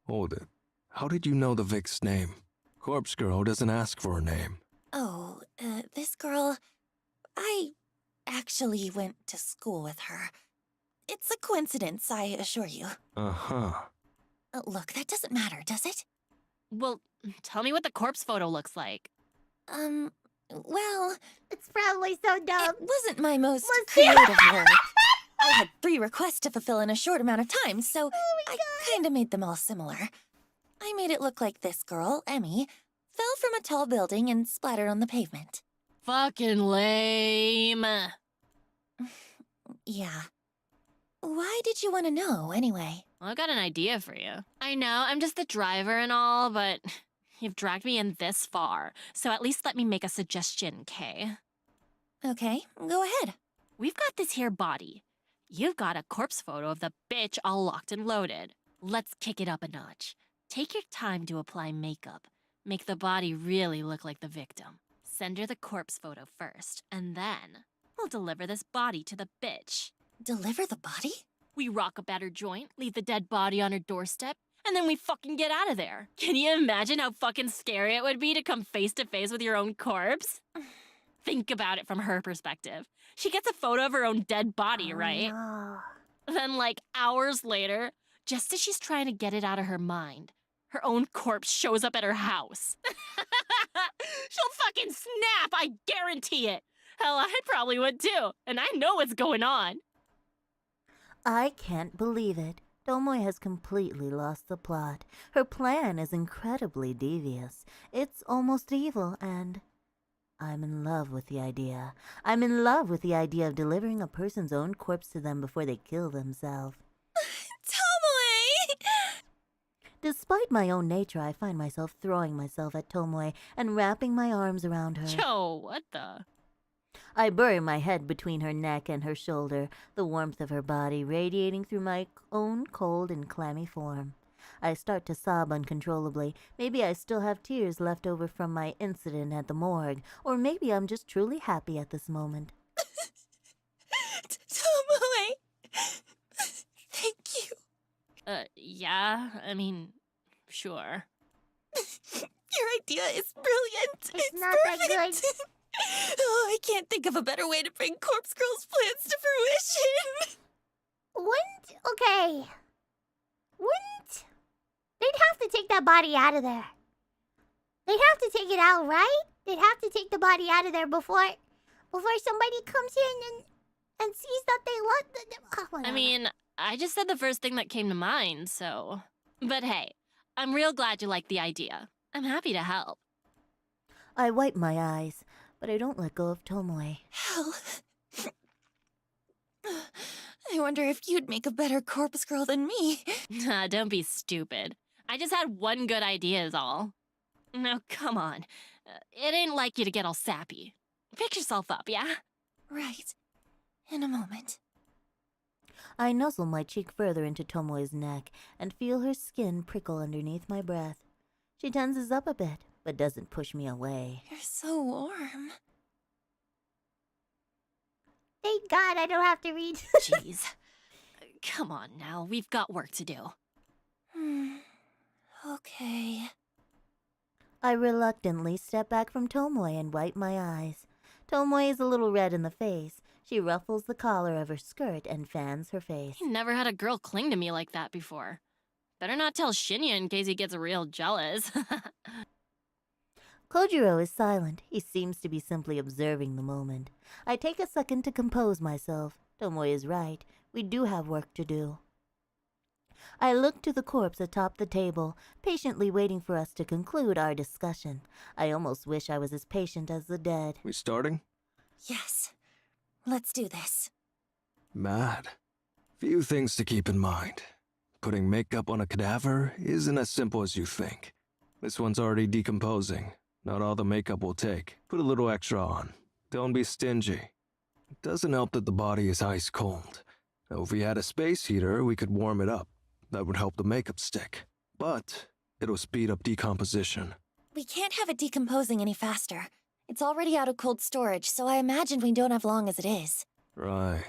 J: Hold it. How did you know the Vic's name? Corpse Girl doesn't ask for a name.
E: Oh, this girl... I actually went to school with her. It's a coincidence, I assure you.
J: Uh-huh.
E: Look, that doesn't matter, does it?
F: Well, tell me what the corpse photo looks like.
E: Well,
A: It's probably so dumb.
E: it wasn't my most
A: Let's see.
E: creative work. I had 3 requests to fulfill in a short amount of time, so I kinda made them all similar. I made it look like this girl, Emmy, fell from a tall building and splattered on the pavement.
F: Fucking lame.
E: Yeah. Why did you want to know, anyway?
F: Well, I've got an idea for you. I know, I'm just the driver and all, but you've dragged me in this far, so at least let me make a suggestion, Kay?
E: Okay, go ahead.
F: We've got this here body. You've got a corpse photo of the bitch all locked and loaded. Let's kick it up a notch. Take your time to apply makeup. Make the body really look like the victim. Send her the corpse photo first, and then we'll deliver this body to the bitch.
E: Deliver the body?
F: We rock a better joint, leave the dead body on her doorstep, and then we fucking get out of there. Can you imagine how fucking scary it would be to come face to face with your own corpse? Think about it from her perspective. She gets a photo of her own dead body, right?
A: No.
F: Then, like, hours later, just as she's trying to get it out of her mind, her own corpse shows up at her house. She'll fucking snap, I guarantee it. Hell, I probably would too, and I know what's going on.
C: I can't believe it. Tomoy has completely lost the plot. Her plan is incredibly devious. It's almost evil, and I'm in love with the idea. I'm in love with the idea of delivering a person's own corpse to them before they kill themselves.
E: Tomoy!
C: Despite my own nature, I find myself throwing myself at Tomoy and wrapping my arms around her.
F: Yo, what the?
C: I bury my head between her neck and her shoulder, the warmth of her body radiating through my own cold and clammy form. I start to sob uncontrollably. Maybe I still have tears left over from my incident at the morgue, or maybe I'm just truly happy at this moment.
E: Tomoy! Thank you.
F: Yeah, I mean, sure.
E: Your idea is brilliant.
A: It's not that
E: perfect.
A: good.
E: Oh, I can't think of a better way to bring Corpse Girl's plans to fruition.
A: Okay. Wouldn't... They'd have to take that body out of there. They'd have to take it out, right? They'd have to take the body out of there before somebody comes in and sees that they look...
F: I mean, I just said the first thing that came to mind, so... But hey, I'm real glad you like the idea. I'm happy to help.
C: I wipe my eyes, but I don't let go of Tomoy.
E: Hell. I wonder if you'd make a better Corpse Girl than me.
F: Nah, don't be stupid. I just had one good idea is all. No, come on. It ain't like you to get all sappy. Pick yourself up, yeah?
E: Right. In a moment.
C: I nuzzle my cheek further into Tomoy's neck and feel her skin prickle underneath my breath. She tenses up a bit, but doesn't push me away.
E: You're so warm.
A: Thank God I don't have to read.
F: Jeez. Come on now, we've got work to do.
E: Okay.
C: I reluctantly step back from Tomoy and wipe my eyes. Tomoy is a little red in the face. She ruffles the collar of her skirt and fans her face.
F: I never had a girl cling to me like that before. Better not tell Shinya in case he gets real jealous.
C: Kojiro is silent. He seems to be simply observing the moment. I take a second to compose myself. Tomoy is right. We do have work to do. I look to the corpse atop the table, patiently waiting for us to conclude our discussion. I almost wish I was as patient as the dead.
J: We starting?
E: Yes. Let's do this.
J: Mad. Few things to keep in mind. Putting makeup on a cadaver isn't as simple as you think. This one's already decomposing. Not all the makeup will take. Put a little extra on. Don't be stingy. It doesn't help that the body is ice cold. Now, if we had a space heater, we could warm it up. That would help the makeup stick. But it'll speed up decomposition.
E: We can't have it decomposing any faster. It's already out of cold storage, so I imagine we don't have long as it is.
J: Right.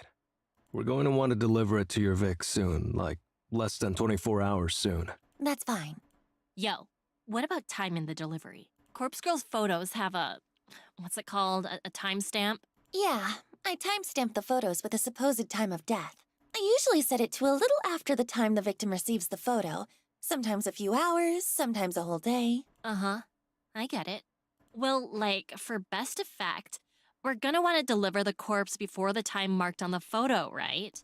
J: We're going to want to deliver it to your Vic soon, like less than 24 hours soon.
E: That's fine.
F: Yo, what about time in the delivery? Corpse Girl's photos have a... what's it called? A timestamp?
E: Yeah, I timestamped the photos with the supposed time of death. I usually set it to a little after the time the victim receives the photo. Sometimes a few hours, sometimes a whole day.
F: Uh-huh. I get it. Well, like, for best effect, we're gonna want to deliver the corpse before the time marked on the photo, right?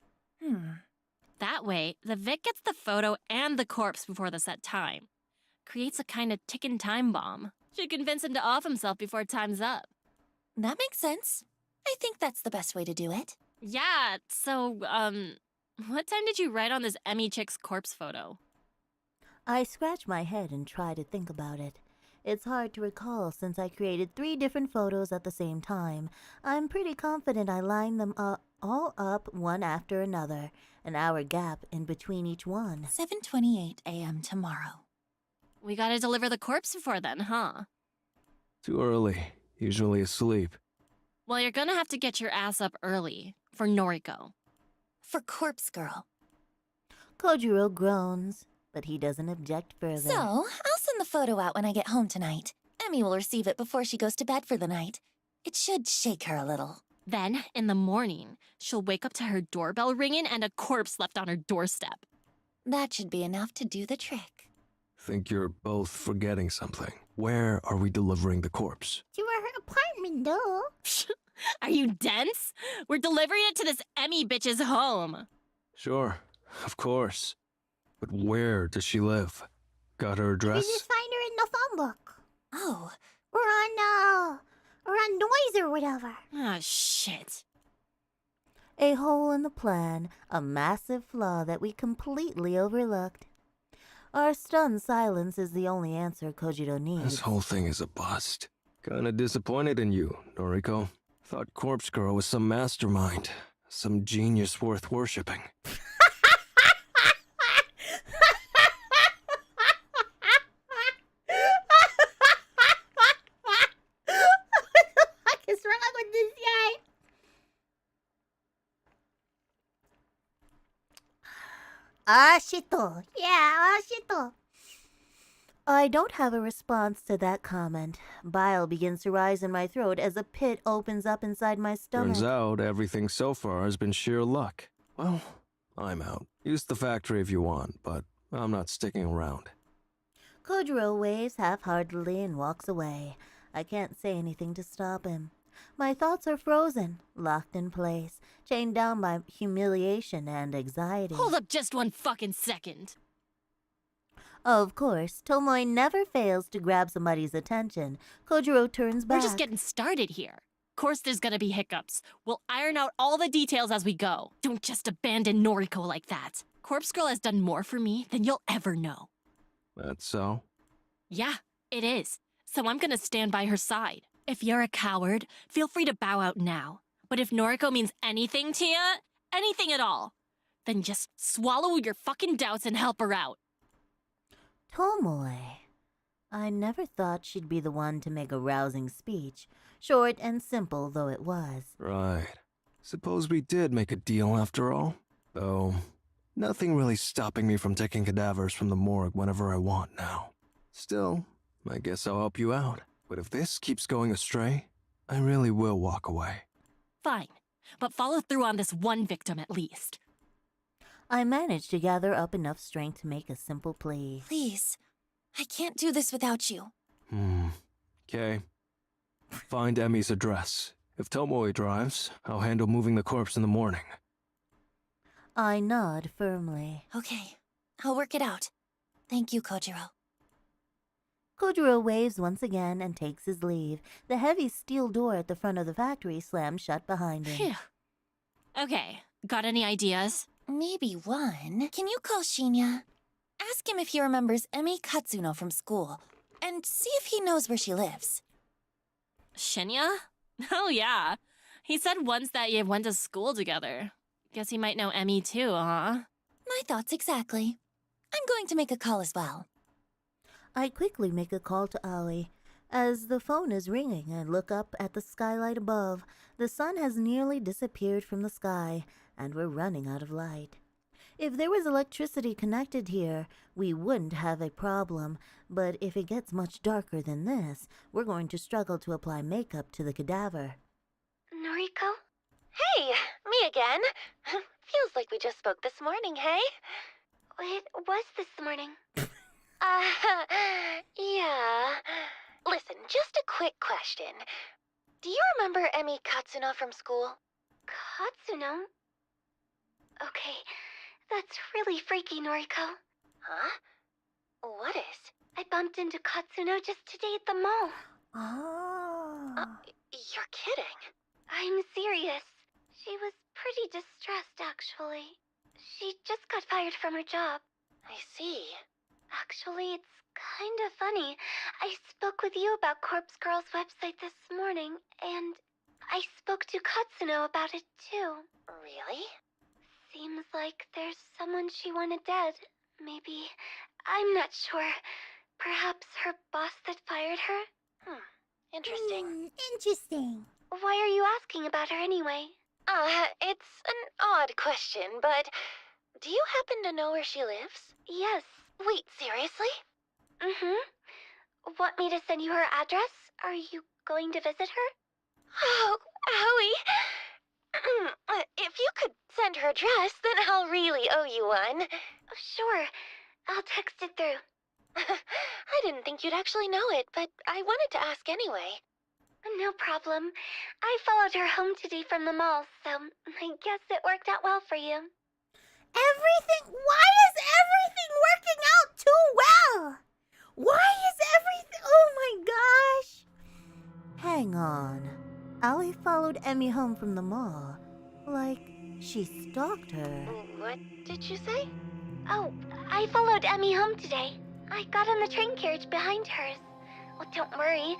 F: That way, the Vic gets the photo and the corpse before the set time. Creates a kind of ticking time bomb. Should convince him to off himself before time's up.
E: That makes sense. I think that's the best way to do it.
F: Yeah, so, what time did you write on this Emmy chick's corpse photo?
C: I scratch my head and try to think about it. It's hard to recall since I created 3 different photos at the same time. I'm pretty confident I lined them all up one after another, an hour gap in between each one.
E: 7:28 a.m. tomorrow.
F: We gotta deliver the corpse before then, huh?
J: Too early. Usually asleep.
F: Well, you're gonna have to get your ass up early. For Noriko.
E: For Corpse Girl.
C: Kojiro groans, but he doesn't object further.
E: So, I'll send the photo out when I get home tonight. Emmy will receive it before she goes to bed for the night. It should shake her a little.
F: Then, in the morning, she'll wake up to her doorbell ringing and a corpse left on her doorstep.
E: That should be enough to do the trick.
J: Think you're both forgetting something. Where are we delivering the corpse?
A: To her apartment, though.
F: Are you dense? We're delivering it to this Emmy bitch's home.
J: Sure, of course. But where does she live? Got her address?
A: You just find her in the phone book.
E: Oh.
A: Or on noise or whatever.
F: Ah, shit.
C: A hole in the plan, a massive flaw that we completely overlooked. Our stunned silence is the only answer Kojiro needs.
J: This whole thing is a bust. Kinda disappointed in you, Noriko. Thought Corpse Girl was some mastermind, some genius worth worshipping.
A: What is wrong with this guy? Shito. Yeah, shito.
C: I don't have a response to that comment. Bile begins to rise in my throat as a pit opens up inside my stomach.
J: Turns out everything so far has been sheer luck. Well, I'm out. Use the factory if you want, but I'm not sticking around.
C: Kojiro waves half-heartedly and walks away. I can't say anything to stop him. My thoughts are frozen, locked in place, chained down by humiliation and anxiety.
F: Hold up just one fucking second.
C: Of course, Tomoy never fails to grab somebody's attention. Kojiro turns back.
F: We're just getting started here. Course there's gonna be hiccups. We'll iron out all the details as we go. Don't just abandon Noriko like that. Corpse Girl has done more for me than you'll ever know.
J: That's so?
F: Yeah, it is. So I'm gonna stand by her side. If you're a coward, feel free to bow out now. But if Noriko means anything to you, anything at all, then just swallow your fucking doubts and help her out.
C: Tomoy. I never thought she'd be the one to make a rousing speech, short and simple though it was.
J: Right. Suppose we did make a deal after all? Though, nothing really stopping me from taking cadavers from the morgue whenever I want now. Still, I guess I'll help you out. But if this keeps going astray, I really will walk away.
F: Fine, but follow through on this one victim at least.
C: I managed to gather up enough strength to make a simple plea.
E: Please, I can't do this without you.
J: Okay. Find Emmy's address. If Tomoy drives, I'll handle moving the corpse in the morning.
C: I nod firmly.
E: Okay, I'll work it out. Thank you, Kojiro.
C: Kojiro waves once again and takes his leave. The heavy steel door at the front of the factory slams shut behind him.
F: Phew. Okay, got any ideas?
E: Maybe one. Can you call Shinya? Ask him if he remembers Emi Katsuno from school, and see if he knows where she lives.
F: Shinya? Oh yeah. He said once that you went to school together. Guess he might know Emmy too, huh?
E: My thoughts exactly. I'm going to make a call as well.
C: I quickly make a call to Aoi. As the phone is ringing, I look up at the skylight above. The sun has nearly disappeared from the sky, and we're running out of light. If there was electricity connected here, we wouldn't have a problem, but if it gets much darker than this, we're going to struggle to apply makeup to the cadaver.
K: Noriko? Hey, me again. Feels like we just spoke this morning, hey? It was this morning. Yeah. Listen, just a quick question. Do you remember Emi Katsuno from school? Katsuno? Okay, that's really freaky, Noriko. Huh? What is? I bumped into Katsuno just today at the mall.
A: Oh.
K: You're kidding. I'm serious. She was pretty distressed, actually. She just got fired from her job. I see. Actually, it's kind of funny. I spoke with you about Corpse Girl's website this morning, and I spoke to Katsuno about it too. Really? Seems like there's someone she wanted dead. Maybe. I'm not sure. Perhaps her boss that fired her? Interesting.
A: Interesting.
K: Why are you asking about her anyway? It's an odd question, but do you happen to know where she lives? Yes. Wait, seriously? Want me to send you her address? Are you going to visit her? Oh, Howie. If you could send her address, then I'll really owe you one. Sure. I'll text it through. I didn't think you'd actually know it, but I wanted to ask anyway. No problem. I followed her home today from the mall, so I guess it worked out well for you.
A: Why is everything working out too well? Why is everything, oh my gosh.
C: Hang on. Aoi followed Emi home from the mall. Like, she stalked her.
K: What did you say? Oh, I followed Emi home today. I got on the train carriage behind hers. Well, don't worry.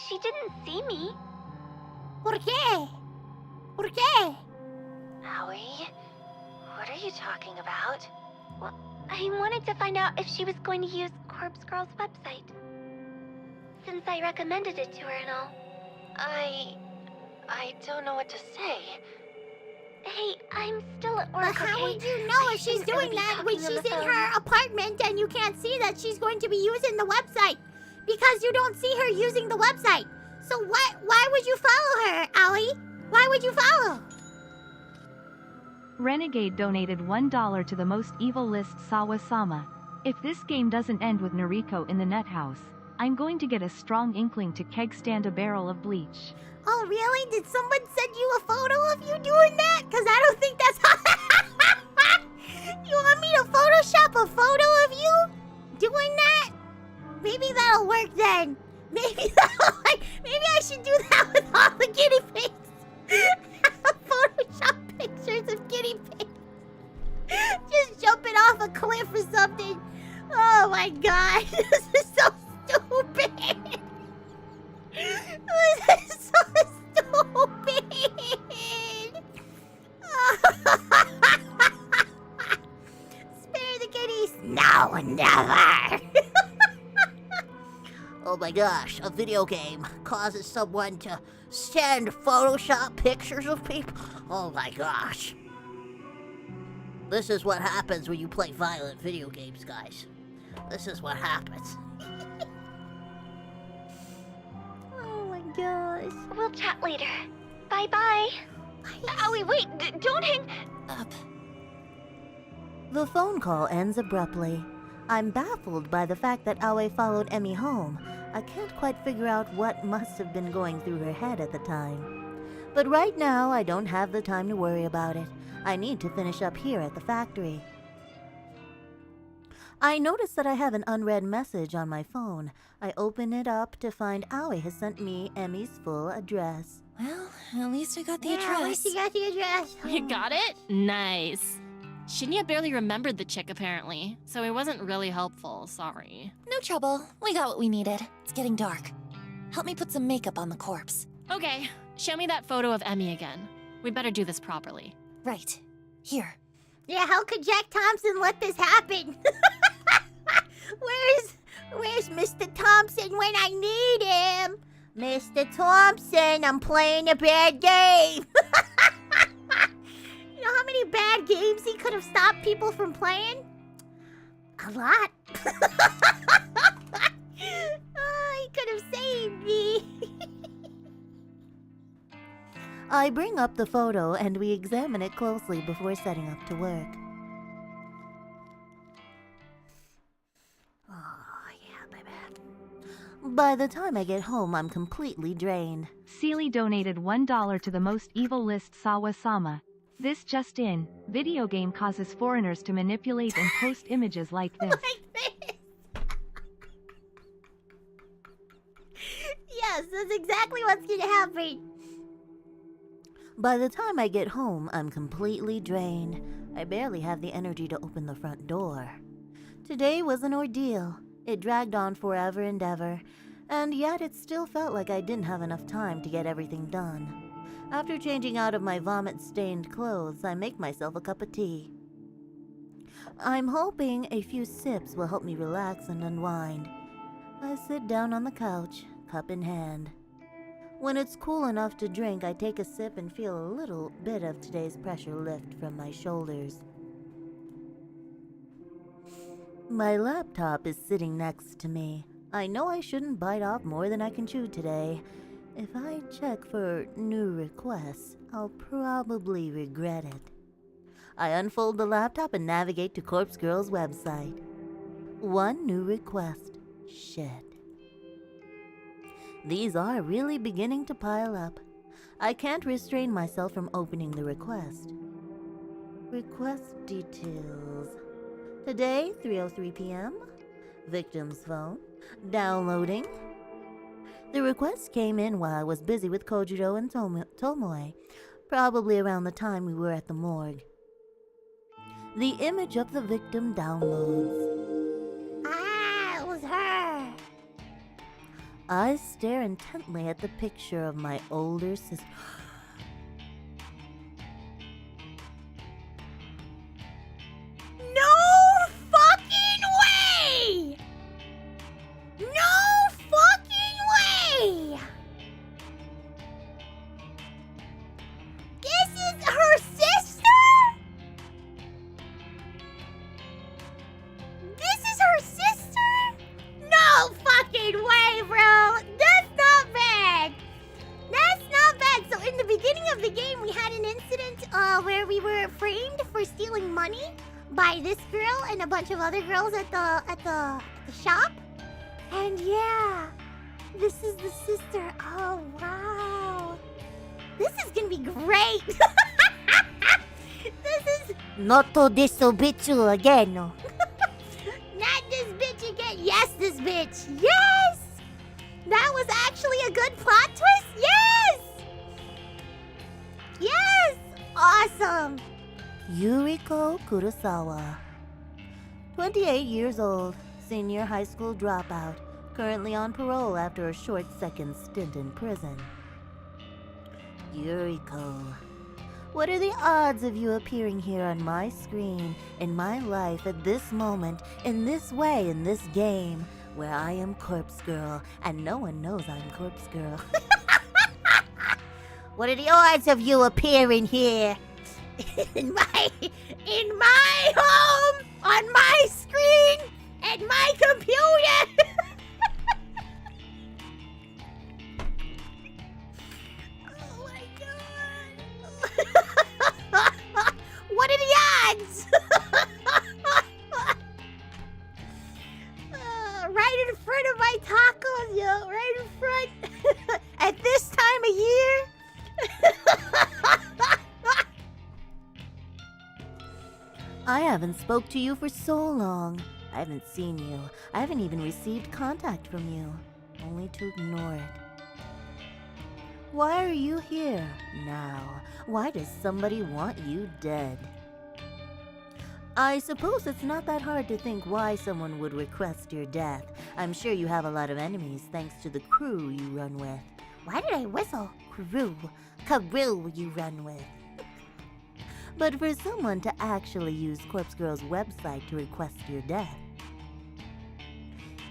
K: She didn't see me.
A: ¿Por qué? ¿Por qué?
K: Howie, what are you talking about? Well, I wanted to find out if she was going to use Corpse Girl's website. Since I recommended it to her and all. I don't know what to say. Hey, I'm still at work,
A: But how
K: okay?
A: would you know if she's doing that when she's in her apartment and you can't see that she's going to be using the website? Because you don't see her using the website. So why would you follow her, Aoi? Why would you follow?
G: Renegade donated $1 to the most evil list Sawa-sama. If this game doesn't end with Noriko in the nut house, I'm going to get a strong inkling to keg stand a barrel of bleach.
A: Oh, really? Did someone send you a photo of you doing that? Because I don't think that's how... You want me to Photoshop a photo of you doing that? Maybe that'll work then. Maybe I should do that with all the guinea pigs. Photoshop pictures of guinea pigs. Just jumping off a cliff or something. Oh my god, this is so stupid. This is so stupid. Spare the guineas. No, never.
C: Oh my gosh, a video game causes someone to send Photoshop pictures of people? Oh my gosh. This is what happens when you play violent video games, guys. This is what happens.
A: Oh my gosh.
K: We'll chat later. Bye-bye. Owie, wait, don't hang up.
C: The phone call ends abruptly. I'm baffled by the fact that Aoi followed Emi home. I can't quite figure out what must have been going through her head at the time. But right now, I don't have the time to worry about it. I need to finish up here at the factory. I notice that I have an unread message on my phone. I open it up to find Aoi has sent me Emi's full address.
E: Well, at least I got the
A: Yeah,
E: address.
A: at least you got the address.
F: You got it? Nice. Shinya barely remembered the chick, apparently, so it wasn't really helpful, sorry.
E: No trouble. We got what we needed. It's getting dark. Help me put some makeup on the corpse.
F: Okay, show me that photo of Emi again. We'd better do this properly.
E: Right. Here.
A: Yeah, how could Jack Thompson let this happen? Where's Mr. Thompson when I need him? Mr. Thompson, I'm playing a bad game. You know how many bad games he could have stopped people from playing? A lot. Oh, he could have saved me.
C: I bring up the photo and we examine it closely before setting up to work. Oh, yeah, baby. By the time I get home, I'm completely drained.
G: Seely donated $1 to the most evil list Sawa-sama. This just in, video game causes foreigners to manipulate and post images like this.
A: Yes, that's exactly what's gonna happen.
C: By the time I get home, I'm completely drained. I barely have the energy to open the front door. Today was an ordeal. It dragged on forever and ever, and yet it still felt like I didn't have enough time to get everything done. After changing out of my vomit-stained clothes, I make myself a cup of tea. I'm hoping a few sips will help me relax and unwind. I sit down on the couch, cup in hand. When it's cool enough to drink, I take a sip and feel a little bit of today's pressure lift from my shoulders. My laptop is sitting next to me. I know I shouldn't bite off more than I can chew today. If I check for new requests, I'll probably regret it. I unfold the laptop and navigate to Corpse Girl's website. One new request. Shit. These are really beginning to pile up. I can't restrain myself from opening the request. Request details. Today, 3:03 p.m. Victim's phone. Downloading. The request came in while I was busy with Kojiro and Tomoy, probably around the time we were at the morgue. The image of the victim downloads.
A: Ah, it was her.
C: I stare intently at the picture of my older sister.
A: No fucking way! No fucking way! This is her sister? This is her sister? No fucking way, bro! That's not bad! That's not bad! So in the beginning of the game, we had an incident where we were framed for stealing money by this girl and a bunch of other girls at the shop. And yeah, this is the sister. Oh, wow. This is gonna be great. This is...
C: Not to disobey you again.
A: Not this bitch again. Yes, this bitch. Yes! That was actually a good plot twist. Yes! Yes! Awesome.
C: Yuriko Kurosawa. 28 years old, senior high school dropout, currently on parole after a short second stint in prison. Yuriko. What are the odds of you appearing here on my screen, in my life, at this moment, in this way, in this game, where I am Corpse Girl, and no one knows I'm Corpse Girl? What are the odds of you appearing here?
A: in my home, on my screen, at my computer. Oh my god. What are the odds? Right in front of my tacos, yo. Right in front. At this time of year.
C: I haven't spoke to you for so long. I haven't seen you. I haven't even received contact from you. Only to ignore it. Why are you here now? Why does somebody want you dead? I suppose it's not that hard to think why someone would request your death. I'm sure you have a lot of enemies thanks to the crew you run with.
A: Why did I whistle?
C: Crew you run with. But for someone to actually use Corpse Girl's website to request your death,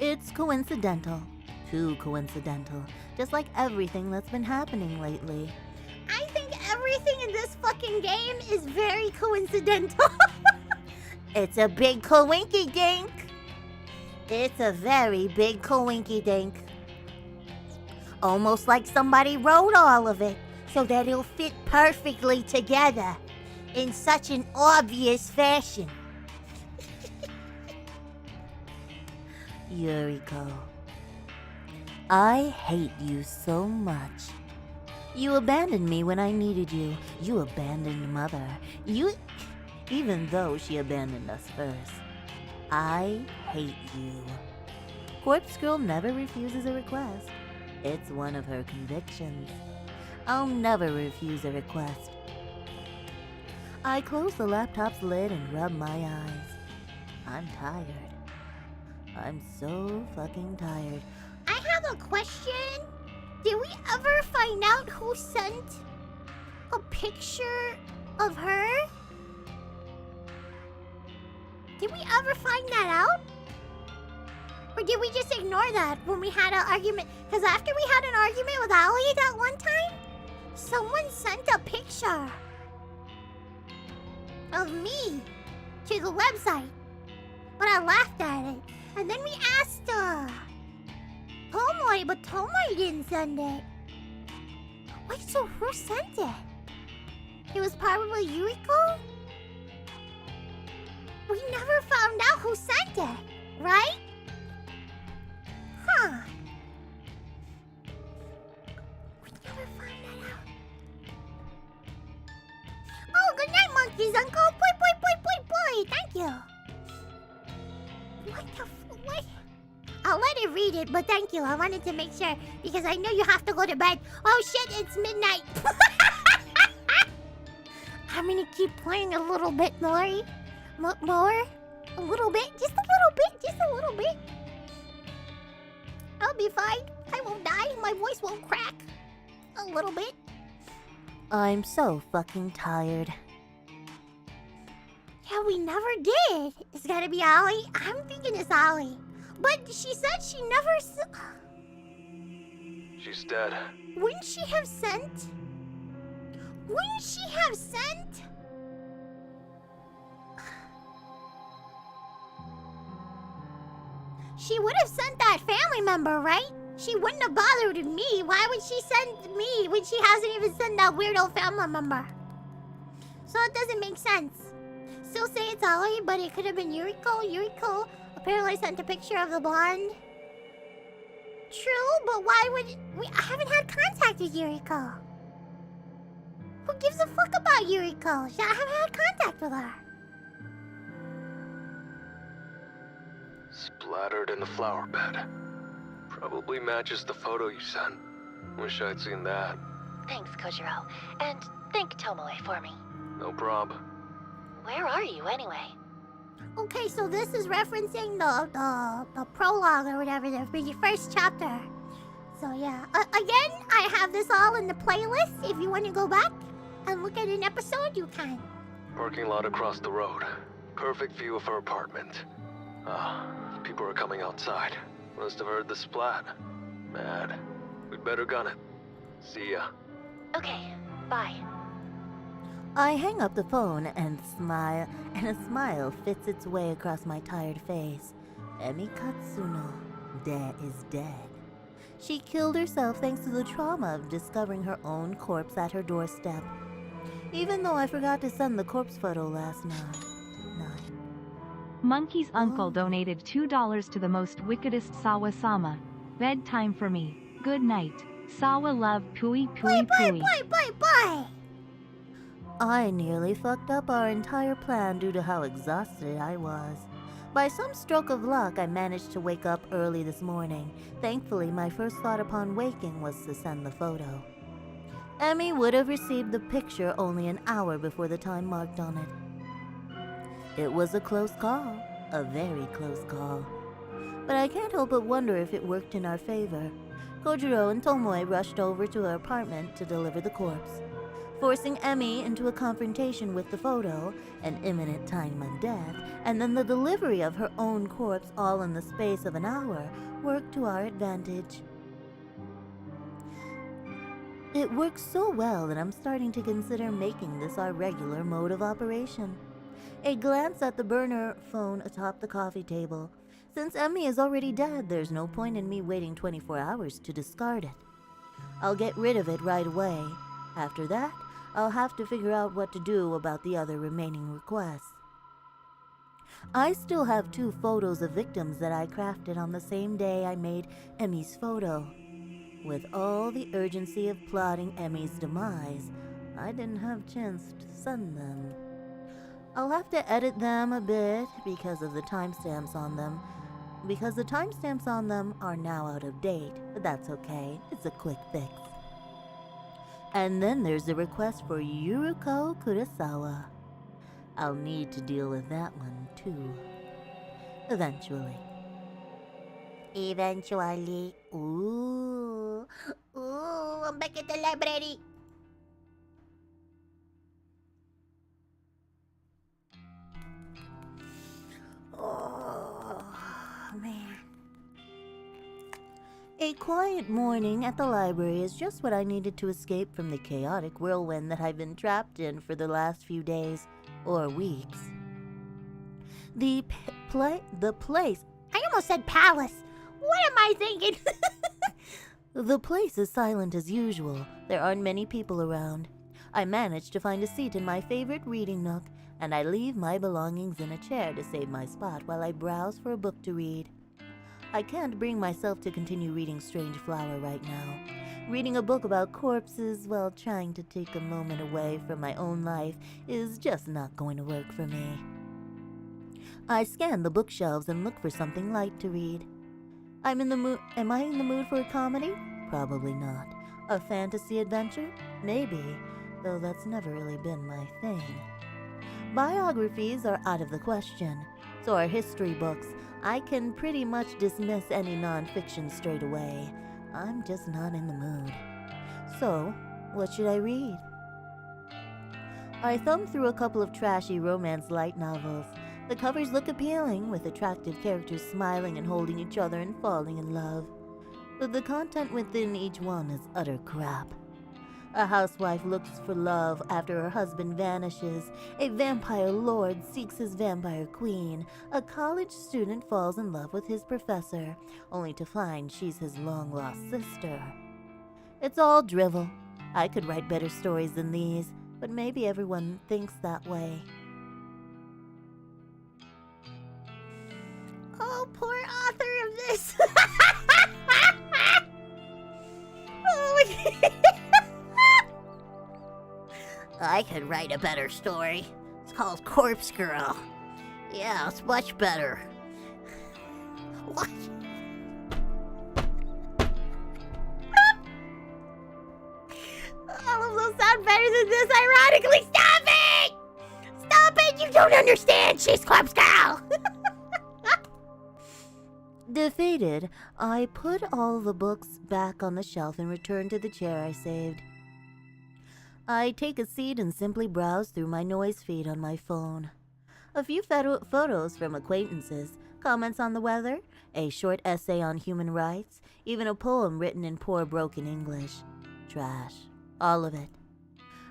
C: it's coincidental. Too coincidental. Just like everything that's been happening lately.
A: I think everything in this fucking game is very coincidental.
C: It's a big coinky dink. It's a very big coinky dink. Almost like somebody wrote all of it.
A: so that it'll fit perfectly together in such an obvious fashion.
C: Yuriko, I hate you so much. You abandoned me when I needed you. You abandoned Mother. Even though she abandoned us first. I hate you. Corpse Girl never refuses a request. It's one of her convictions. I'll never refuse a request. I close the laptop's lid and rub my eyes. I'm tired. I'm so fucking tired.
A: I have a question. Did we ever find out who sent a picture of her? Did we ever find that out? Or did we just ignore that when we had an argument? Because after we had an argument with Ali that one time, someone sent a picture of me to the website. But I laughed at it. And then we asked Tomoy, but Tomoy didn't send it. Wait, so who sent it? It was probably Yuriko? We never found out who sent it, right? Huh. We never found that out. Oh, good night, monkeys, Uncle. Boy. Thank you. What the what? I'll let it read it, but thank you. I wanted to make sure because I know you have to go to bed. Oh shit, it's midnight. I'm gonna keep playing a little bit more. More? A little bit? Just a little bit? Just a little bit? I'll be fine. I won't die. My voice won't crack. A little bit.
C: I'm so fucking tired.
A: Yeah, we never did. It's gotta be Ali. I'm thinking it's Ali. But she said she never
I: She's dead.
A: Wouldn't she have sent? Wouldn't she have sent? She would have sent that family member, right? She wouldn't have bothered me. Why would she send me when she hasn't even sent that weird old family member? So it doesn't make sense. Still say it's Ali, but it could have been Yuriko. Yuriko apparently sent a picture of the blonde. True, but why would I haven't had contact with Yuriko. Who gives a fuck about Yuriko? I haven't had contact with her.
I: Splattered in the flower bed. Probably matches the photo you sent. Wish I'd seen that.
K: Thanks, Kojiro. And thank Tomoe for me.
I: No prob.
K: Where are you, anyway?
A: Okay, so this is referencing the prologue or whatever, the first chapter. So yeah, again, I have this all in the playlist. If you want to go back and look at an episode, you can.
I: Parking lot across the road. Perfect view of her apartment. People are coming outside. Must have heard the splat. Mad. We'd better gun it. See ya.
K: Okay, bye.
C: I hang up the phone and smile, and a smile fits its way across my tired face. Emi Katsuno is dead. She killed herself thanks to the trauma of discovering her own corpse at her doorstep. Even though I forgot to send the corpse photo last night.
G: Monkey's uncle donated $2 to the most wickedest Sawa-sama. Bedtime for me. Good night. Sawa love pui.
A: Bye.
C: I nearly fucked up our entire plan due to how exhausted I was. By some stroke of luck, I managed to wake up early this morning. Thankfully, my first thought upon waking was to send the photo. Emmy would have received the picture only an hour before the time marked on it. It was a close call, a very close call. But I can't help but wonder if it worked in our favor. Kojiro and Tomoy rushed over to her apartment to deliver the corpse. Forcing Emmy into a confrontation with the photo, an imminent time of death, and then the delivery of her own corpse all in the space of an hour worked to our advantage. It works so well that I'm starting to consider making this our regular mode of operation. A glance at the burner phone atop the coffee table. Since Emmy is already dead, there's no point in me waiting 24 hours to discard it. I'll get rid of it right away. After that, I'll have to figure out what to do about the other remaining requests. I still have 2 photos of victims that I crafted on the same day I made Emmy's photo. With all the urgency of plotting Emmy's demise, I didn't have a chance to send them. I'll have to edit them a bit because of the timestamps on them. Because the timestamps on them are now out of date, but that's okay. It's a quick fix. And then there's the request for Yuriko Kurosawa. I'll need to deal with that one too. Eventually.
A: Eventually. Ooh. Ooh, I'm back at the library. Oh, man.
C: A quiet morning at the library is just what I needed to escape from the chaotic whirlwind that I've been trapped in for the last few days or weeks. The place.
A: I almost said palace. What am I thinking?
C: The place is silent as usual. There aren't many people around. I managed to find a seat in my favorite reading nook, and I leave my belongings in a chair to save my spot while I browse for a book to read. I can't bring myself to continue reading Strange Flower right now. Reading a book about corpses while trying to take a moment away from my own life is just not going to work for me. I scan the bookshelves and look for something light to read. Am I in the mood for a comedy? Probably not. A fantasy adventure? Maybe, though that's never really been my thing. Biographies are out of the question. So are history books. I can pretty much dismiss any non-fiction straight away. I'm just not in the mood. So, what should I read? I thumbed through a couple of trashy romance light novels. The covers look appealing, with attractive characters smiling and holding each other and falling in love. But the content within each one is utter crap. A housewife looks for love after her husband vanishes. A vampire lord seeks his vampire queen. A college student falls in love with his professor, only to find she's his long-lost sister. It's all drivel. I could write better stories than these, but maybe everyone thinks that way.
A: Oh, poor author of this. Oh my God. I could write a better story. It's called Corpse Girl. Yeah, it's much better. What? All of those sound better than this, ironically. Stop it! Stop it! You don't understand. She's Corpse Girl.
C: Defeated, I put all the books back on the shelf and returned to the chair I saved. I take a seat and simply browse through my noise feed on my phone. A few photos from acquaintances, comments on the weather, a short essay on human rights, even a poem written in poor broken English. Trash. All of it.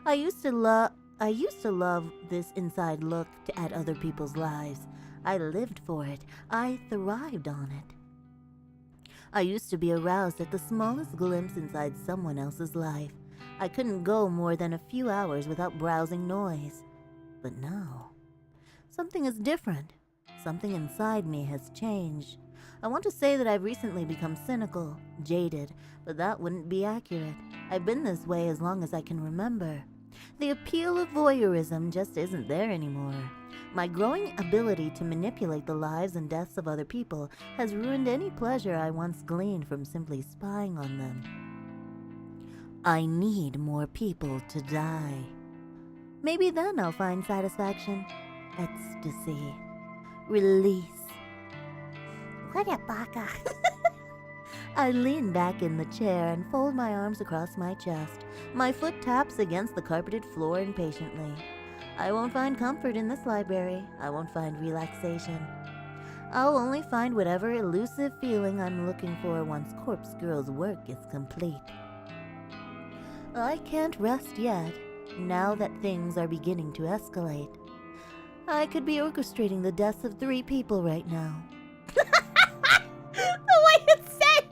C: I used to love this inside look at other people's lives. I lived for it. I thrived on it. I used to be aroused at the smallest glimpse inside someone else's life. I couldn't go more than a few hours without browsing noise. But now, something is different. Something inside me has changed. I want to say that I've recently become cynical, jaded, but that wouldn't be accurate. I've been this way as long as I can remember. The appeal of voyeurism just isn't there anymore. My growing ability to manipulate the lives and deaths of other people has ruined any pleasure I once gleaned from simply spying on them. I need more people to die. Maybe then I'll find satisfaction, ecstasy, release.
A: What a baka.
C: I lean back in the chair and fold my arms across my chest. My foot taps against the carpeted floor impatiently. I won't find comfort in this library. I won't find relaxation. I'll only find whatever elusive feeling I'm looking for once Corpse Girl's work is complete. I can't rest yet, now that things are beginning to escalate. I could be orchestrating the deaths of 3 people right now.
A: The way it's said!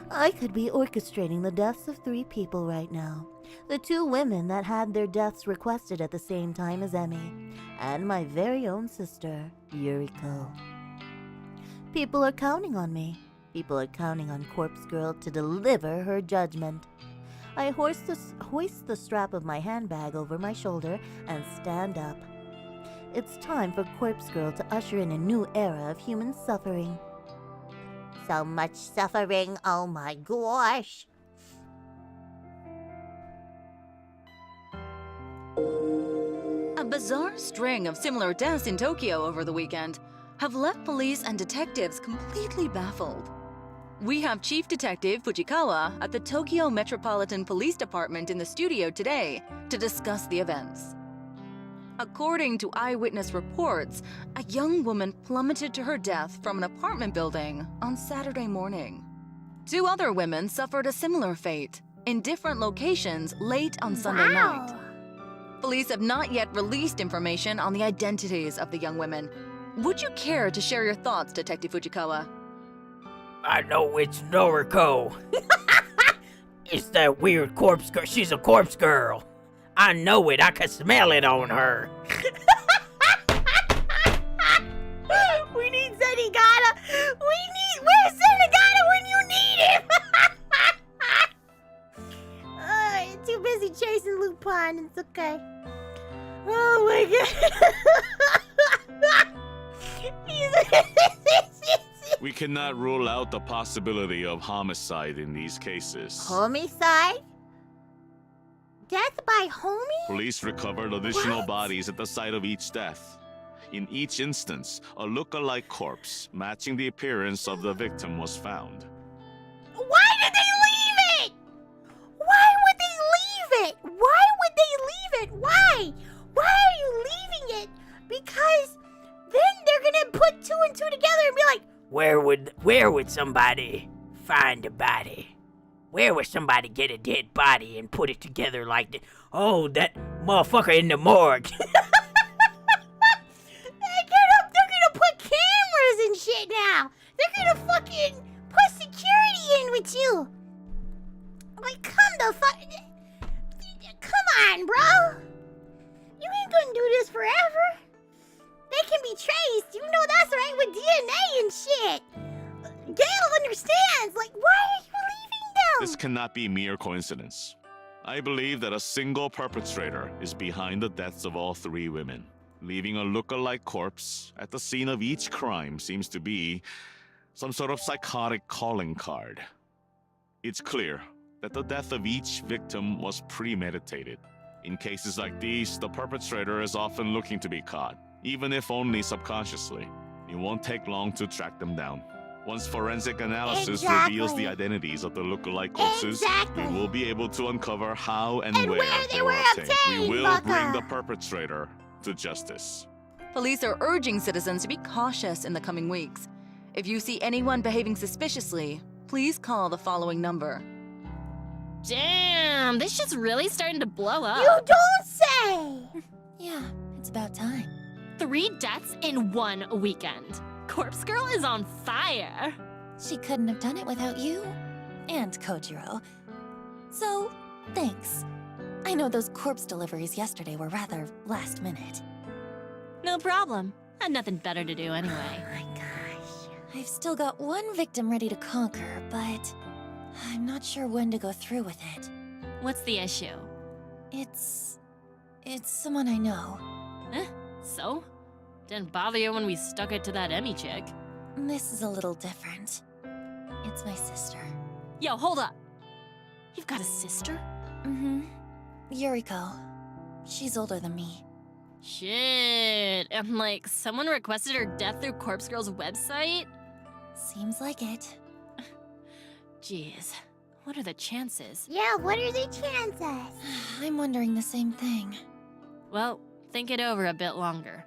C: I could be orchestrating the deaths of 3 people right now. The 2 women that had their deaths requested at the same time as Emmy, and my very own sister, Yuriko. People are counting on me. People are counting on Corpse Girl to deliver her judgment. I hoist the strap of my handbag over my shoulder and stand up. It's time for Corpse Girl to usher in a new era of human suffering. So much suffering, oh my gosh!
L: A bizarre string of similar deaths in Tokyo over the weekend have left police and detectives completely baffled. We have Chief Detective Fujikawa at the Tokyo Metropolitan Police Department in the studio today to discuss the events. According to eyewitness reports, a young woman plummeted to her death from an apartment building on Saturday morning. 2 other women suffered a similar fate in different locations late on Sunday night. Police have not yet released information on the identities of the young women. Would you care to share your thoughts, Detective Fujikawa?
B: I know it's Noriko. It's that weird corpse girl. She's a corpse girl. I know it. I can smell it on her.
A: We need Zenigata. Where's Zenigata when you need him? Too busy chasing Lupin. It's okay. Oh my god.
M: We cannot rule out the possibility of homicide in these cases.
A: Homicide? Death by homie?
M: Police recovered additional bodies at the site of each death. In each instance, a look-alike corpse matching the appearance of the victim was found.
A: Why did they leave it? Why would they leave it? Why would they leave it? Why? Why are you leaving it? Because then they're gonna put 2 and 2 together and be like,
B: Where would somebody find a body? Where would somebody get a dead body and put it together like that? Oh, that motherfucker in the morgue.
A: They're gonna put cameras and shit now. They're gonna fucking put security in with you. Like, come on, bro. You ain't gonna do this forever. They can be traced. You know that's right with DNA and shit. Gail understands. Like, why are you leaving them?
M: This cannot be mere coincidence. I believe that a single perpetrator is behind the deaths of all 3 women. Leaving a look-alike corpse at the scene of each crime seems to be some sort of psychotic calling card. It's clear that the death of each victim was premeditated. In cases like these, the perpetrator is often looking to be caught, even if only subconsciously. It won't take long to track them down. Once forensic analysis reveals the identities of the look-alike corpses, we will be able to uncover how and where they were obtained. We will bring the perpetrator to justice.
L: Police are urging citizens to be cautious in the coming weeks. If you see anyone behaving suspiciously, please call the following number.
F: Damn, this shit's really starting to blow up.
A: You don't say!
E: Yeah, it's about time.
F: 3 deaths in 1 weekend. Corpse Girl is on fire.
E: She couldn't have done it without you. And Kojiro. So, thanks. I know those corpse deliveries yesterday were rather last minute.
F: No problem. Had nothing better to do anyway.
E: Oh my gosh. I've still got 1 victim ready to conquer, but I'm not sure when to go through with it.
F: What's the issue?
E: It's someone I know.
F: Huh? So? Didn't bother you when we stuck it to that Emmy chick.
E: This is a little different. It's my sister.
F: Yo, hold up. You've got a sister?
E: Mm-hmm. Yuriko. She's older than me.
F: Shit. And like, someone requested her death through Corpse Girl's website?
E: Seems like it.
F: Jeez. What are the chances?
A: Yeah, what are the chances?
E: I'm wondering the same thing.
F: Well, think it over a bit longer.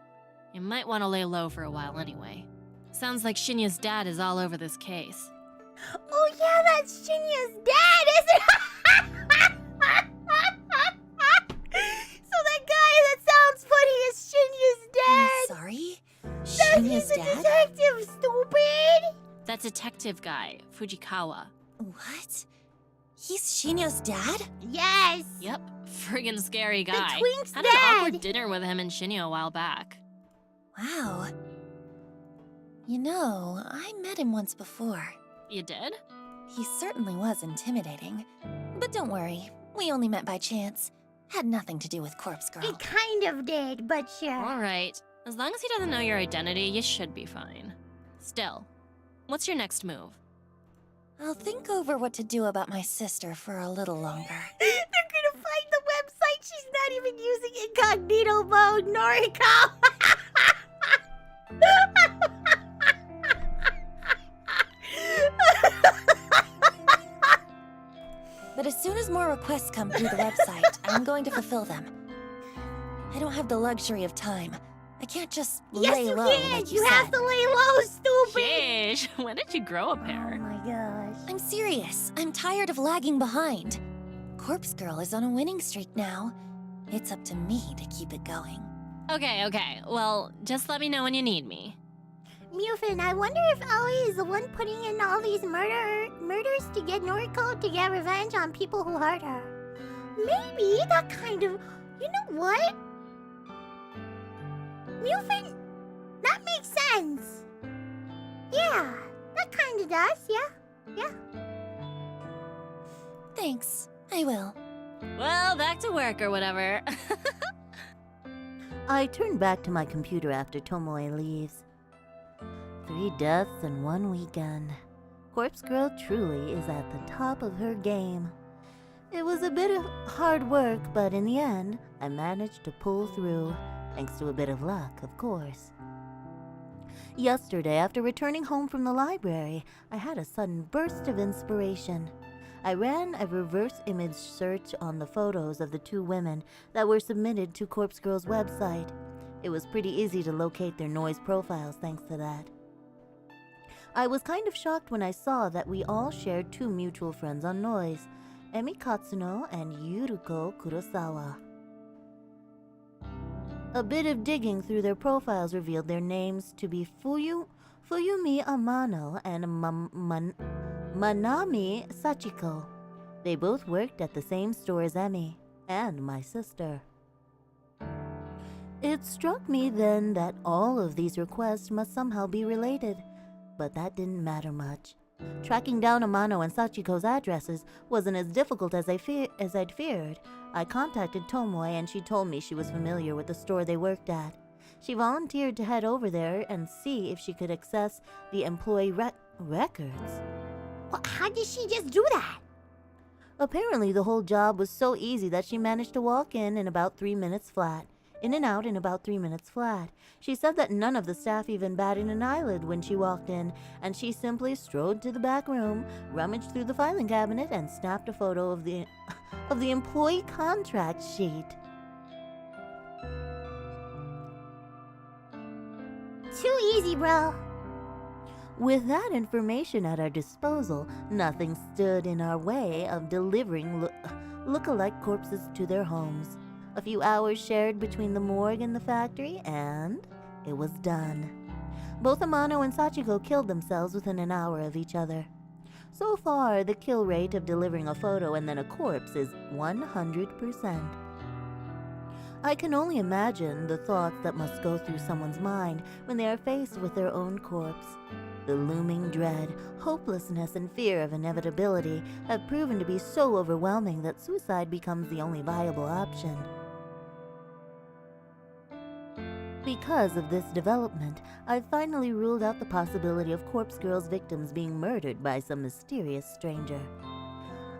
F: You might want to lay low for a while anyway. Sounds like Shinya's dad is all over this case.
A: Oh yeah, that's Shinya's dad, isn't it? So that guy that sounds funny is Shinya's dad.
E: I'm sorry?
A: He's
E: Shinya's
A: a
E: dad?
A: detective, stupid.
F: That detective guy, Fujikawa.
E: What? He's Shinyo's dad?
A: Yes!
F: Yep, friggin' scary guy.
A: Twink's
F: Had an
A: dad!
F: awkward dinner with him and Shinyo a while back.
E: Wow. You know, I met him once before.
F: You did?
E: He certainly was intimidating. But don't worry, we only met by chance. Had nothing to do with Corpse Girl.
A: It kind of did, but sure.
F: Alright. As long as he doesn't know your identity, you should be fine. Still, what's your next move?
E: I'll think over what to do about my sister for a little longer.
A: They're gonna find the website. She's not even using incognito mode, Noriko.
E: But as soon as more requests come through the website, I'm going to fulfill them. I don't have the luxury of time. I can't just lay low like you
A: have
E: said.
A: to lay low, stupid.
F: Sheesh, when did you grow a pair?
A: Oh my gosh.
E: I'm serious. I'm tired of lagging behind. Corpse Girl is on a winning streak now. It's up to me to keep it going.
F: Okay. Well, just let me know when you need me.
A: Mufin, I wonder if Aoi is the one putting in all these murders to get Noriko to get revenge on people who hurt her. Maybe that kind of... You know what? Mufin, that makes sense. Yeah, that kind of does, yeah.
E: Thanks. I will.
F: Well, back to work or whatever.
C: I turn back to my computer after Tomoy leaves. 3 deaths in 1 weekend. Corpse Girl truly is at the top of her game. It was a bit of hard work, but in the end, I managed to pull through, thanks to a bit of luck, of course. Yesterday, after returning home from the library, I had a sudden burst of inspiration. I ran a reverse image search on the photos of the 2 women that were submitted to Corpse Girl's website. It was pretty easy to locate their noise profiles thanks to that. I was kind of shocked when I saw that we all shared 2 mutual friends on noise, Emi Katsuno and Yuruko Kurosawa. A bit of digging through their profiles revealed their names to be Fuyumi Amano and Manami Sachiko. They both worked at the same store as Emi and my sister. It struck me then that all of these requests must somehow be related, but that didn't matter much. Tracking down Amano and Sachiko's addresses wasn't as difficult as I'd feared. I contacted Tomoy and she told me she was familiar with the store they worked at. She volunteered to head over there and see if she could access the employee records.
A: Well, how did she just do that?
C: Apparently the whole job was so easy that she managed to walk in about 3 minutes flat. In and out in about 3 minutes flat. She said that none of the staff even batted an eyelid when she walked in, and she simply strode to the back room, rummaged through the filing cabinet, and snapped a photo of the employee contract sheet.
A: Too easy, bro.
C: With that information at our disposal, nothing stood in our way of delivering look-alike corpses to their homes. A few hours shared between the morgue and the factory, and it was done. Both Amano and Sachiko killed themselves within an hour of each other. So far, the kill rate of delivering a photo and then a corpse is 100%. I can only imagine the thoughts that must go through someone's mind when they are faced with their own corpse. The looming dread, hopelessness, and fear of inevitability have proven to be so overwhelming that suicide becomes the only viable option. Because of this development, I've finally ruled out the possibility of Corpse Girl's victims being murdered by some mysterious stranger.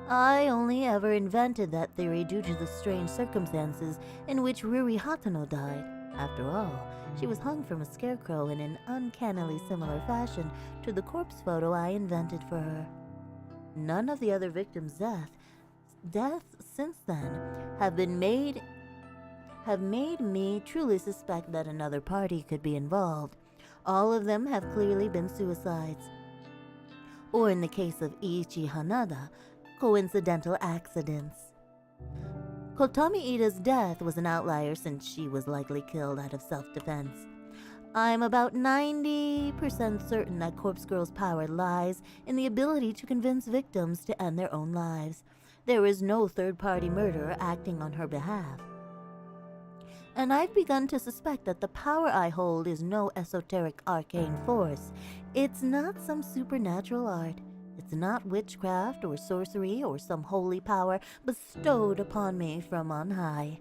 C: I only ever invented that theory due to the strange circumstances in which Ruri Hatano died. After all, she was hung from a scarecrow in an uncannily similar fashion to the corpse photo I invented for her. None of the other victims' deaths since then have made me truly suspect that another party could be involved. All of them have clearly been suicides. Or in the case of Ichi Hanada, coincidental accidents. Kotami Ida's death was an outlier since she was likely killed out of self-defense. I'm about 90% certain that Corpse Girl's power lies in the ability to convince victims to end their own lives. There is no third-party murderer acting on her behalf. And I've begun to suspect that the power I hold is no esoteric arcane force. It's not some supernatural art. It's not witchcraft or sorcery or some holy power bestowed upon me from on high.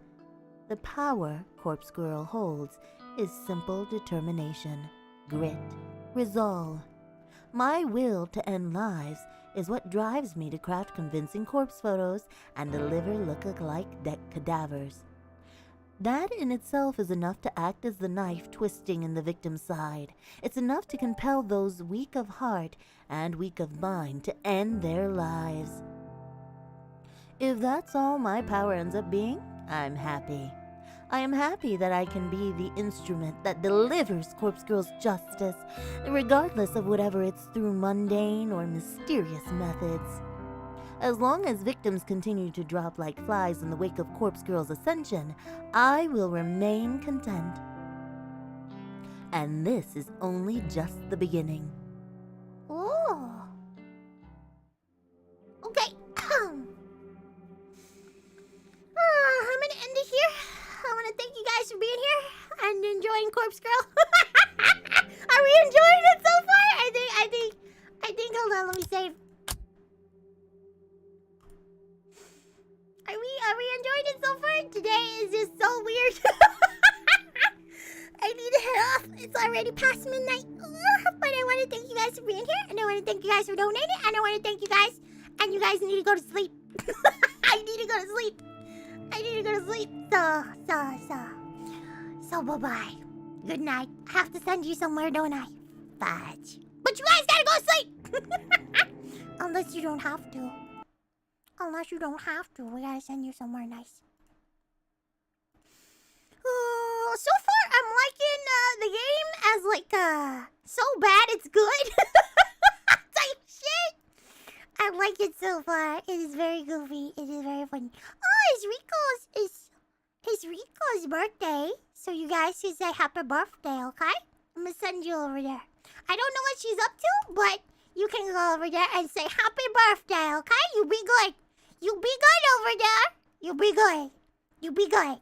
C: The power Corpse Girl holds is simple determination, grit, resolve. My will to end lives is what drives me to craft convincing corpse photos and deliver look-alike cadavers. That in itself is enough to act as the knife twisting in the victim's side. It's enough to compel those weak of heart and weak of mind to end their lives. If that's all my power ends up being, I'm happy. I am happy that I can be the instrument that delivers Corpse Girl's justice, regardless of whatever it's through mundane or mysterious methods. As long as victims continue to drop like flies in the wake of Corpse Girl's ascension, I will remain content. And this is only just the beginning.
A: Oh. Okay. I'm gonna end it here. I want to thank you guys for being here and enjoying Corpse Girl. Are we enjoying it so far? I think. Hold on, let me save. Are we enjoying it so far? Today is just so weird. I need to head off. It's already past midnight. But I want to thank you guys for being here, and I want to thank you guys for donating, and I want to thank you guys. And you guys need to go to sleep. I need to go to sleep. So bye-bye. Good night. I have to send you somewhere, don't I? Fudge. But you guys gotta go to sleep! Unless you don't have to. We gotta send you somewhere nice. So far, I'm liking the game as so bad it's good. Type shit. I like it so far. It is very goofy. It is very funny. Oh, it's Rico's birthday. So you guys can say happy birthday, okay? I'm gonna send you over there. I don't know what she's up to, but you can go over there and say happy birthday, okay? You be good. You be good over there. You be good.